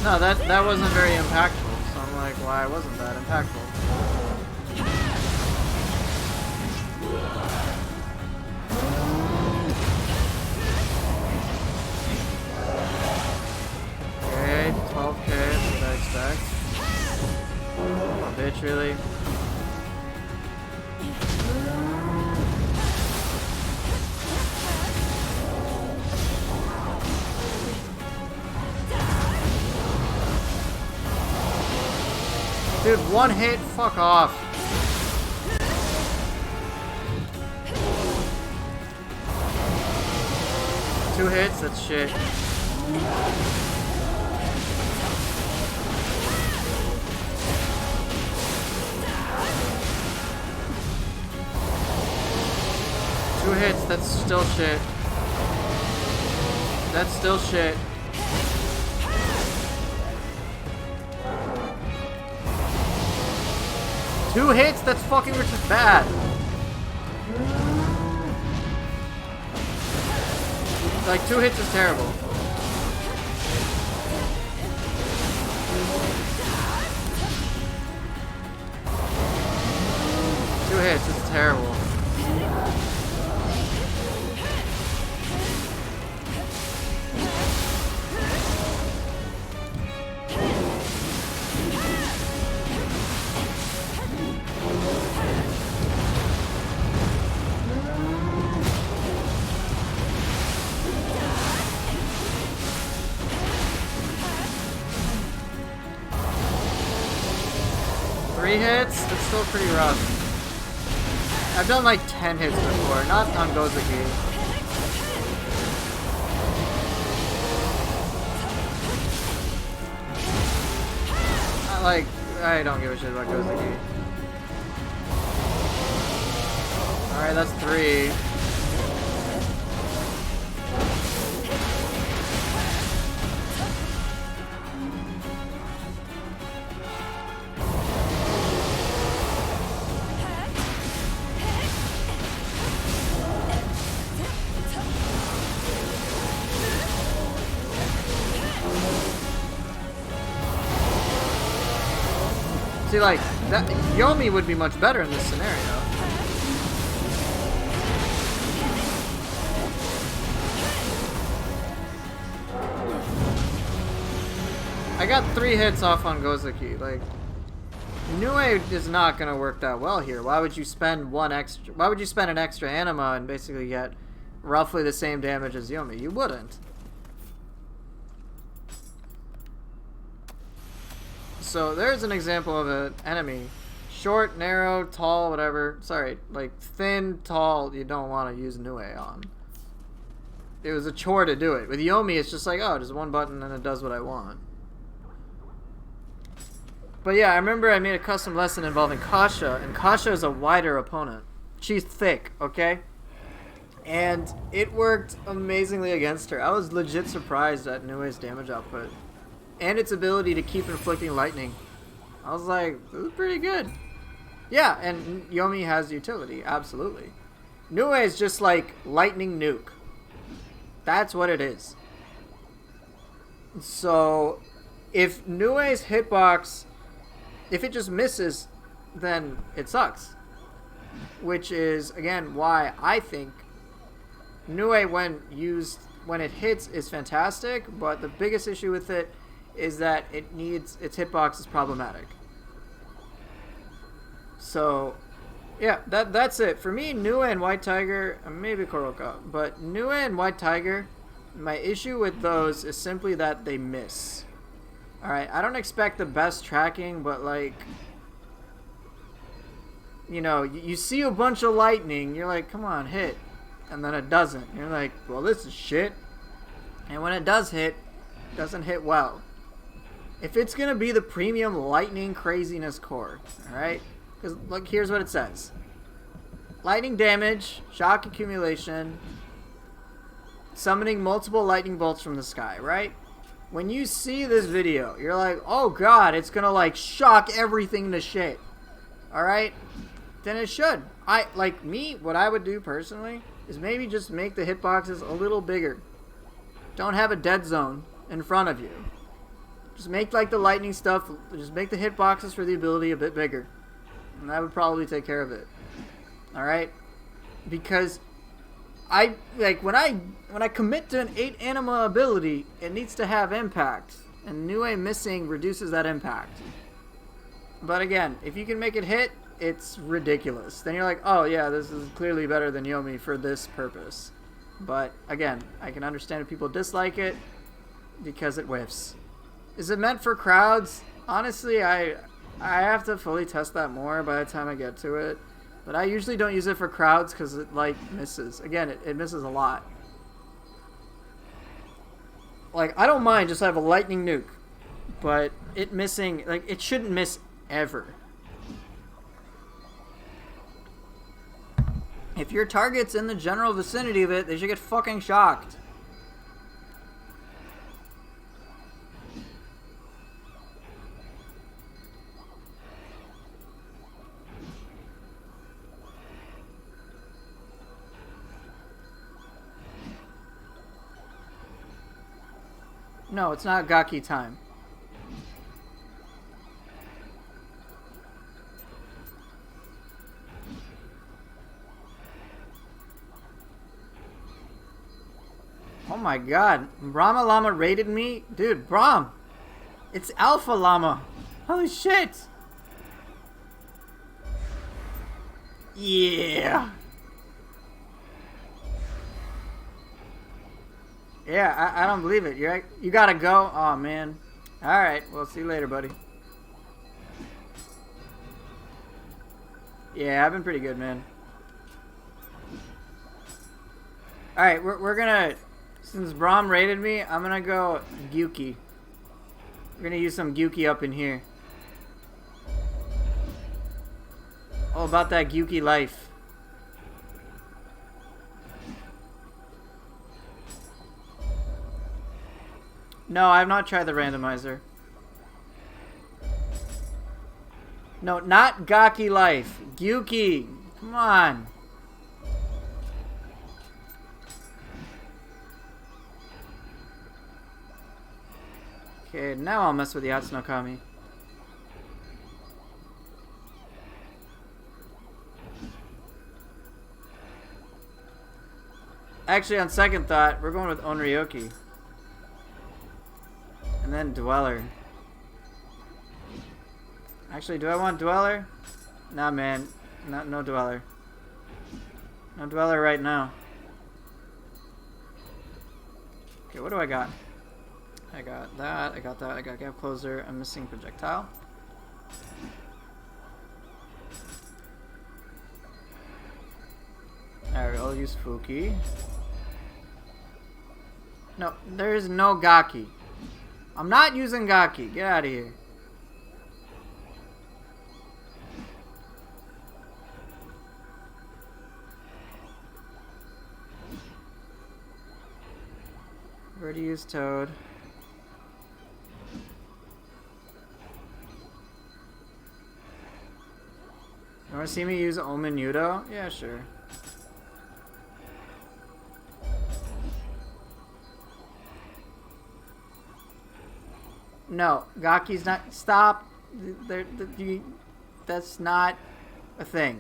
No, that wasn't very impactful, so I'm like, why wasn't that impactful? Okay, 12k, that's what I expect. Oh, bitch, really? Dude, one hit? Fuck off. Two hits? That's shit. Two hits? That's still shit. That's still shit. Two hits? That's fucking bad. Like, two hits is terrible. Two hits is terrible. 3 hits? That's still pretty rough. I've done like 10 hits before, not on Gozaki. I don't give a shit about Gozaki. Alright, that's 3. See, like, that Yomi would be much better in this scenario. I got 3 hits off on Gozaki. Like, Nioh is not gonna work that well here. Why would you spend why would you spend an extra anima and basically get roughly the same damage as Yomi? You wouldn't. So there's an example of an enemy. Short, narrow, tall, whatever. Sorry, like thin, tall, you don't want to use Nioh on. It was a chore to do it. With Yomi, it's just like, oh, just one button and it does what I want. But yeah, I remember I made a custom lesson involving Kasha, and Kasha is a wider opponent. She's thick, okay? And it worked amazingly against her. I was legit surprised at Nioh's damage output. And its ability to keep inflicting lightning. I was like, this is pretty good. Yeah, and Yomi has utility, absolutely. Nioh is just like lightning nuke. That's what it is. So, if Nioh's hitbox, if it just misses, then it sucks. Which is, again, why I think Nioh, when it hits, is fantastic, but the biggest issue with it is that its hitbox is problematic. So, yeah, that's it. For me, Nioh and White Tiger, maybe Kuroka, but Nioh and White Tiger, my issue with those is simply that they miss. Alright, I don't expect the best tracking, but like, you know, you see a bunch of lightning, you're like, come on, hit. And then it doesn't. You're like, well, this is shit. And when it does hit, it doesn't hit well. If it's going to be the premium lightning craziness core, alright? Because, look, here's what it says. Lightning damage, shock accumulation, summoning multiple lightning bolts from the sky, right? When you see this video, you're like, oh god, it's going to, like, shock everything to shit. Alright? Then it should. What I would do personally is maybe just make the hitboxes a little bigger. Don't have a dead zone in front of you. Just make like the lightning stuff, just make the hitboxes for the ability a bit bigger. And that would probably take care of it. Alright? Because when I commit to an 8 anima ability, it needs to have impact. And Nioh missing reduces that impact. But again, if you can make it hit, it's ridiculous. Then you're like, oh yeah, this is clearly better than Yomi for this purpose. But again, I can understand if people dislike it because it whiffs. Is it meant for crowds? Honestly, I have to fully test that more by the time I get to it. But I usually don't use it for crowds because it like misses. Again, it misses a lot. Like, I don't mind just have a lightning nuke. But it missing, like, it shouldn't miss ever. If your target's in the general vicinity of it, they should get fucking shocked. No, it's not Gaki time. Oh my god, Brahma Llama raided me? Dude, Brahm! It's Alpha Llama! Holy shit! Yeah! Yeah, I don't believe it. You gotta go? Oh man. Alright, well, see you later, buddy. Yeah, I've been pretty good, man. Alright, we're gonna... Since Braum raided me, I'm gonna go Gyuki. We're gonna use some Gyuki up in here. All about that Gyuki life. No, I have not tried the randomizer. No, not Gaki life. Gyuki. Come on. Okay, now I'll mess with the Atsunokami. Actually, on second thought, we're going with Onryoki. And then Dweller. Actually, do I want Dweller? Nah, man. No Dweller. No Dweller right now. Okay, what do I got? I got that, I got that, I got Gap Closer, I'm missing Projectile. Alright, I'll use Fuki. No, there is no Gaki. I'm not using Gaki. Get out of here. I've already used Toad. You wanna see me use Omen Yudo? Yeah, sure. No, Gaki's not. Stop. That's not a thing.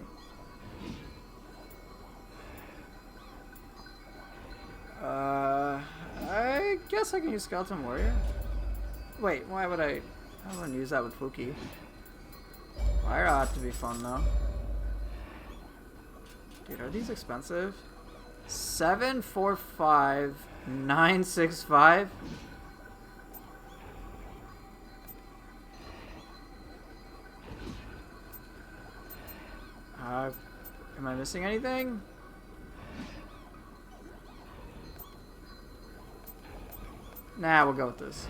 I guess I can use Skeleton Warrior. Wait, why would I? I wouldn't use that with Fuki. Fire ought to be fun though. Dude, are these expensive? 745,965. Am I missing anything? Nah, we'll go with this.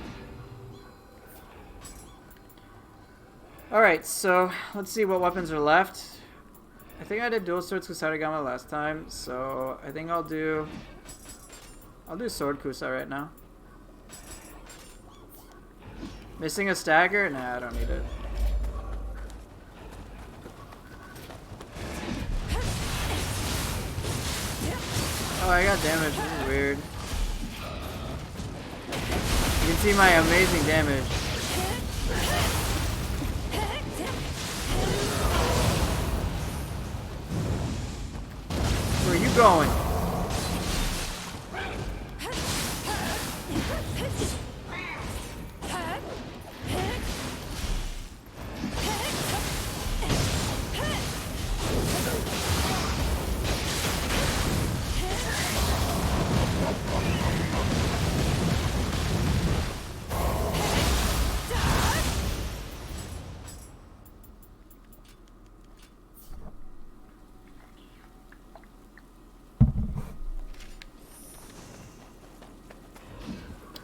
Alright, so let's see what weapons are left. I think I did Dual Swords Kusarigama last time, so I think I'll do Sword Kusa right now. Missing a stagger? Nah, I don't need it. Oh, I got damage. This is weird. You can see my amazing damage. Where are you going?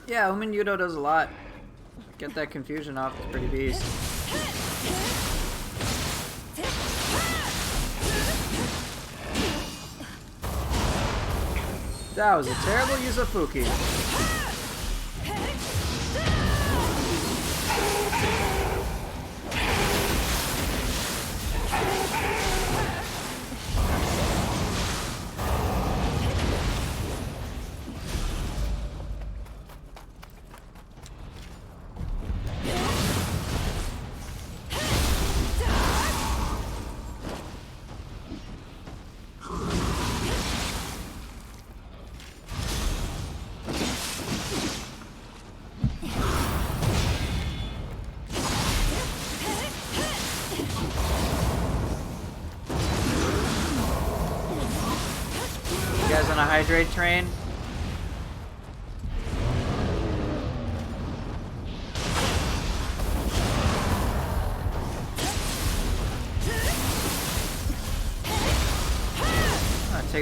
Yeah, Omen Yudo does a lot. Get that confusion off, it's pretty beast. That was a terrible use of Fuki. On a hydrate train.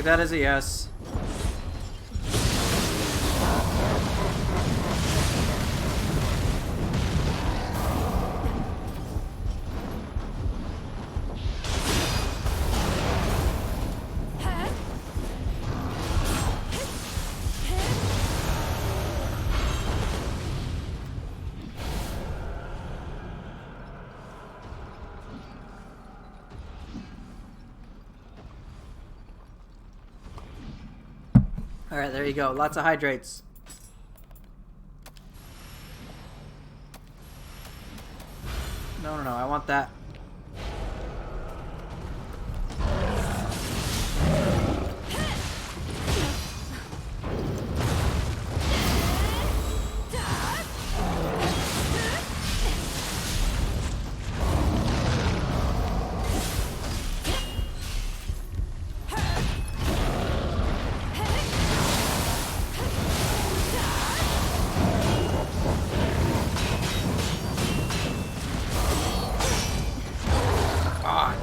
take that as a yes. Alright, there you go. Lots of hydrates. No, I want that.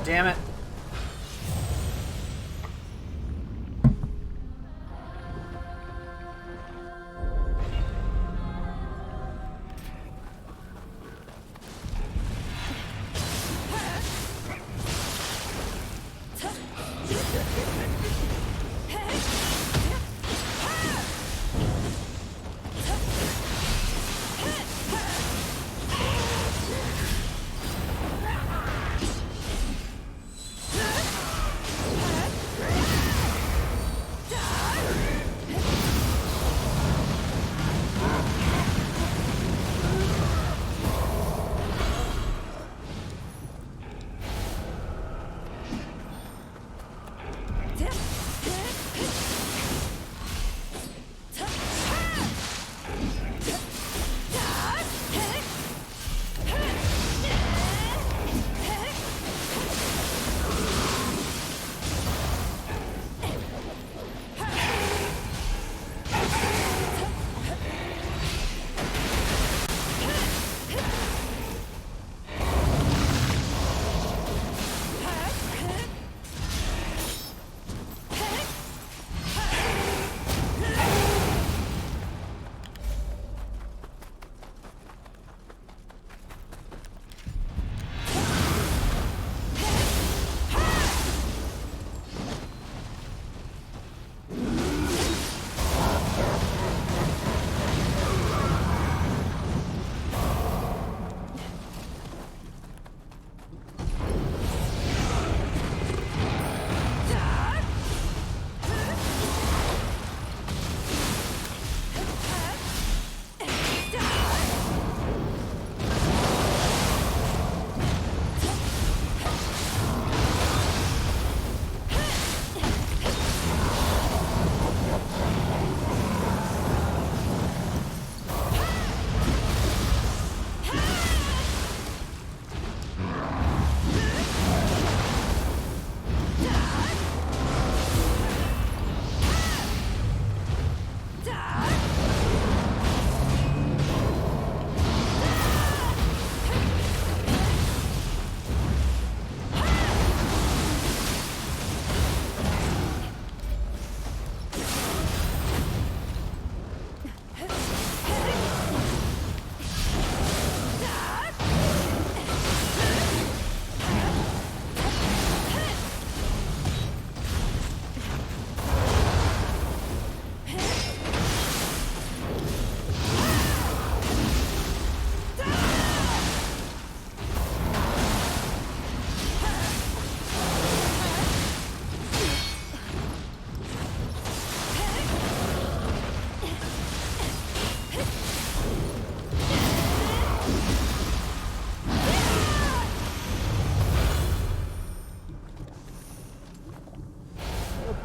Damn it.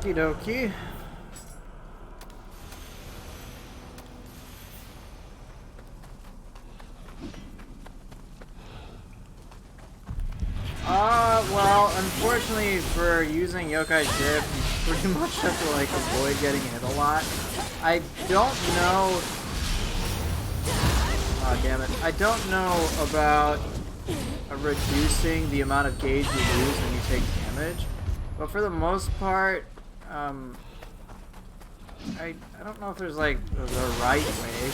Okie dokie. Well, unfortunately for using Yokai Dip, you pretty much have to, like, avoid getting hit a lot. I don't know... Aw, damn it. I don't know about reducing the amount of gauge you lose when you take damage, but for the most part, I don't know if there's like the right way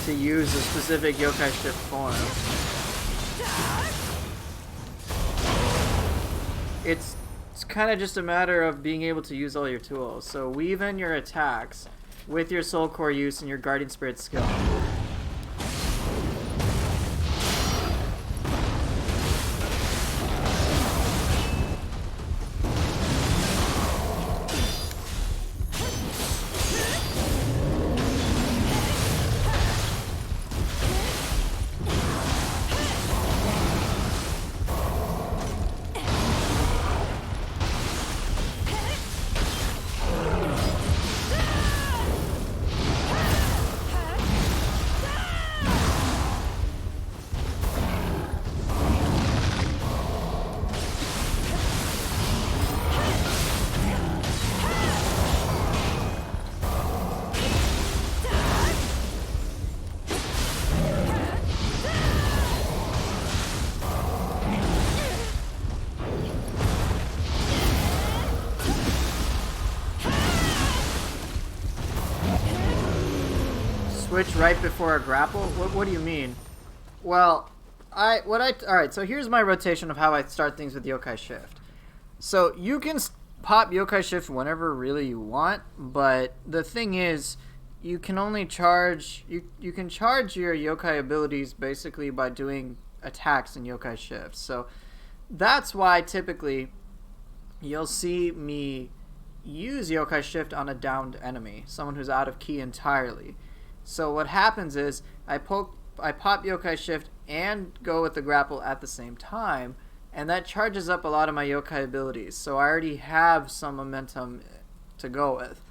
to use a specific yokai shift form. It's kind of just a matter of being able to use all your tools. So weave in your attacks with your soul core use and your guardian spirit skill. Switch right before a grapple? What do you mean? Well, alright, so here's my rotation of how I start things with Yokai Shift. So you can pop Yokai Shift whenever really you want, but the thing is, you can only charge, you can charge your Yokai abilities basically by doing attacks in Yokai Shift. So that's why typically you'll see me use Yokai Shift on a downed enemy, someone who's out of key entirely. So what happens is I pop Yokai Shift and go with the grapple at the same time, and that charges up a lot of my Yokai abilities. So I already have some momentum to go with.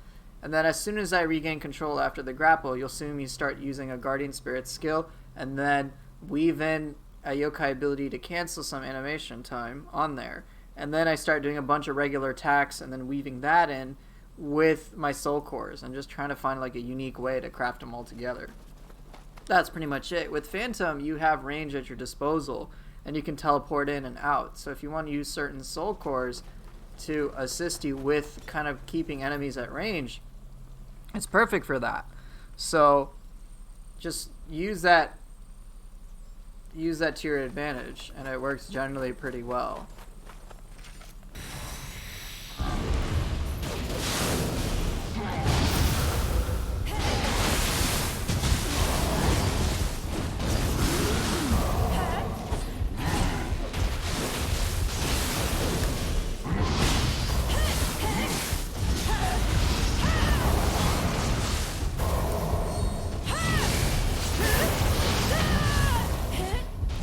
And then as soon as I regain control after the grapple, you'll see me start using a Guardian Spirit skill and then weave in a Yokai ability to cancel some animation time on there. And then I start doing a bunch of regular attacks and then weaving that in with my soul cores and just trying to find like a unique way to craft them all together. That's pretty much it. With Phantom, you have range at your disposal and you can teleport in and out. So if you want to use certain soul cores to assist you with kind of keeping enemies at range, it's perfect for that. So just use that to your advantage, and it works generally pretty well.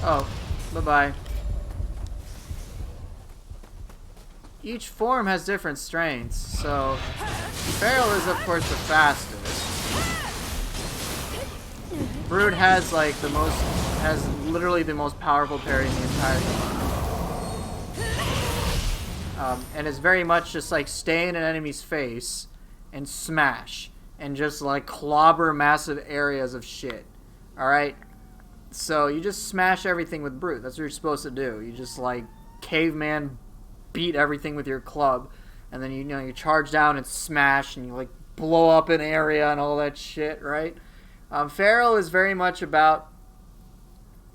Oh, bye-bye. Each form has different strengths, so Feral is of course the fastest. Brute has like has literally the most powerful parry in the entire game. And is very much just like stay in an enemy's face and smash and just like clobber massive areas of shit. Alright? So you just smash everything with Brute. That's what you're supposed to do. You just like caveman beat everything with your club, and then you charge down and smash, and you like blow up an area and all that shit, right? Feral is very much about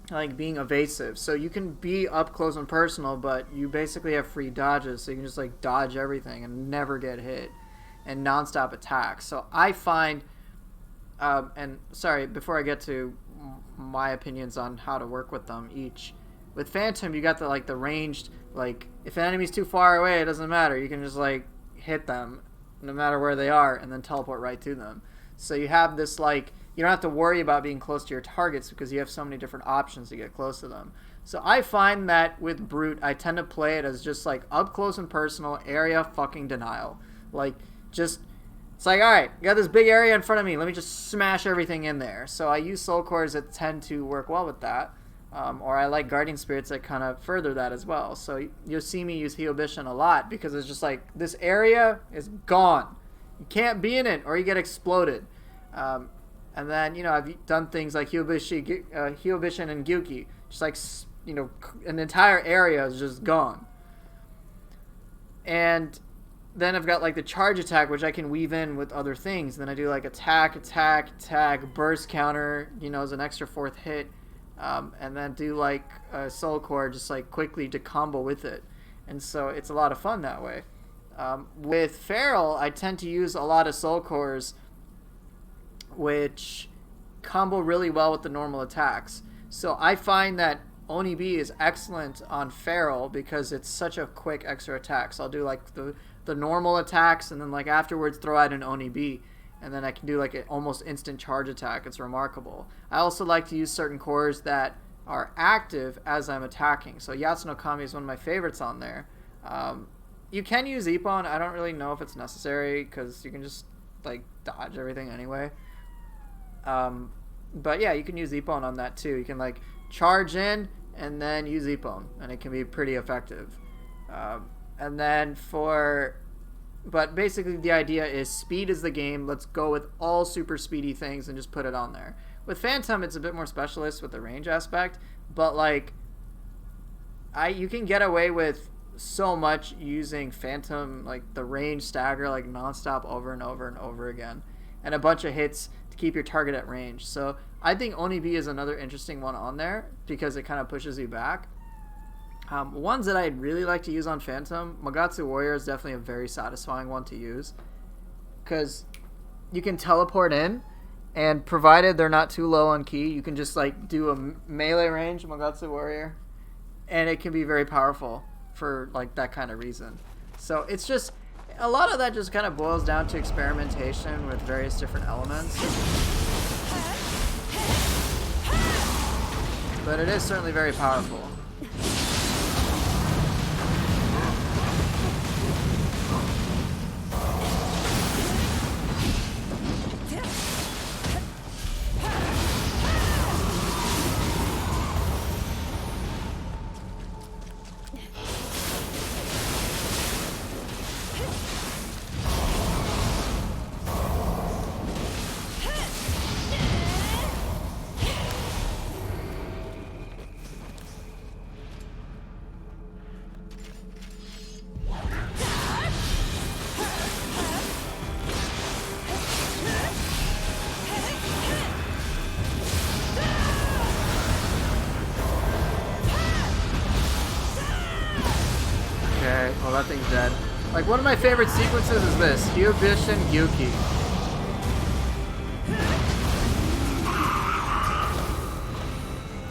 like being evasive. So you can be up close and personal, but you basically have free dodges, so you can just like dodge everything and never get hit, and non-stop attacks. So I find, and sorry, before I get to my opinions on how to work with them each. With Phantom, you got the ranged, like, if an enemy's too far away, it doesn't matter. You can just, like, hit them no matter where they are and then teleport right to them. So you have this, like, you don't have to worry about being close to your targets because you have so many different options to get close to them. So I find that with Brute, I tend to play it as just, like, up close and personal area fucking denial. Like, just... It's like, alright, got this big area in front of me. Let me just smash everything in there. So I use soul cores that tend to work well with that. Or I like guardian spirits that kind of further that as well. So you'll see me use Hyobishin a lot because it's just like, this area is gone. You can't be in it or you get exploded. And then, I've done things like Hyobishin and Gyuki. Just like, an entire area is just gone. And then I've got like the charge attack, which I can weave in with other things. Then I do like attack, burst counter, as an extra 4th hit. And then do like a soul core just like quickly to combo with it. And so it's a lot of fun that way. With Feral, I tend to use a lot of soul cores which combo really well with the normal attacks. So I find that Oni B is excellent on Feral because it's such a quick extra attack. So I'll do like the normal attacks and then like afterwards throw out an Oni B. And then I can do like an almost instant charge attack. It's remarkable. I also like to use certain cores that are active as I'm attacking. So Yatsuno Kami is one of my favorites on there. You can use Ippon. I don't really know if it's necessary because you can just like dodge everything anyway. But yeah, you can use Ippon on that too. You can like charge in and then use Ippon, and it can be pretty effective. And then but basically the idea is speed is the game. Let's go with all super speedy things and just put it on there. With Phantom, it's a bit more specialist with the range aspect, but like you can get away with so much using Phantom, like the range stagger like nonstop over and over and over again, and a bunch of hits to keep your target at range. So I think Oni B is another interesting one on there because it kind of pushes you back. Ones that I'd really like to use on Phantom, Magatsu Warrior is definitely a very satisfying one to use because you can teleport in, and provided they're not too low on ki, you can just like do a melee range Magatsu Warrior, and it can be very powerful for like that kind of reason. So it's just a lot of that just kind of boils down to experimentation with various different elements, but it is certainly very powerful. Okay, well that thing's dead. Like one of my favorite sequences is this, Hyobishin Gyuki.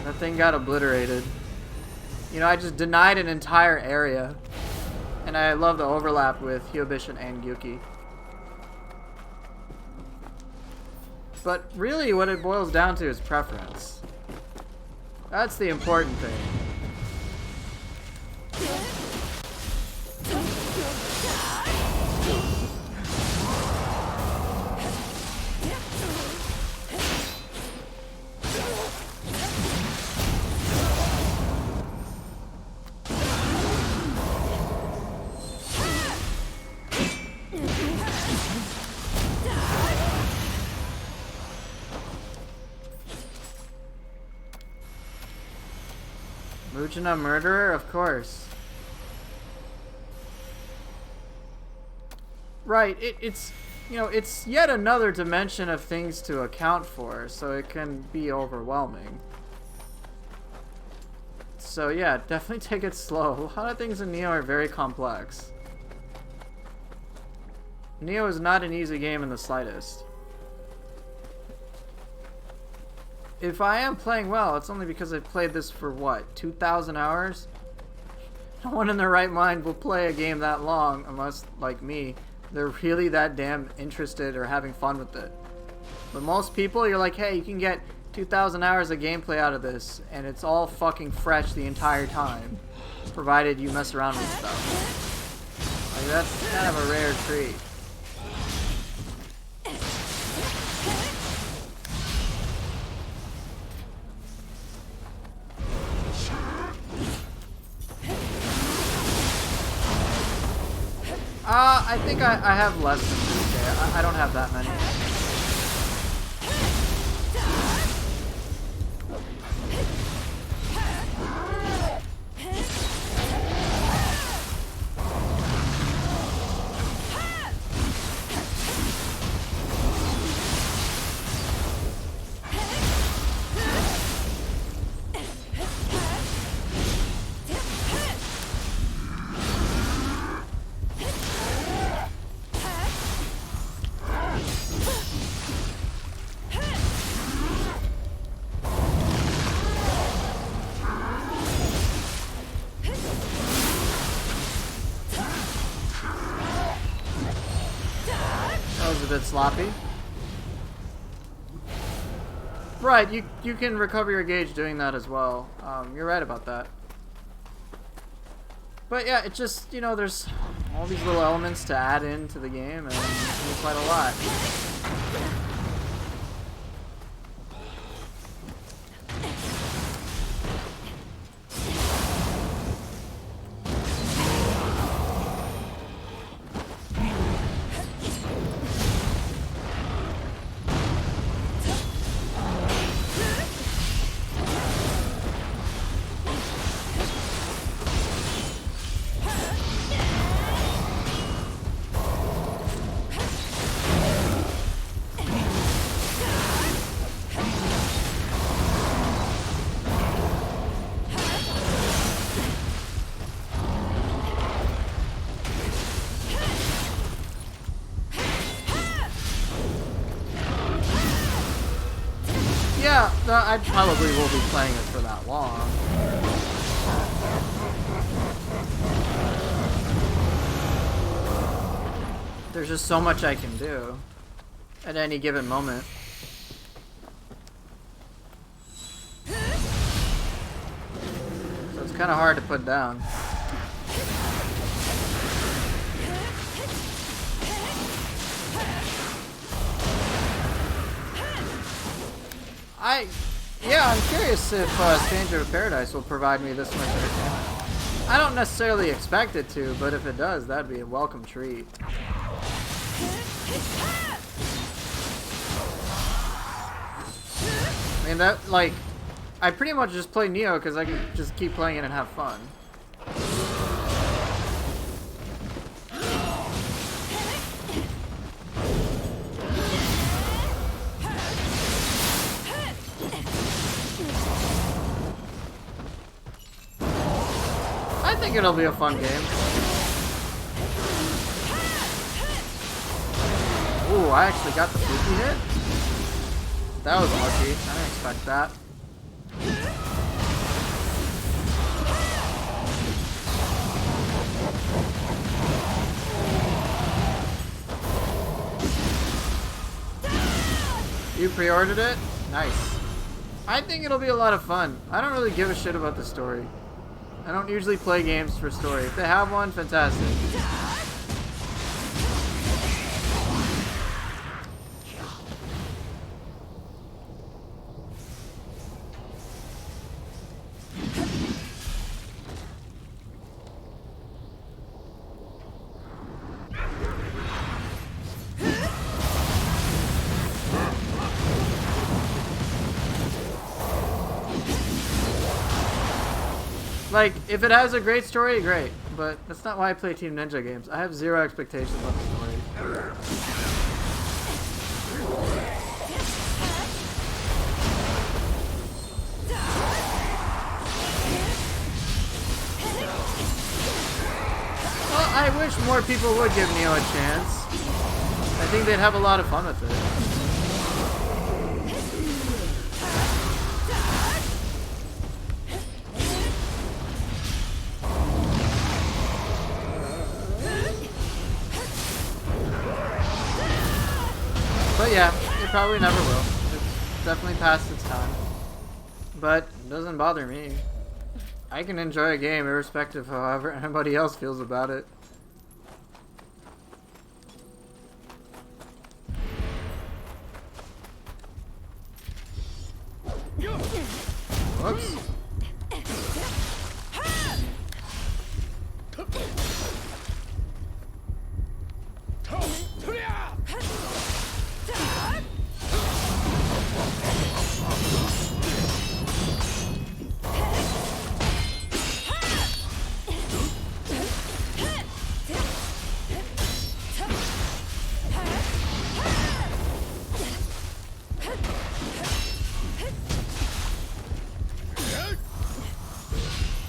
That thing got obliterated. I just denied an entire area. And I love the overlap with Hyobishin and Gyuki. But really what it boils down to is preference. That's the important thing. Mujina Murderer? Of course. Right, it's it's yet another dimension of things to account for, so it can be overwhelming. So yeah, definitely take it slow. A lot of things in Nioh are very complex. Nioh is not an easy game in the slightest. If I am playing well, it's only because I've played this for, what, 2,000 hours? No one in their right mind will play a game that long, unless, like me, they're really that damn interested or having fun with it. But most people, you're like, hey, you can get 2,000 hours of gameplay out of this, and it's all fucking fresh the entire time, provided you mess around with stuff. Like, that's kind of a rare treat. I think I have less than 2K. I don't have that many. sloppy. Right, you can recover your gauge doing that as well. You're right about that. But yeah, it just, you know, there's all these little elements to add into the game, and it's quite a lot. Yeah, I probably will be playing it for that long. There's just so much I can do at any given moment. So it's kind of hard to put down. Yeah, I'm curious if Stranger of Paradise will provide me this much entertainment. I don't necessarily expect it to, but if it does, that'd be a welcome treat. I mean, that, like, I pretty much just play Nioh because I can just keep playing it and have fun. I think it'll be a fun game. Ooh, I actually got the Fuki hit? That was lucky. I didn't expect that. You pre-ordered it? Nice. I think it'll be a lot of fun. I don't really give a shit about the story. I don't usually play games for story. If they have one, fantastic. Like, if it has a great story, great. But that's not why I play Team Ninja games. I have zero expectations about the story. Well, I wish more people would give Nioh a chance. I think they'd have a lot of fun with it. But yeah, it probably never will. It's definitely past its time. But it doesn't bother me. I can enjoy a game irrespective of however anybody else feels about it. Whoops.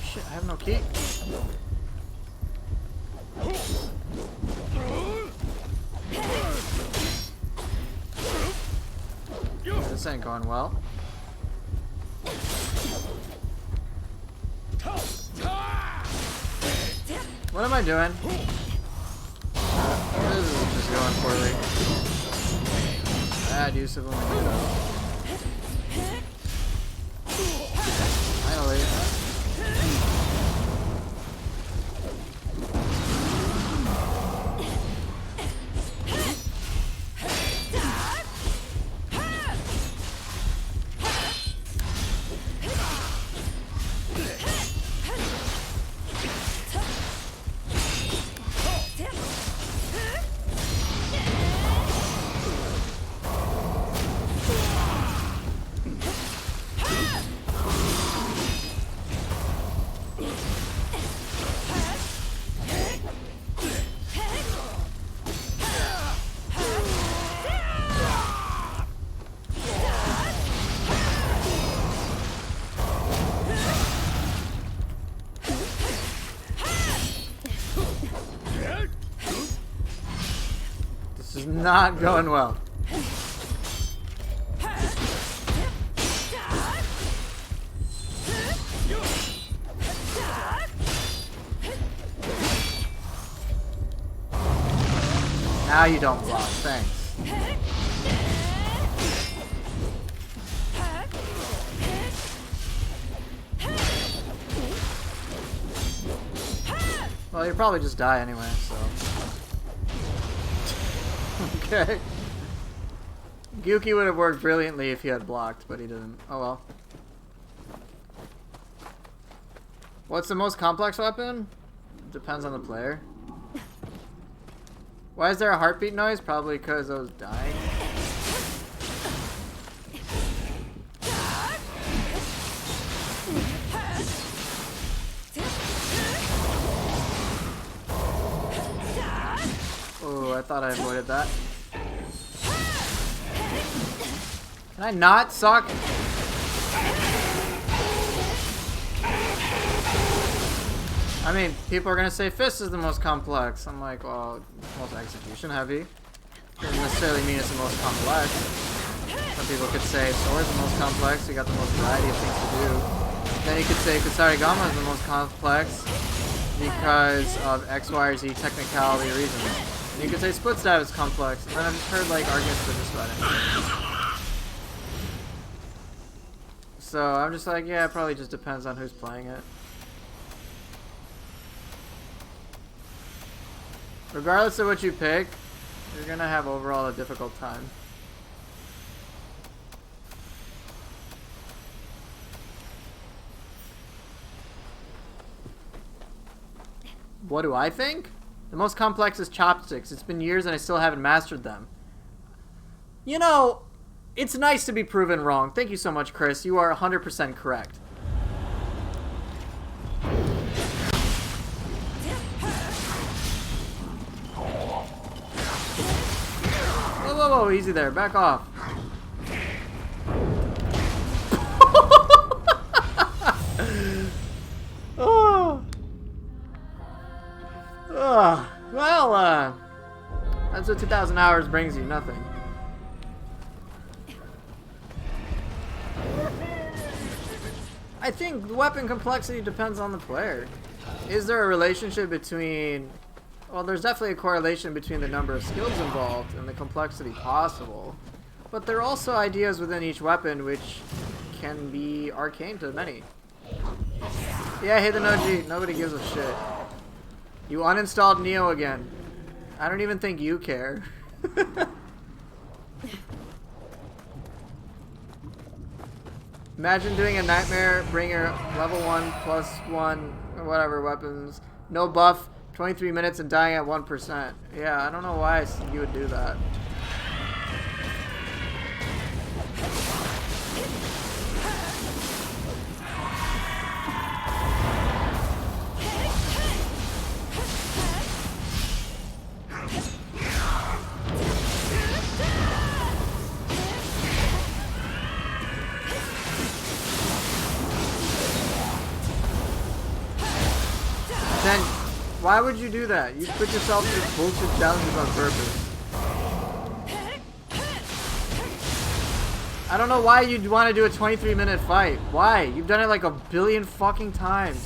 Shit, I have no key. This ain't going well. What am I doing? This is just going poorly. Bad use of anecdotes. Finally. This is not going well. Now you don't block, thanks. Well, you'll probably just die anyway, so. Okay. Gyuki would have worked brilliantly if he had blocked, but he didn't. Oh well. What's the most complex weapon? Depends on the player. Why is there a heartbeat noise? Probably because I was dying. Oh, I thought I avoided that. Can I not suck? I mean, people are gonna say fist is the most complex. I'm like, well, it's most execution heavy. Doesn't necessarily mean it's the most complex. Some people could say sword's the most complex. You got the most variety of things to do. Then you could say Kusarigama is the most complex because of X, Y, or Z technicality reasons. And you could say split stab is complex. And then I've just heard like arguments for just about anything. So I'm just like, yeah, it probably just depends on who's playing it. Regardless of what you pick, you're gonna have overall a difficult time. What do I think? The most complex is chopsticks. It's been years and I still haven't mastered them. You know, it's nice to be proven wrong. Thank you so much, Chris. You are 100% correct. Whoa, easy there. Back off. Oh. Oh. Well, that's what 2,000 hours brings you. Nothing. I think weapon complexity depends on the player. Is there a relationship between... Well, there's definitely a correlation between the number of skills involved and the complexity possible. But there are also ideas within each weapon which can be arcane to many. Yeah, hey the Noji, nobody gives a shit. You uninstalled Nioh again. I don't even think you care. Imagine doing a Nightmare Bringer level 1 plus 1 or whatever weapons. No buff. 23 minutes and dying at 1%. Yeah, I don't know why you would do that. Then why would you do that? You put yourself through bullshit challenges on purpose. I don't know why you'd want to do a 23-minute fight. Why? You've done it like a billion fucking times.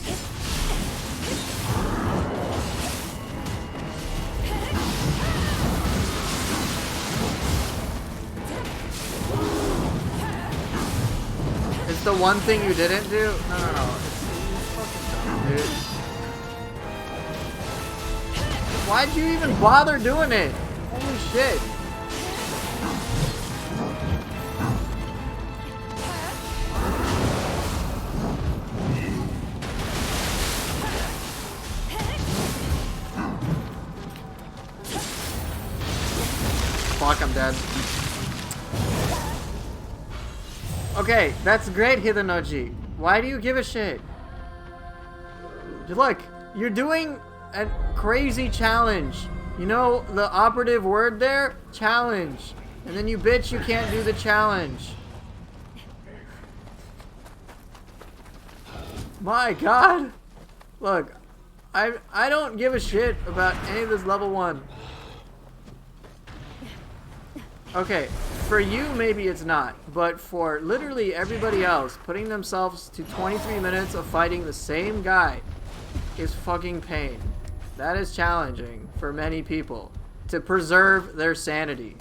the one thing you didn't do? No. It's fucking dumb, dude. Why'd you even bother doing it? Holy shit. Fuck, I'm dead. Okay, that's great, Hidenoji. Why do you give a shit? Look, you're doing a crazy challenge. You know the operative word there? Challenge. And then you bitch you can't do the challenge. My god. Look, I don't give a shit about any of this level 1. Okay, for you maybe it's not, but for literally everybody else, putting themselves to 23 minutes of fighting the same guy is fucking pain. That is challenging for many people to preserve their sanity.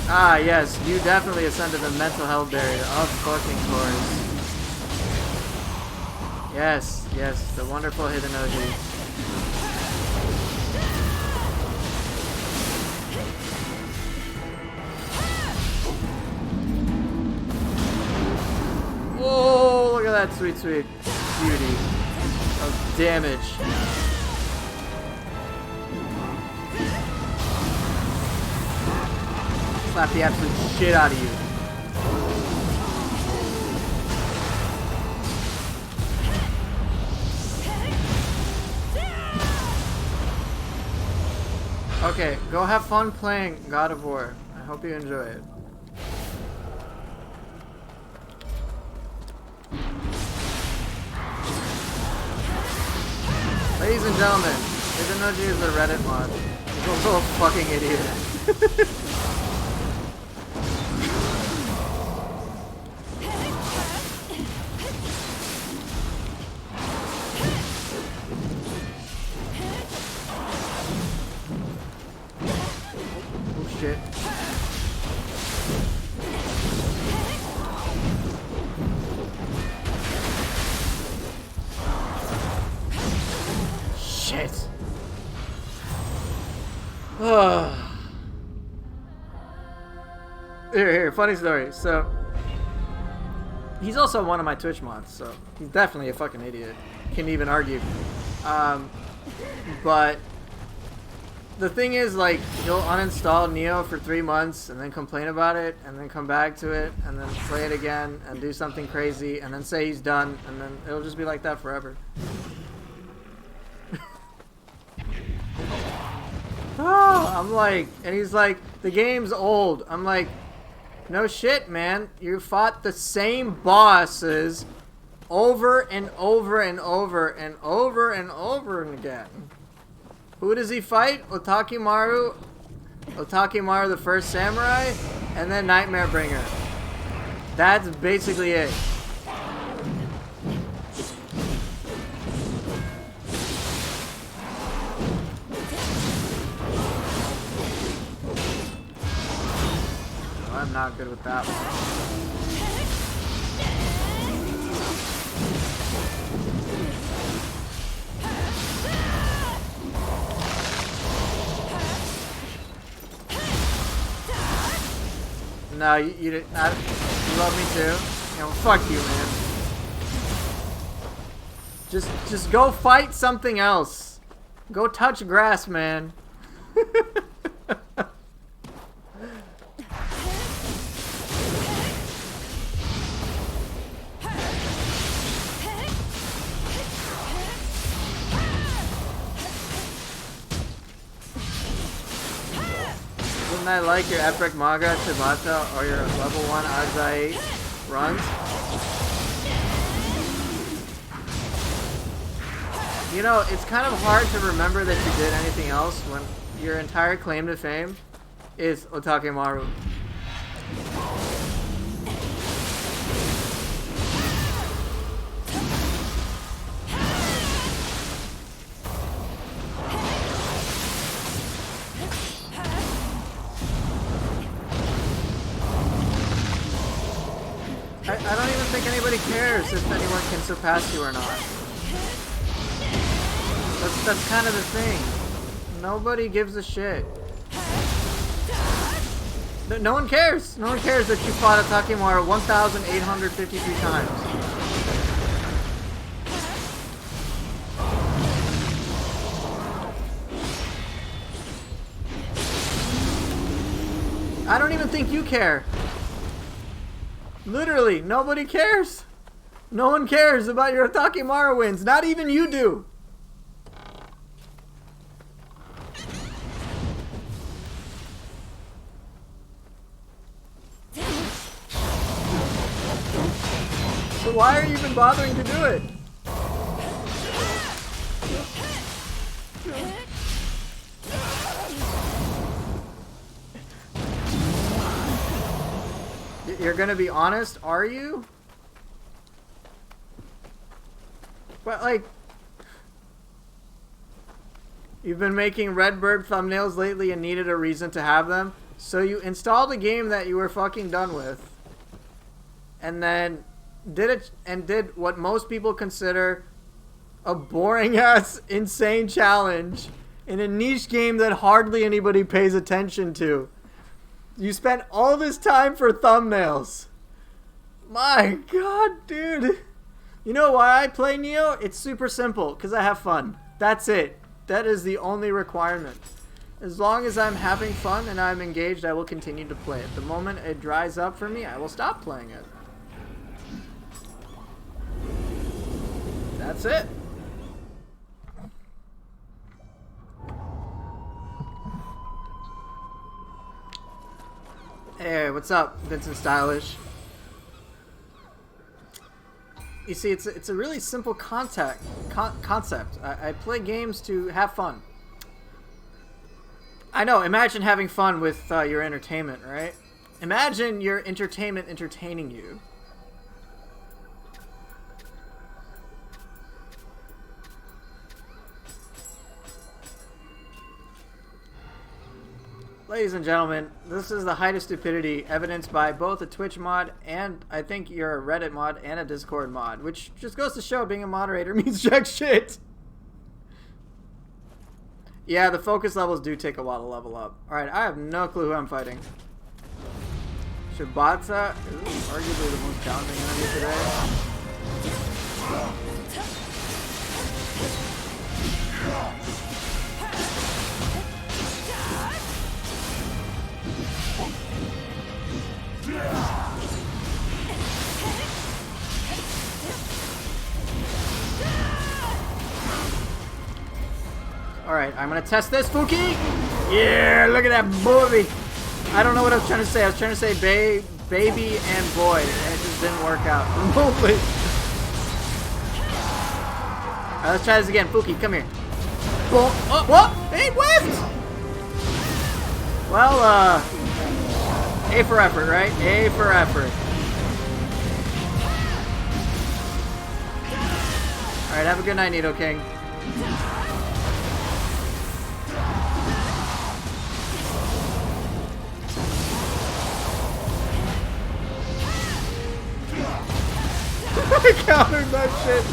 Ah, yes, you definitely ascended the mental health barrier, of fucking course. Yes, the wonderful Hidenoji. Oh, look at that sweet beauty of damage. Slap the absolute shit out of you. Okay, go have fun playing God of War. I hope you enjoy it. Ladies and gentlemen, Hidenoji is a Reddit mod. He's also a fucking idiot. Shit. Shit. Here, funny story. So, he's also one of my Twitch mods, so he's definitely a fucking idiot. Can't even argue. But the thing is, like, he'll uninstall Nioh for 3 months and then complain about it and then come back to it and then play it again and do something crazy and then say he's done and then it'll just be like that forever. Oh, I'm like, and he's like, the game's old. I'm like, no shit, man. You fought the same bosses over and over and over and over and over again. Who does he fight? Otakimaru the first samurai, and then Nightmare Bringer. That's basically it. Oh, I'm not good with that one. No, you didn't. You love me too. You know, fuck you, man. Just go fight something else. Go touch grass, man. I like your epic manga Shibata or your level 1 Ajai runs. You know, it's kind of hard to remember that you did anything else when your entire claim to fame is Otakemaru. I don't even think anybody cares if anyone can surpass you or not. That's kind of the thing. Nobody gives a shit. No one cares. No one cares that you fought Otakemaru 1,853 times. I don't even think you care. Literally, nobody cares. No one cares about your Otakemaru wins. Not even you do. So why are you even bothering to do it? You're gonna be honest, are you? But like, you've been making Redbird thumbnails lately and needed a reason to have them, so you installed a game that you were fucking done with, and then did what most people consider a boring ass insane challenge in a niche game that hardly anybody pays attention to. You spent all this time for thumbnails. My god, dude. You know why I play Nioh? It's super simple, because I have fun. That's it. That is the only requirement. As long as I'm having fun and I'm engaged, I will continue to play it. The moment it dries up for me, I will stop playing it. That's it. Hey, what's up, Vincent Stylish? You see, it's a really simple concept. I play games to have fun. I know, imagine having fun with your entertainment, right? Imagine your entertainment entertaining you. Ladies and gentlemen, this is the height of stupidity evidenced by both a Twitch mod and I think you're a Reddit mod and a Discord mod, which just goes to show being a moderator means jack shit. Yeah, the focus levels do take a while to level up. Alright, I have no clue who I'm fighting. Shibatsa is arguably the most challenging enemy today. Alright, I'm gonna test this, Fuki! Yeah, look at that movie! I don't know what I was trying to say. I was trying to say baby and boy, and it just didn't work out remotely. Alright, let's try this again. Fuki, come here. Boom. Oh, what? Hey, whiffed! Well, A for effort, right? A for effort. Alright, have a good night, Nioh King. I countered that shit.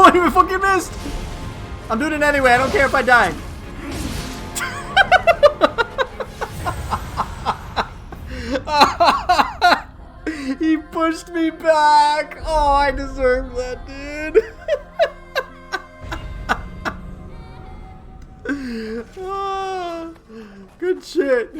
I even fucking missed! I'm doing it anyway, I don't care if I die. He pushed me back! Oh, I deserve that, dude. Oh, good shit.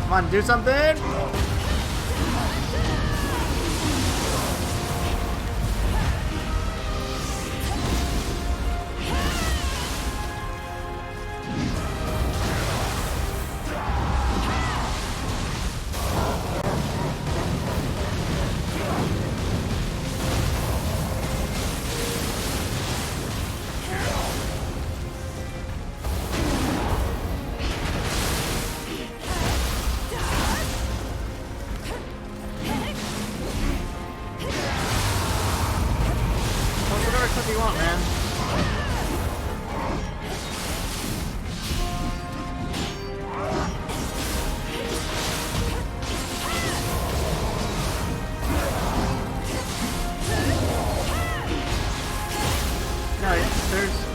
Come on, do something! What do you want, man? No,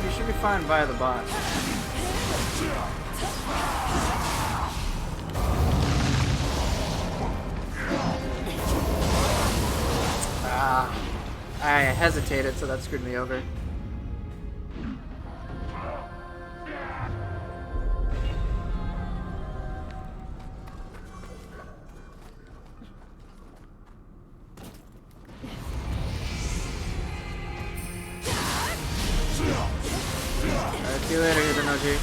you should be fine by the bot. I hesitated, so that screwed me over. Alright, see you later, Hidenoji.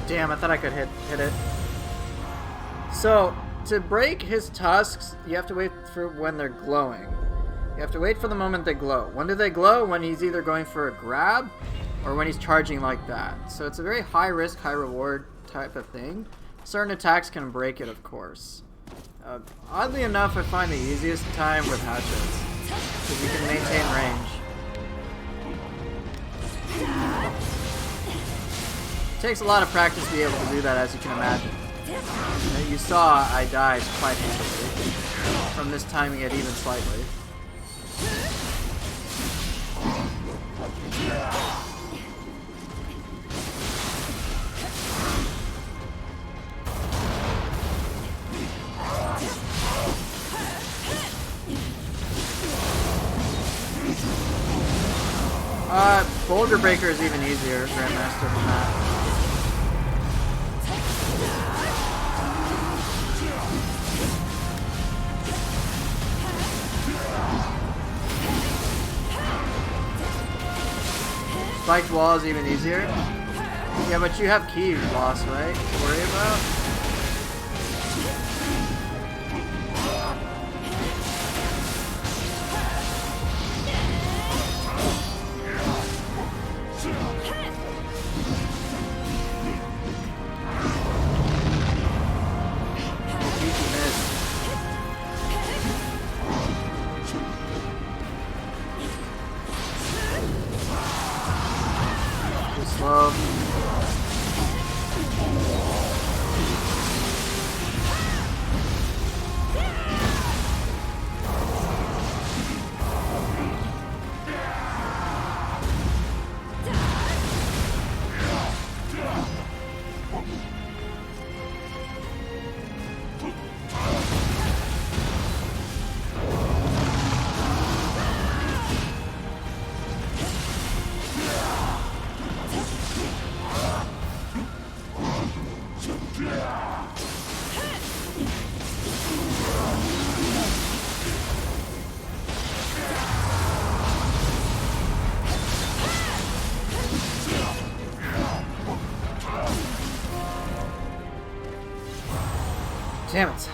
Damn, I thought I could hit it. So, to break his tusks, you have to wait for when they're glowing. You have to wait for the moment they glow. When do they glow? When he's either going for a grab or when he's charging like that. So it's a very high risk, high reward type of thing. Certain attacks can break it, of course. Oddly enough, I find the easiest time with hatchets, because you can maintain range. It takes a lot of practice to be able to do that, as you can imagine. You saw I died quite handily from this timing it even slightly. Boulder Breaker is even easier, Grandmaster, than that. Spiked wall is even easier. Yeah, but you have key loss, right? To worry about. Damn it.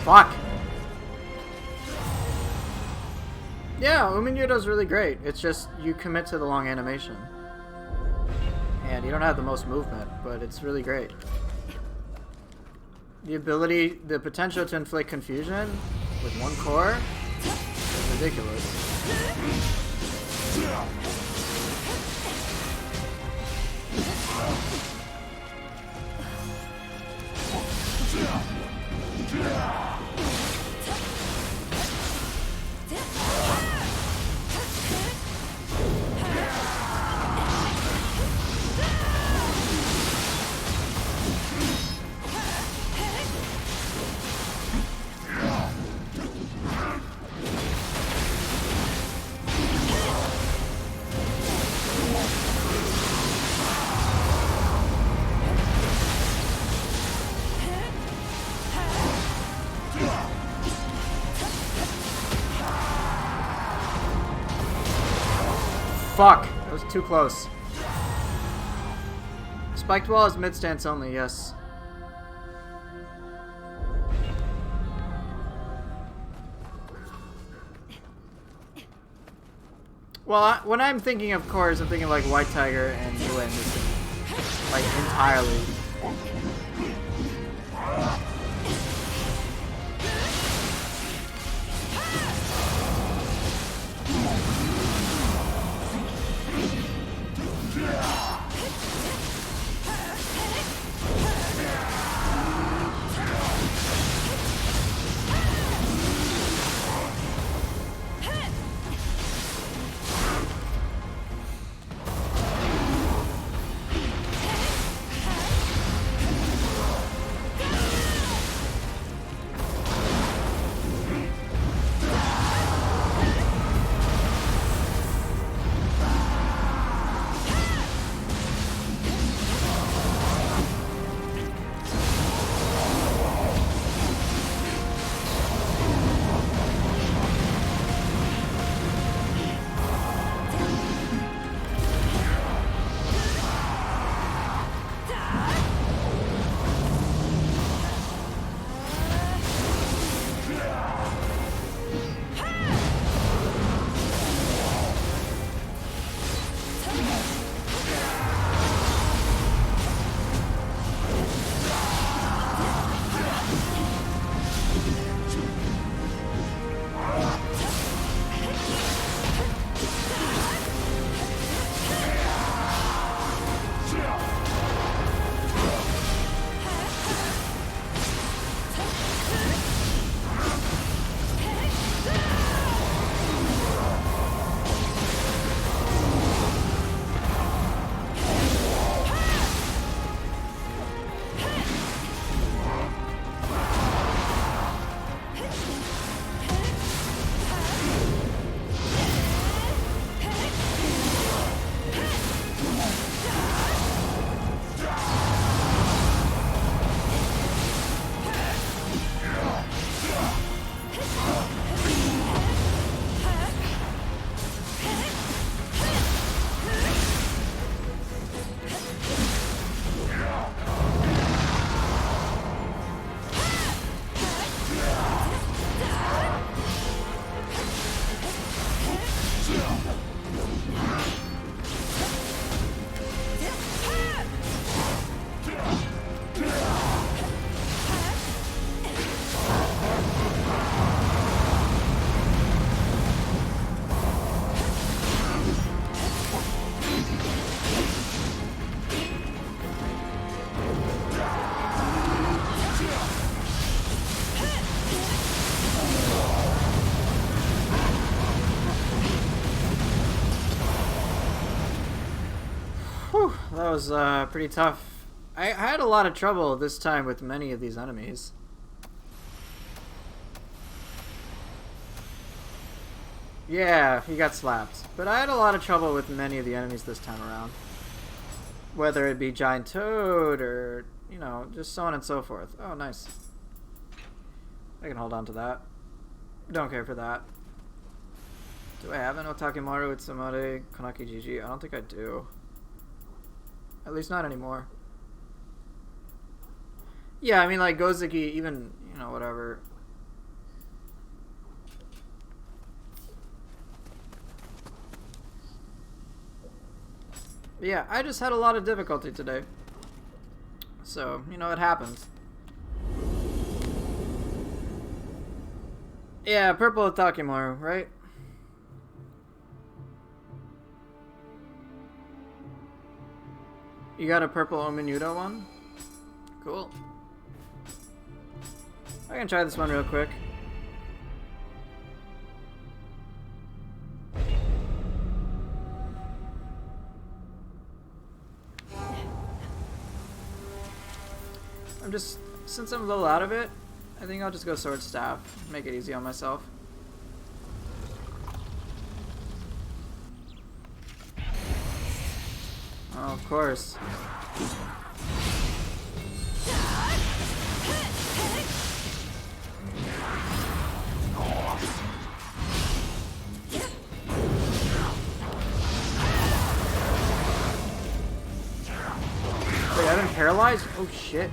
Fuck! Yeah, Uminyodo's really great. It's just you commit to the long animation. And you don't have the most movement, but it's really great. The ability, the potential to inflict confusion with one core is ridiculous. Fuck! That was too close. Spiked wall is mid stance only, yes. Well, when I'm thinking of cores, I'm thinking like White Tiger and Yuan, like entirely. Whew, that was pretty tough. I had a lot of trouble this time with many of these enemies. Yeah, he got slapped. But I had a lot of trouble with many of the enemies this time around. Whether it be Giant Toad or, you know, just so on and so forth. Oh, nice. I can hold on to that. Don't care for that. Do I have an Otakimaru Utsamare Konaki Jiji? I don't think I do. At least not anymore. Yeah, I mean, like, Gozeki, even, you know, whatever. Yeah, I just had a lot of difficulty today. So, you know, it happens. Yeah, purple Otakimaru, right? You got a purple Omenudo one? Cool. I can try this one real quick. Since I'm a little out of it, I think I'll just go Sword Staff. Make it easy on myself. Oh, of course. Wait, I've been paralyzed? Oh shit.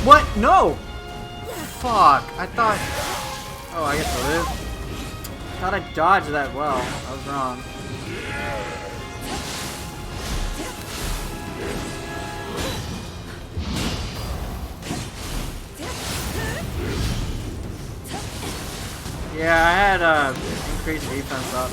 What? No! Fuck. I thought... Oh, I get to live? I thought I dodged that well. I was wrong. Yeah, I had increased defense up.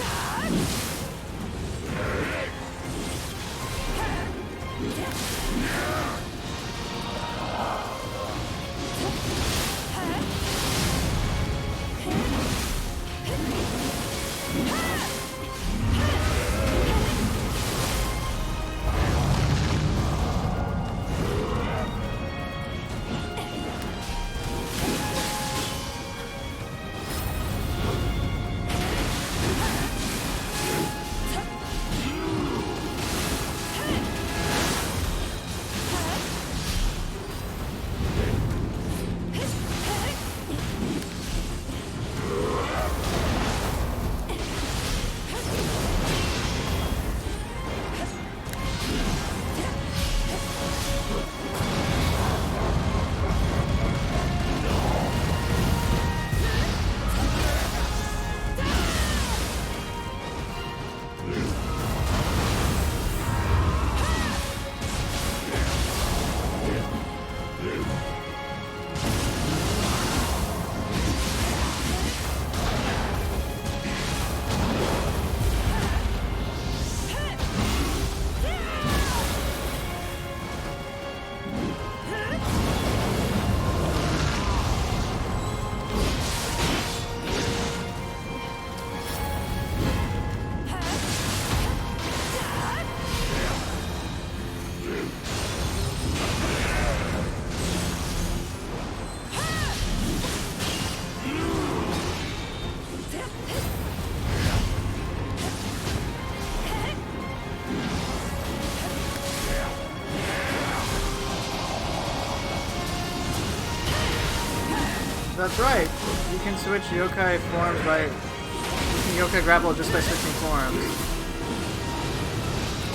That's right. You can switch yokai forms by... You can yokai grapple just by switching forms.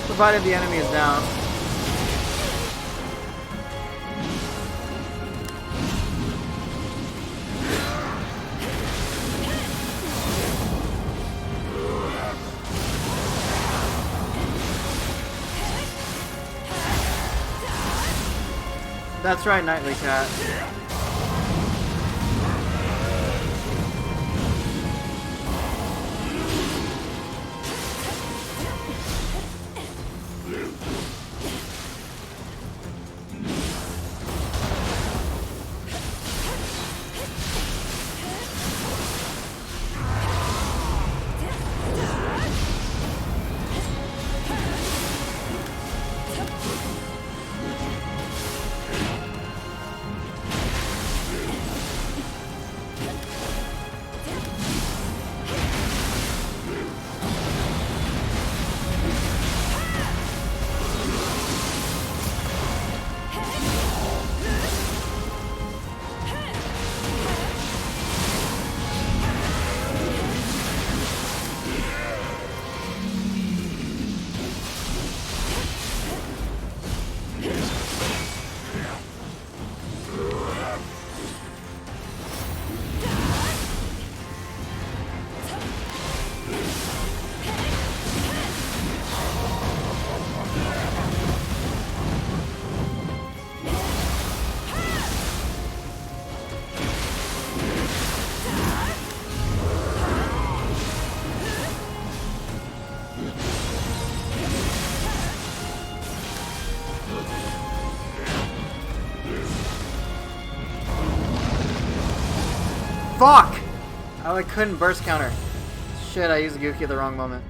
Provided the enemy is down. That's right, Nightly Cat. Fuck! Oh, I couldn't burst counter. Shit, I used Yuki at the wrong moment.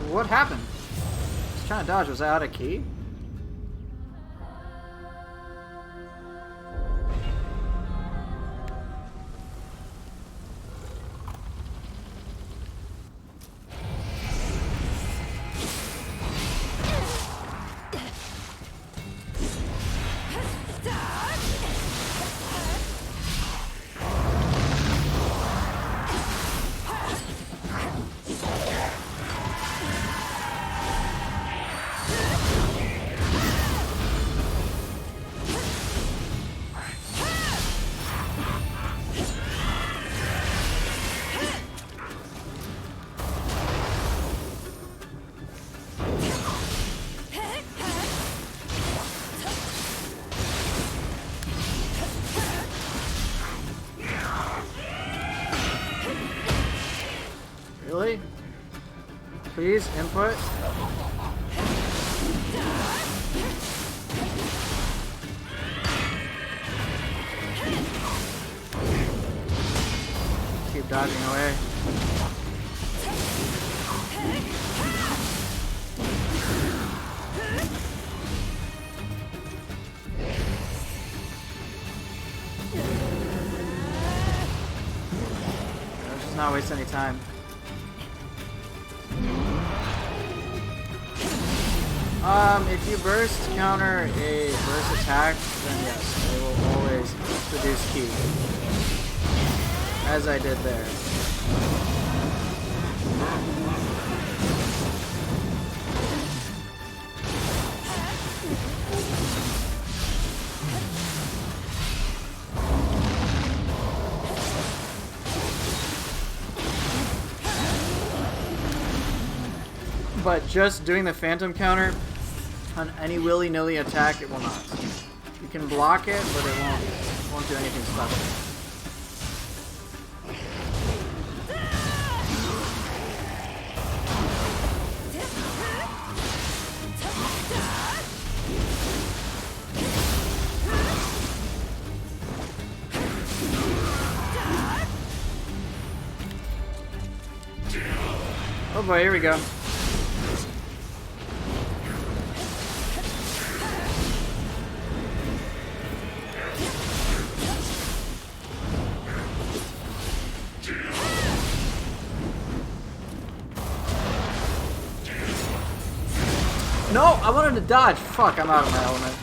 What happened? I was trying to dodge. Was I out of key? Really? Please, input. Keep dodging away. Let's just not waste any time. If you burst counter a burst attack, then yes, they will always produce ki. As I did there. But just doing the phantom counter on any willy-nilly attack, it will not. You can block it, but it won't do anything special. Oh boy, here we go. No, I wanted to dodge. Fuck, I'm out of my element.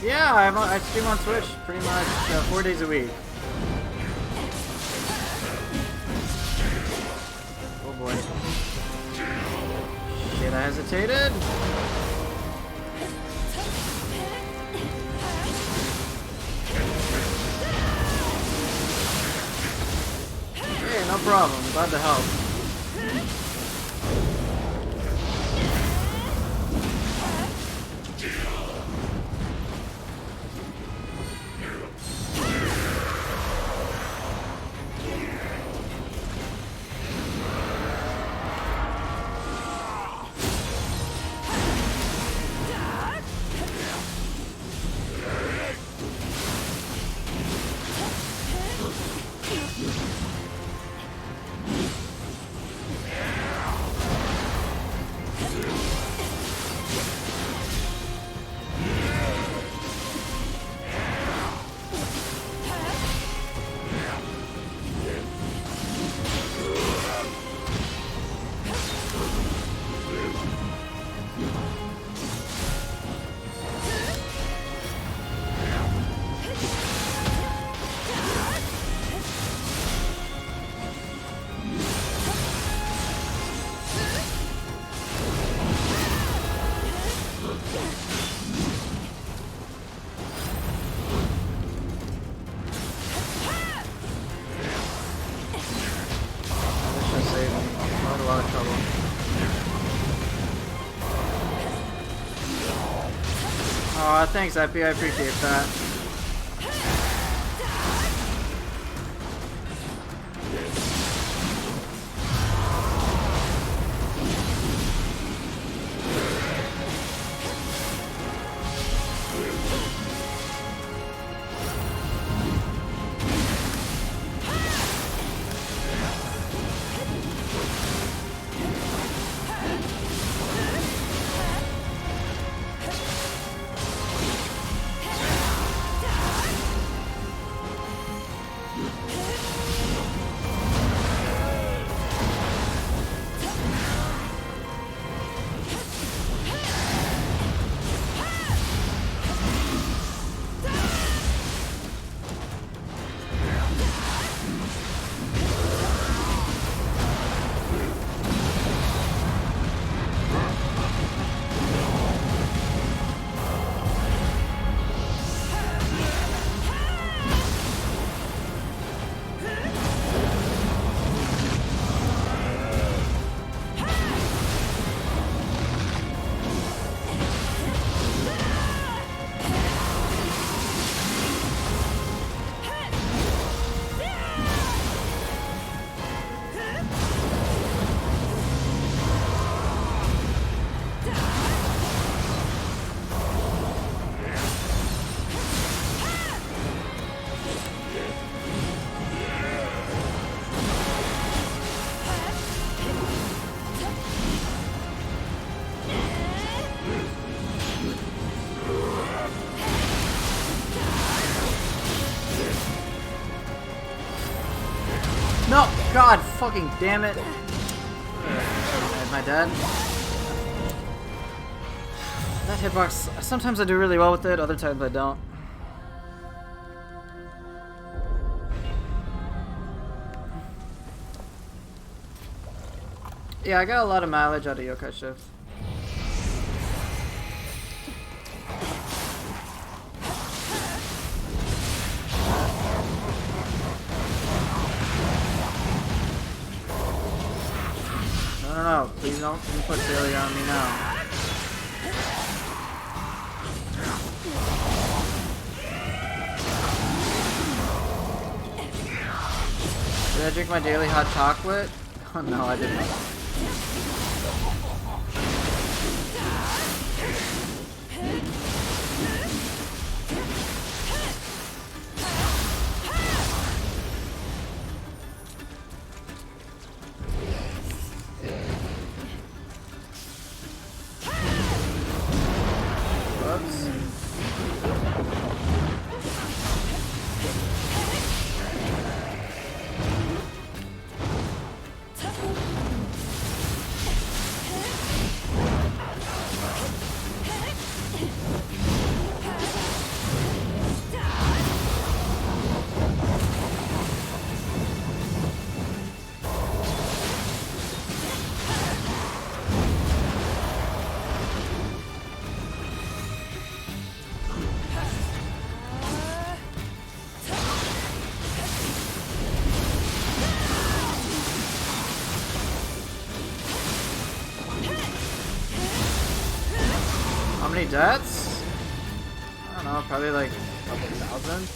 Yeah, I stream on Twitch pretty much 4 days a week. Oh boy. Shit, I hesitated. Hey, no problem. Glad to help. Aw, thanks, Epi. I appreciate that. No! God fucking damn it! Am I dead? That hitbox, sometimes I do really well with it, other times I don't. Yeah, I got a lot of mileage out of Yokai Shift. No, please don't put failure on me now. Did I drink my daily hot chocolate? Oh no, I didn't. How many deaths? I don't know, probably like a couple thousand.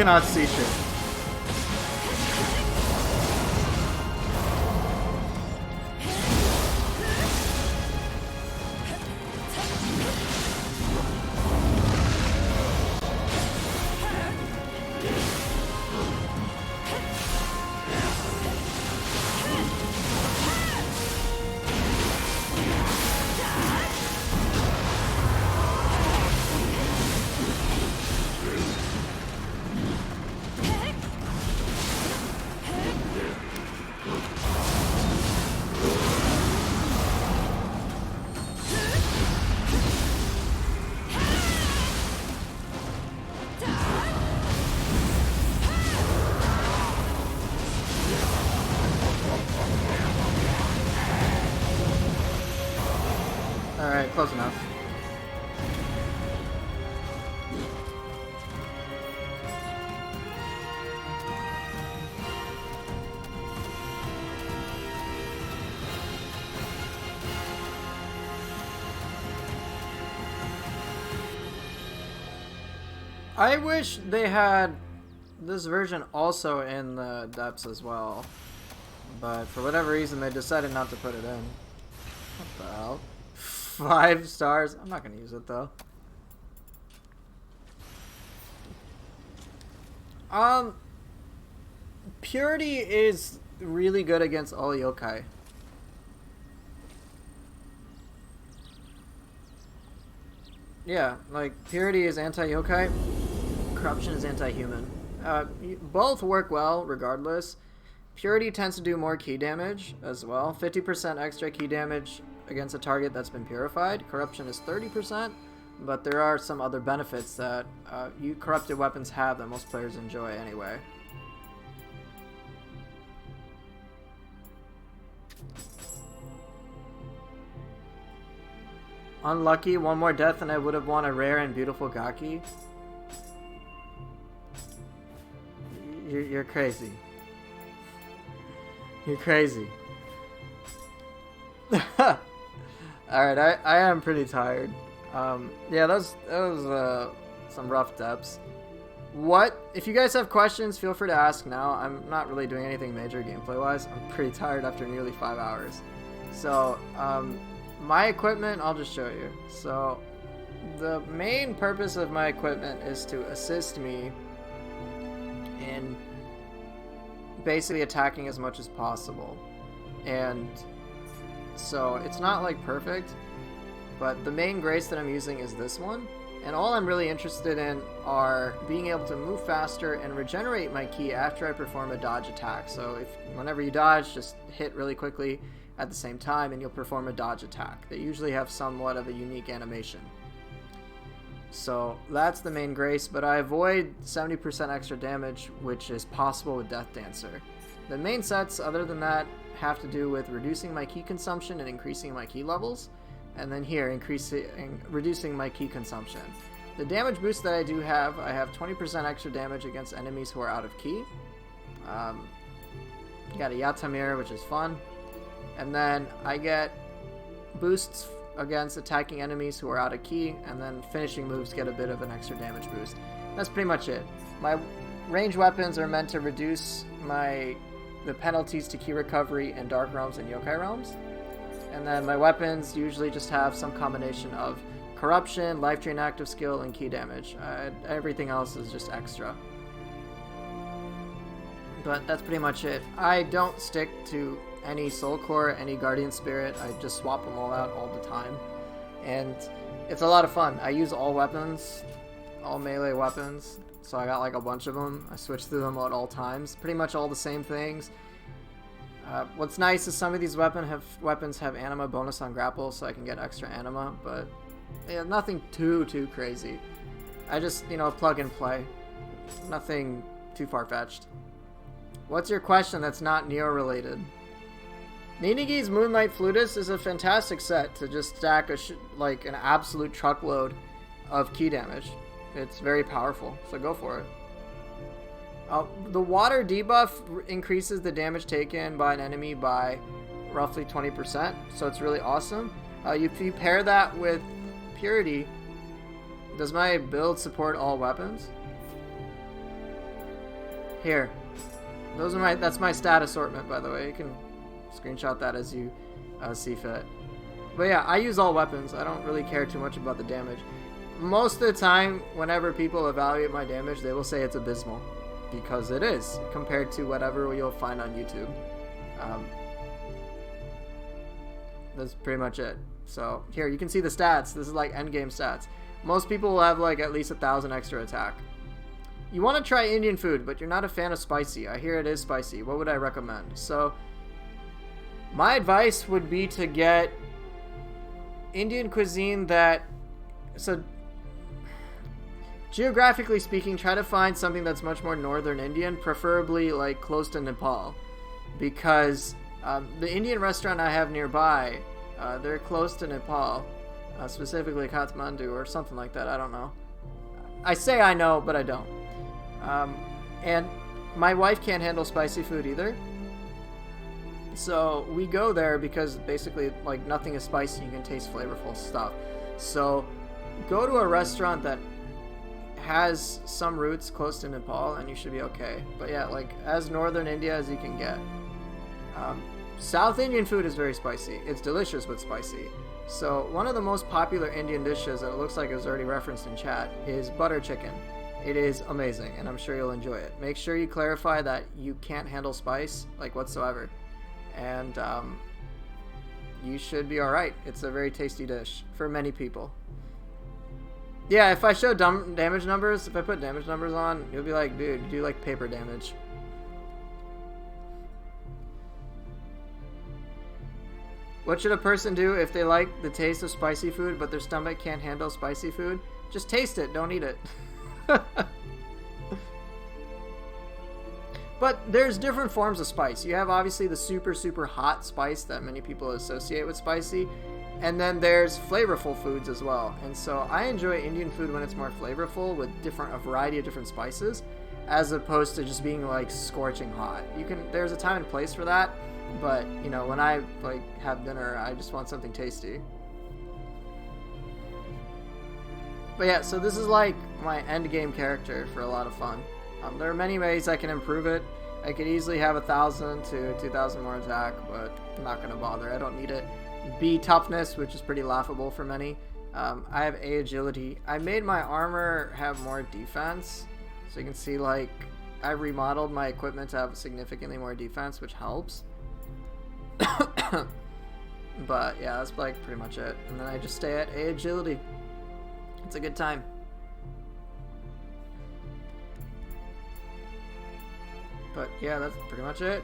cannot see shit. Alright, close enough. I wish they had this version also in the depths as well, but for whatever reason they decided not to put it in. What the hell? 5 stars? I'm not gonna use it though. Purity is really good against all yokai. Yeah, like Purity is anti-yokai, Corruption is anti-human. Both work well regardless. Purity tends to do more ki damage as well. 50% extra ki damage against a target that's been purified. Corruption is 30%, but there are some other benefits that corrupted weapons have that most players enjoy anyway. Unlucky, one more death and I would have won a rare and beautiful Gaki. You're crazy. You're crazy. Alright, I am pretty tired. Yeah, that was some rough depths. If you guys have questions, feel free to ask now. I'm not really doing anything major gameplay-wise. I'm pretty tired after nearly 5 hours. So, my equipment, I'll just show you. So, the main purpose of my equipment is to assist me in basically attacking as much as possible. And so, it's not like perfect, but the main grace that I'm using is this one. And all I'm really interested in are being able to move faster and regenerate my ki after I perform a dodge attack. So whenever you dodge, just hit really quickly at the same time and you'll perform a dodge attack. They usually have somewhat of a unique animation. So that's the main grace, but I avoid 70% extra damage, which is possible with Death Dancer. The main sets, other than that, have to do with reducing my ki consumption and increasing my ki levels. And then here, reducing my ki consumption. The damage boost that I do have, I have 20% extra damage against enemies who are out of ki. Got a Yatamir, which is fun. And then I get boosts against attacking enemies who are out of ki, and then finishing moves get a bit of an extra damage boost. That's pretty much it. My range weapons are meant to reduce the penalties to ki recovery in Dark Realms and Yokai Realms. And then my weapons usually just have some combination of corruption, life drain active skill, and ki damage. Everything else is just extra. But that's pretty much it. I don't stick to any soul core, any guardian spirit. I just swap them all out all the time. And it's a lot of fun. I use all weapons, all melee weapons. So I got like a bunch of them. I switch through them at all times. Pretty much all the same things. What's nice is some of these weapons have anima bonus on grapple, so I can get extra anima, but yeah, nothing too crazy. I just, plug and play. Nothing too far-fetched. What's your question that's not Nioh related? Ninigi's Moonlight Flutist is a fantastic set to just stack an absolute truckload of ki damage. It's very powerful, so go for it. The water debuff increases the damage taken by an enemy by roughly 20%, so it's really awesome. If you pair that with Purity, does my build support all weapons? Here. That's my stat assortment, by the way. You can screenshot that as you see fit. But yeah, I use all weapons. I don't really care too much about the damage. Most of the time, whenever people evaluate my damage, they will say it's abysmal. Because it is, compared to whatever you'll find on YouTube. That's pretty much it. So, here, you can see the stats. This is like endgame stats. Most people will have like at least 1,000 extra attack. You want to try Indian food, but you're not a fan of spicy. I hear it is spicy. What would I recommend? So, my advice would be to get Indian cuisine that... So, geographically speaking, try to find something that's much more northern Indian, preferably like close to Nepal. Because the Indian restaurant I have nearby, they're close to Nepal. Specifically Kathmandu or something like that. I don't know. I say I know, but I don't. And my wife can't handle spicy food either. So we go there because basically like nothing is spicy. You can taste flavorful stuff. So go to a restaurant that has some roots close to Nepal and you should be okay. But yeah, like as northern India as you can get. South Indian food is very spicy. It's delicious but spicy. So one of the most popular Indian dishes that it looks like it was already referenced in chat is butter chicken. It is amazing and I'm sure you'll enjoy it. Make sure you clarify that you can't handle spice like whatsoever. And you should be alright. It's a very tasty dish for many people. Yeah, if I show damage numbers, if I put damage numbers on, you'll be like, dude, you do like paper damage. What should a person do if they like the taste of spicy food, but their stomach can't handle spicy food? Just taste it, don't eat it. But there's different forms of spice. You have obviously the super, super hot spice that many people associate with spicy. And then there's flavorful foods as well. And so I enjoy Indian food when it's more flavorful with a variety of different spices, as opposed to just being like scorching hot. There's a time and place for that, but you know, when I like have dinner, I just want something tasty. But yeah, so this is like my end game character for a lot of fun. There are many ways I can improve it. I could easily have 1,000 to 2,000 more attack, but I'm not gonna bother. I don't need it. B toughness, which is pretty laughable for many. I have A agility. I made my armor have more defense, so you can see like I remodeled my equipment to have significantly more defense, which helps. But yeah, that's like pretty much it. And then I just stay at A agility. It's a good time. But yeah, that's pretty much it.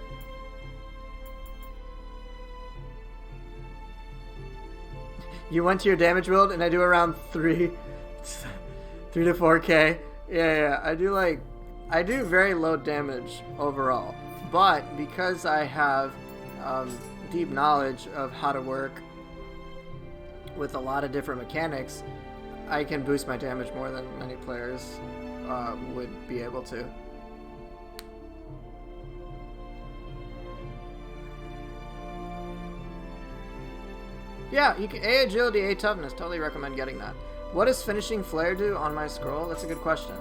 You went to your damage build, and I do around 3 to 4k. Yeah, I do very low damage overall. But because I have deep knowledge of how to work with a lot of different mechanics, I can boost my damage more than many players would be able to. Yeah, you can A agility, A toughness. Totally recommend getting that. What does finishing flare do on my scroll? That's a good question.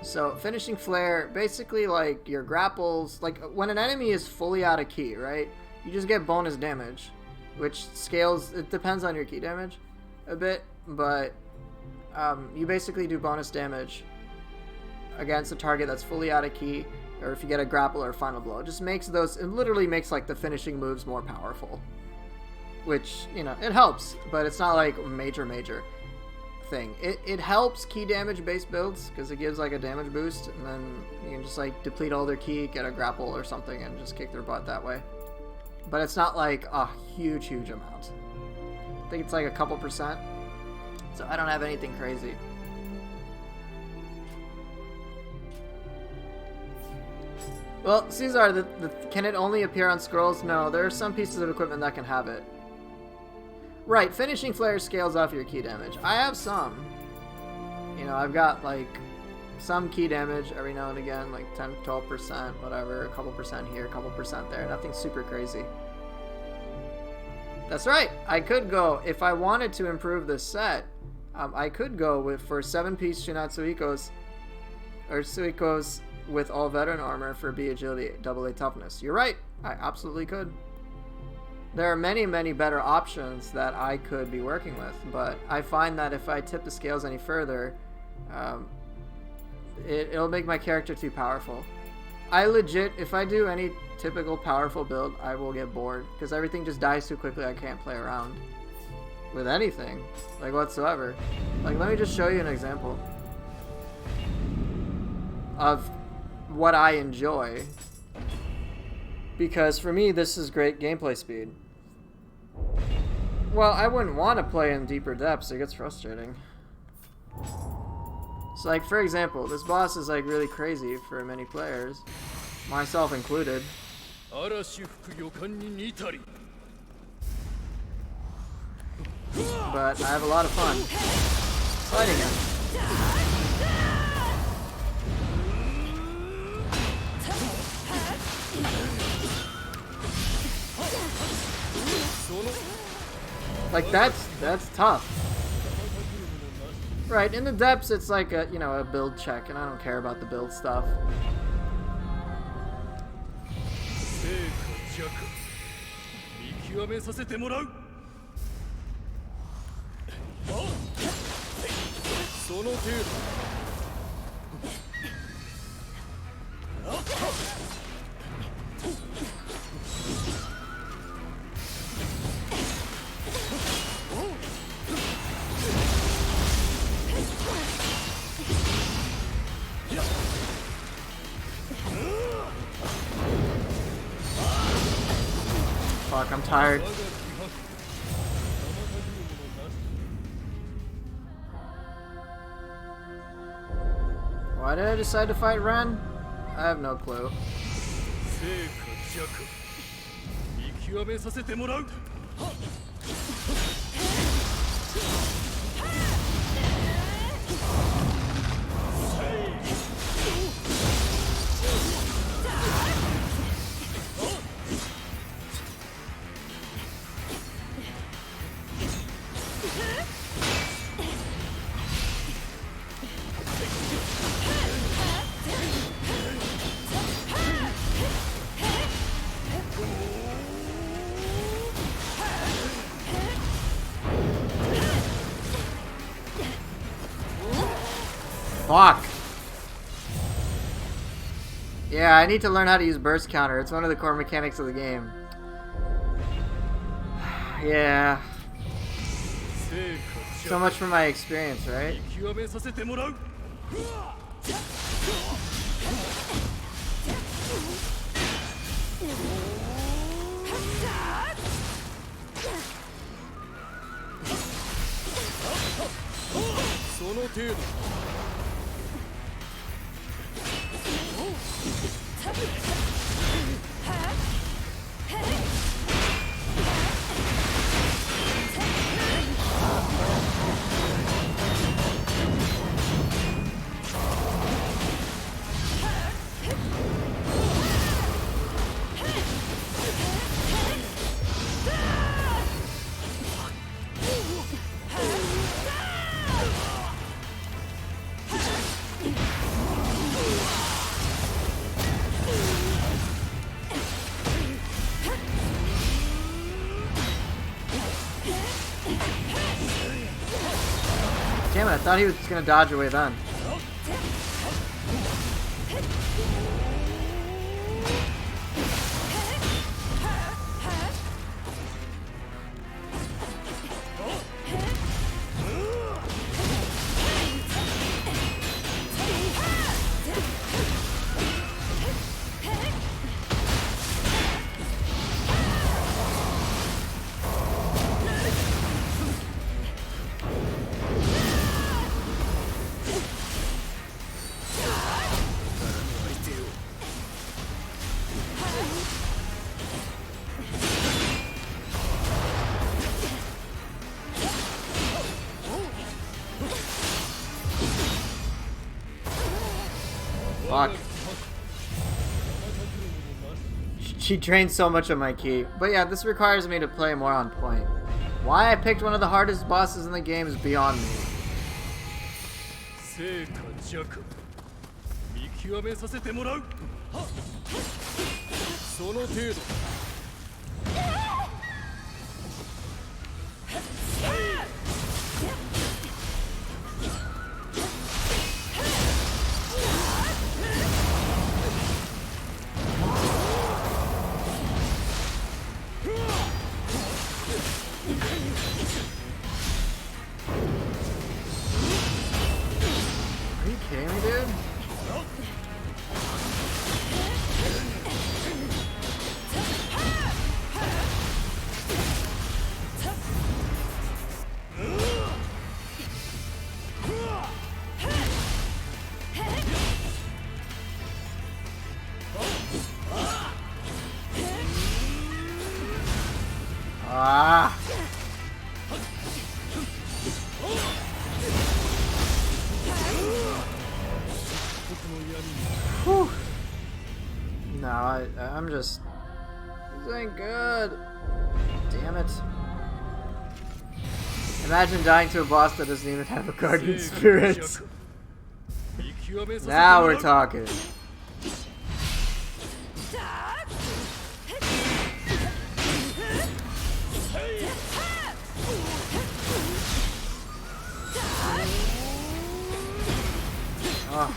So finishing flare, basically like your grapples, like when an enemy is fully out of key, right? You just get bonus damage, which scales. It depends on your key damage a bit, but you basically do bonus damage against a target that's fully out of key. Or if you get a grapple or a final blow. It just makes those, it literally makes like the finishing moves more powerful. Which, you know, it helps, but it's not like major thing. It helps key damage based builds, because it gives like a damage boost, and then you can just like deplete all their key, get a grapple or something, and just kick their butt that way. But it's not like a huge amount. I think it's like a couple %. So I don't have anything crazy. Well, Caesar, can it only appear on scrolls? No, there are some pieces of equipment that can have it. Right, finishing flare scales off your key damage. I have some. You know, I've got like some key damage every now and again, like 10, 12%, whatever, a couple percent here, a couple percent there. Nothing super crazy. That's right. I could go, if I wanted to improve this set, I could go for 7-piece Shinatsu Ikos or Suiko's with all veteran armor for B agility, AA toughness. You're right. I absolutely could. There are many, many better options that I could be working with, but I find that if I tip the scales any further, it'll make my character too powerful. I legit, if I do any typical powerful build, I will get bored because everything just dies too quickly. I can't play around with anything, like whatsoever. Like, let me just show you an example of what I enjoy, because for me this is great gameplay speed. Well, I wouldn't want to play in deeper depths. It gets frustrating. So, like, for example, this boss is like really crazy for many players, myself included. But I have a lot of fun fighting him. Like, that's tough. Right, in the depths it's like a, you know, a build check, and I don't care about the build stuff. Fuck, I'm tired. Why did I decide to fight Ren? I have no clue. Fuck. Yeah, I need to learn how to use burst counter. It's one of the core mechanics of the game. Yeah. So much for my experience, right? Damn it, I thought he was just gonna dodge away then. Fuck. She drains so much of my ki. But yeah, this requires me to play more on point. Why I picked one of the hardest bosses in the game is beyond me. 極めさせてもらう。その程度。Are you kidding me, dude? Ah! Whew. No, I'm just... This ain't good. Damn it. Imagine dying to a boss that doesn't even have a guardian spirit. Now we're talking. Oh.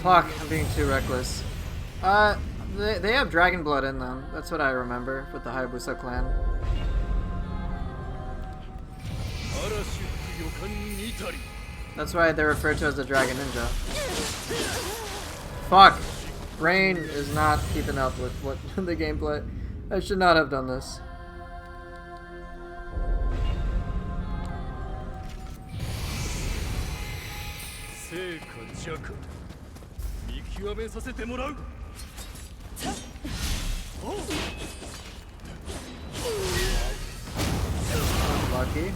Fuck, I'm being too reckless. They have dragon blood in them. That's what I remember with the Hayabusa clan. That's why they're referred to as the Dragon Ninja. Fuck! Brain is not keeping up with what the gameplay. I should not have done this. Lucky.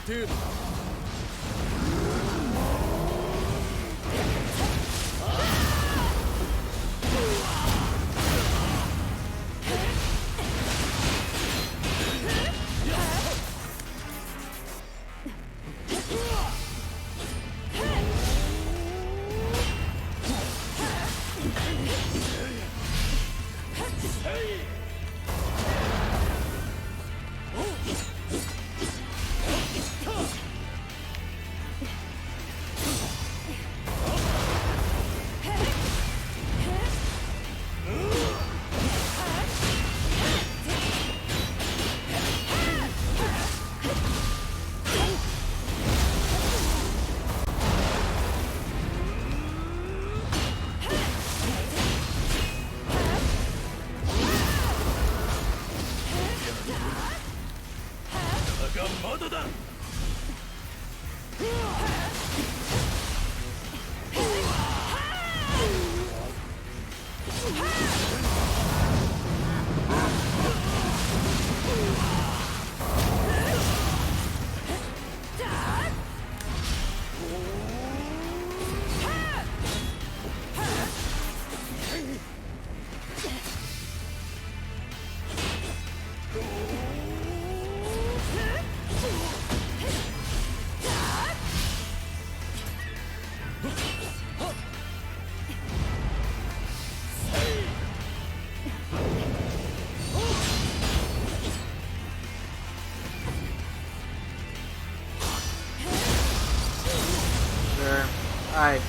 程度。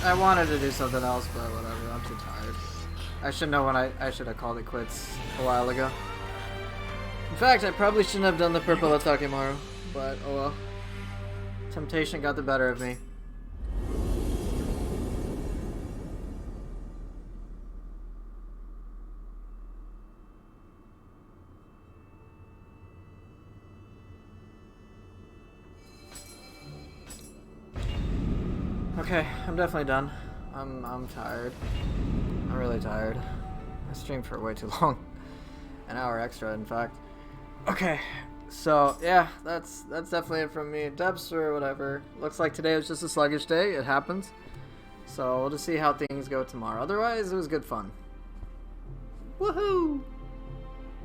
I wanted to do something else, but whatever. I'm too tired. I should know when I should have called it quits a while ago. In fact, I probably shouldn't have done the purple Otakemaru, but oh well. Temptation got the better of me. Okay, I'm definitely done. I'm tired. I'm really tired. I streamed for way too long. An hour extra, in fact. Okay, so yeah, that's definitely it from me. Dubs or whatever. Looks like today was just a sluggish day. It happens. So we'll just see how things go tomorrow. Otherwise, it was good fun. Woohoo!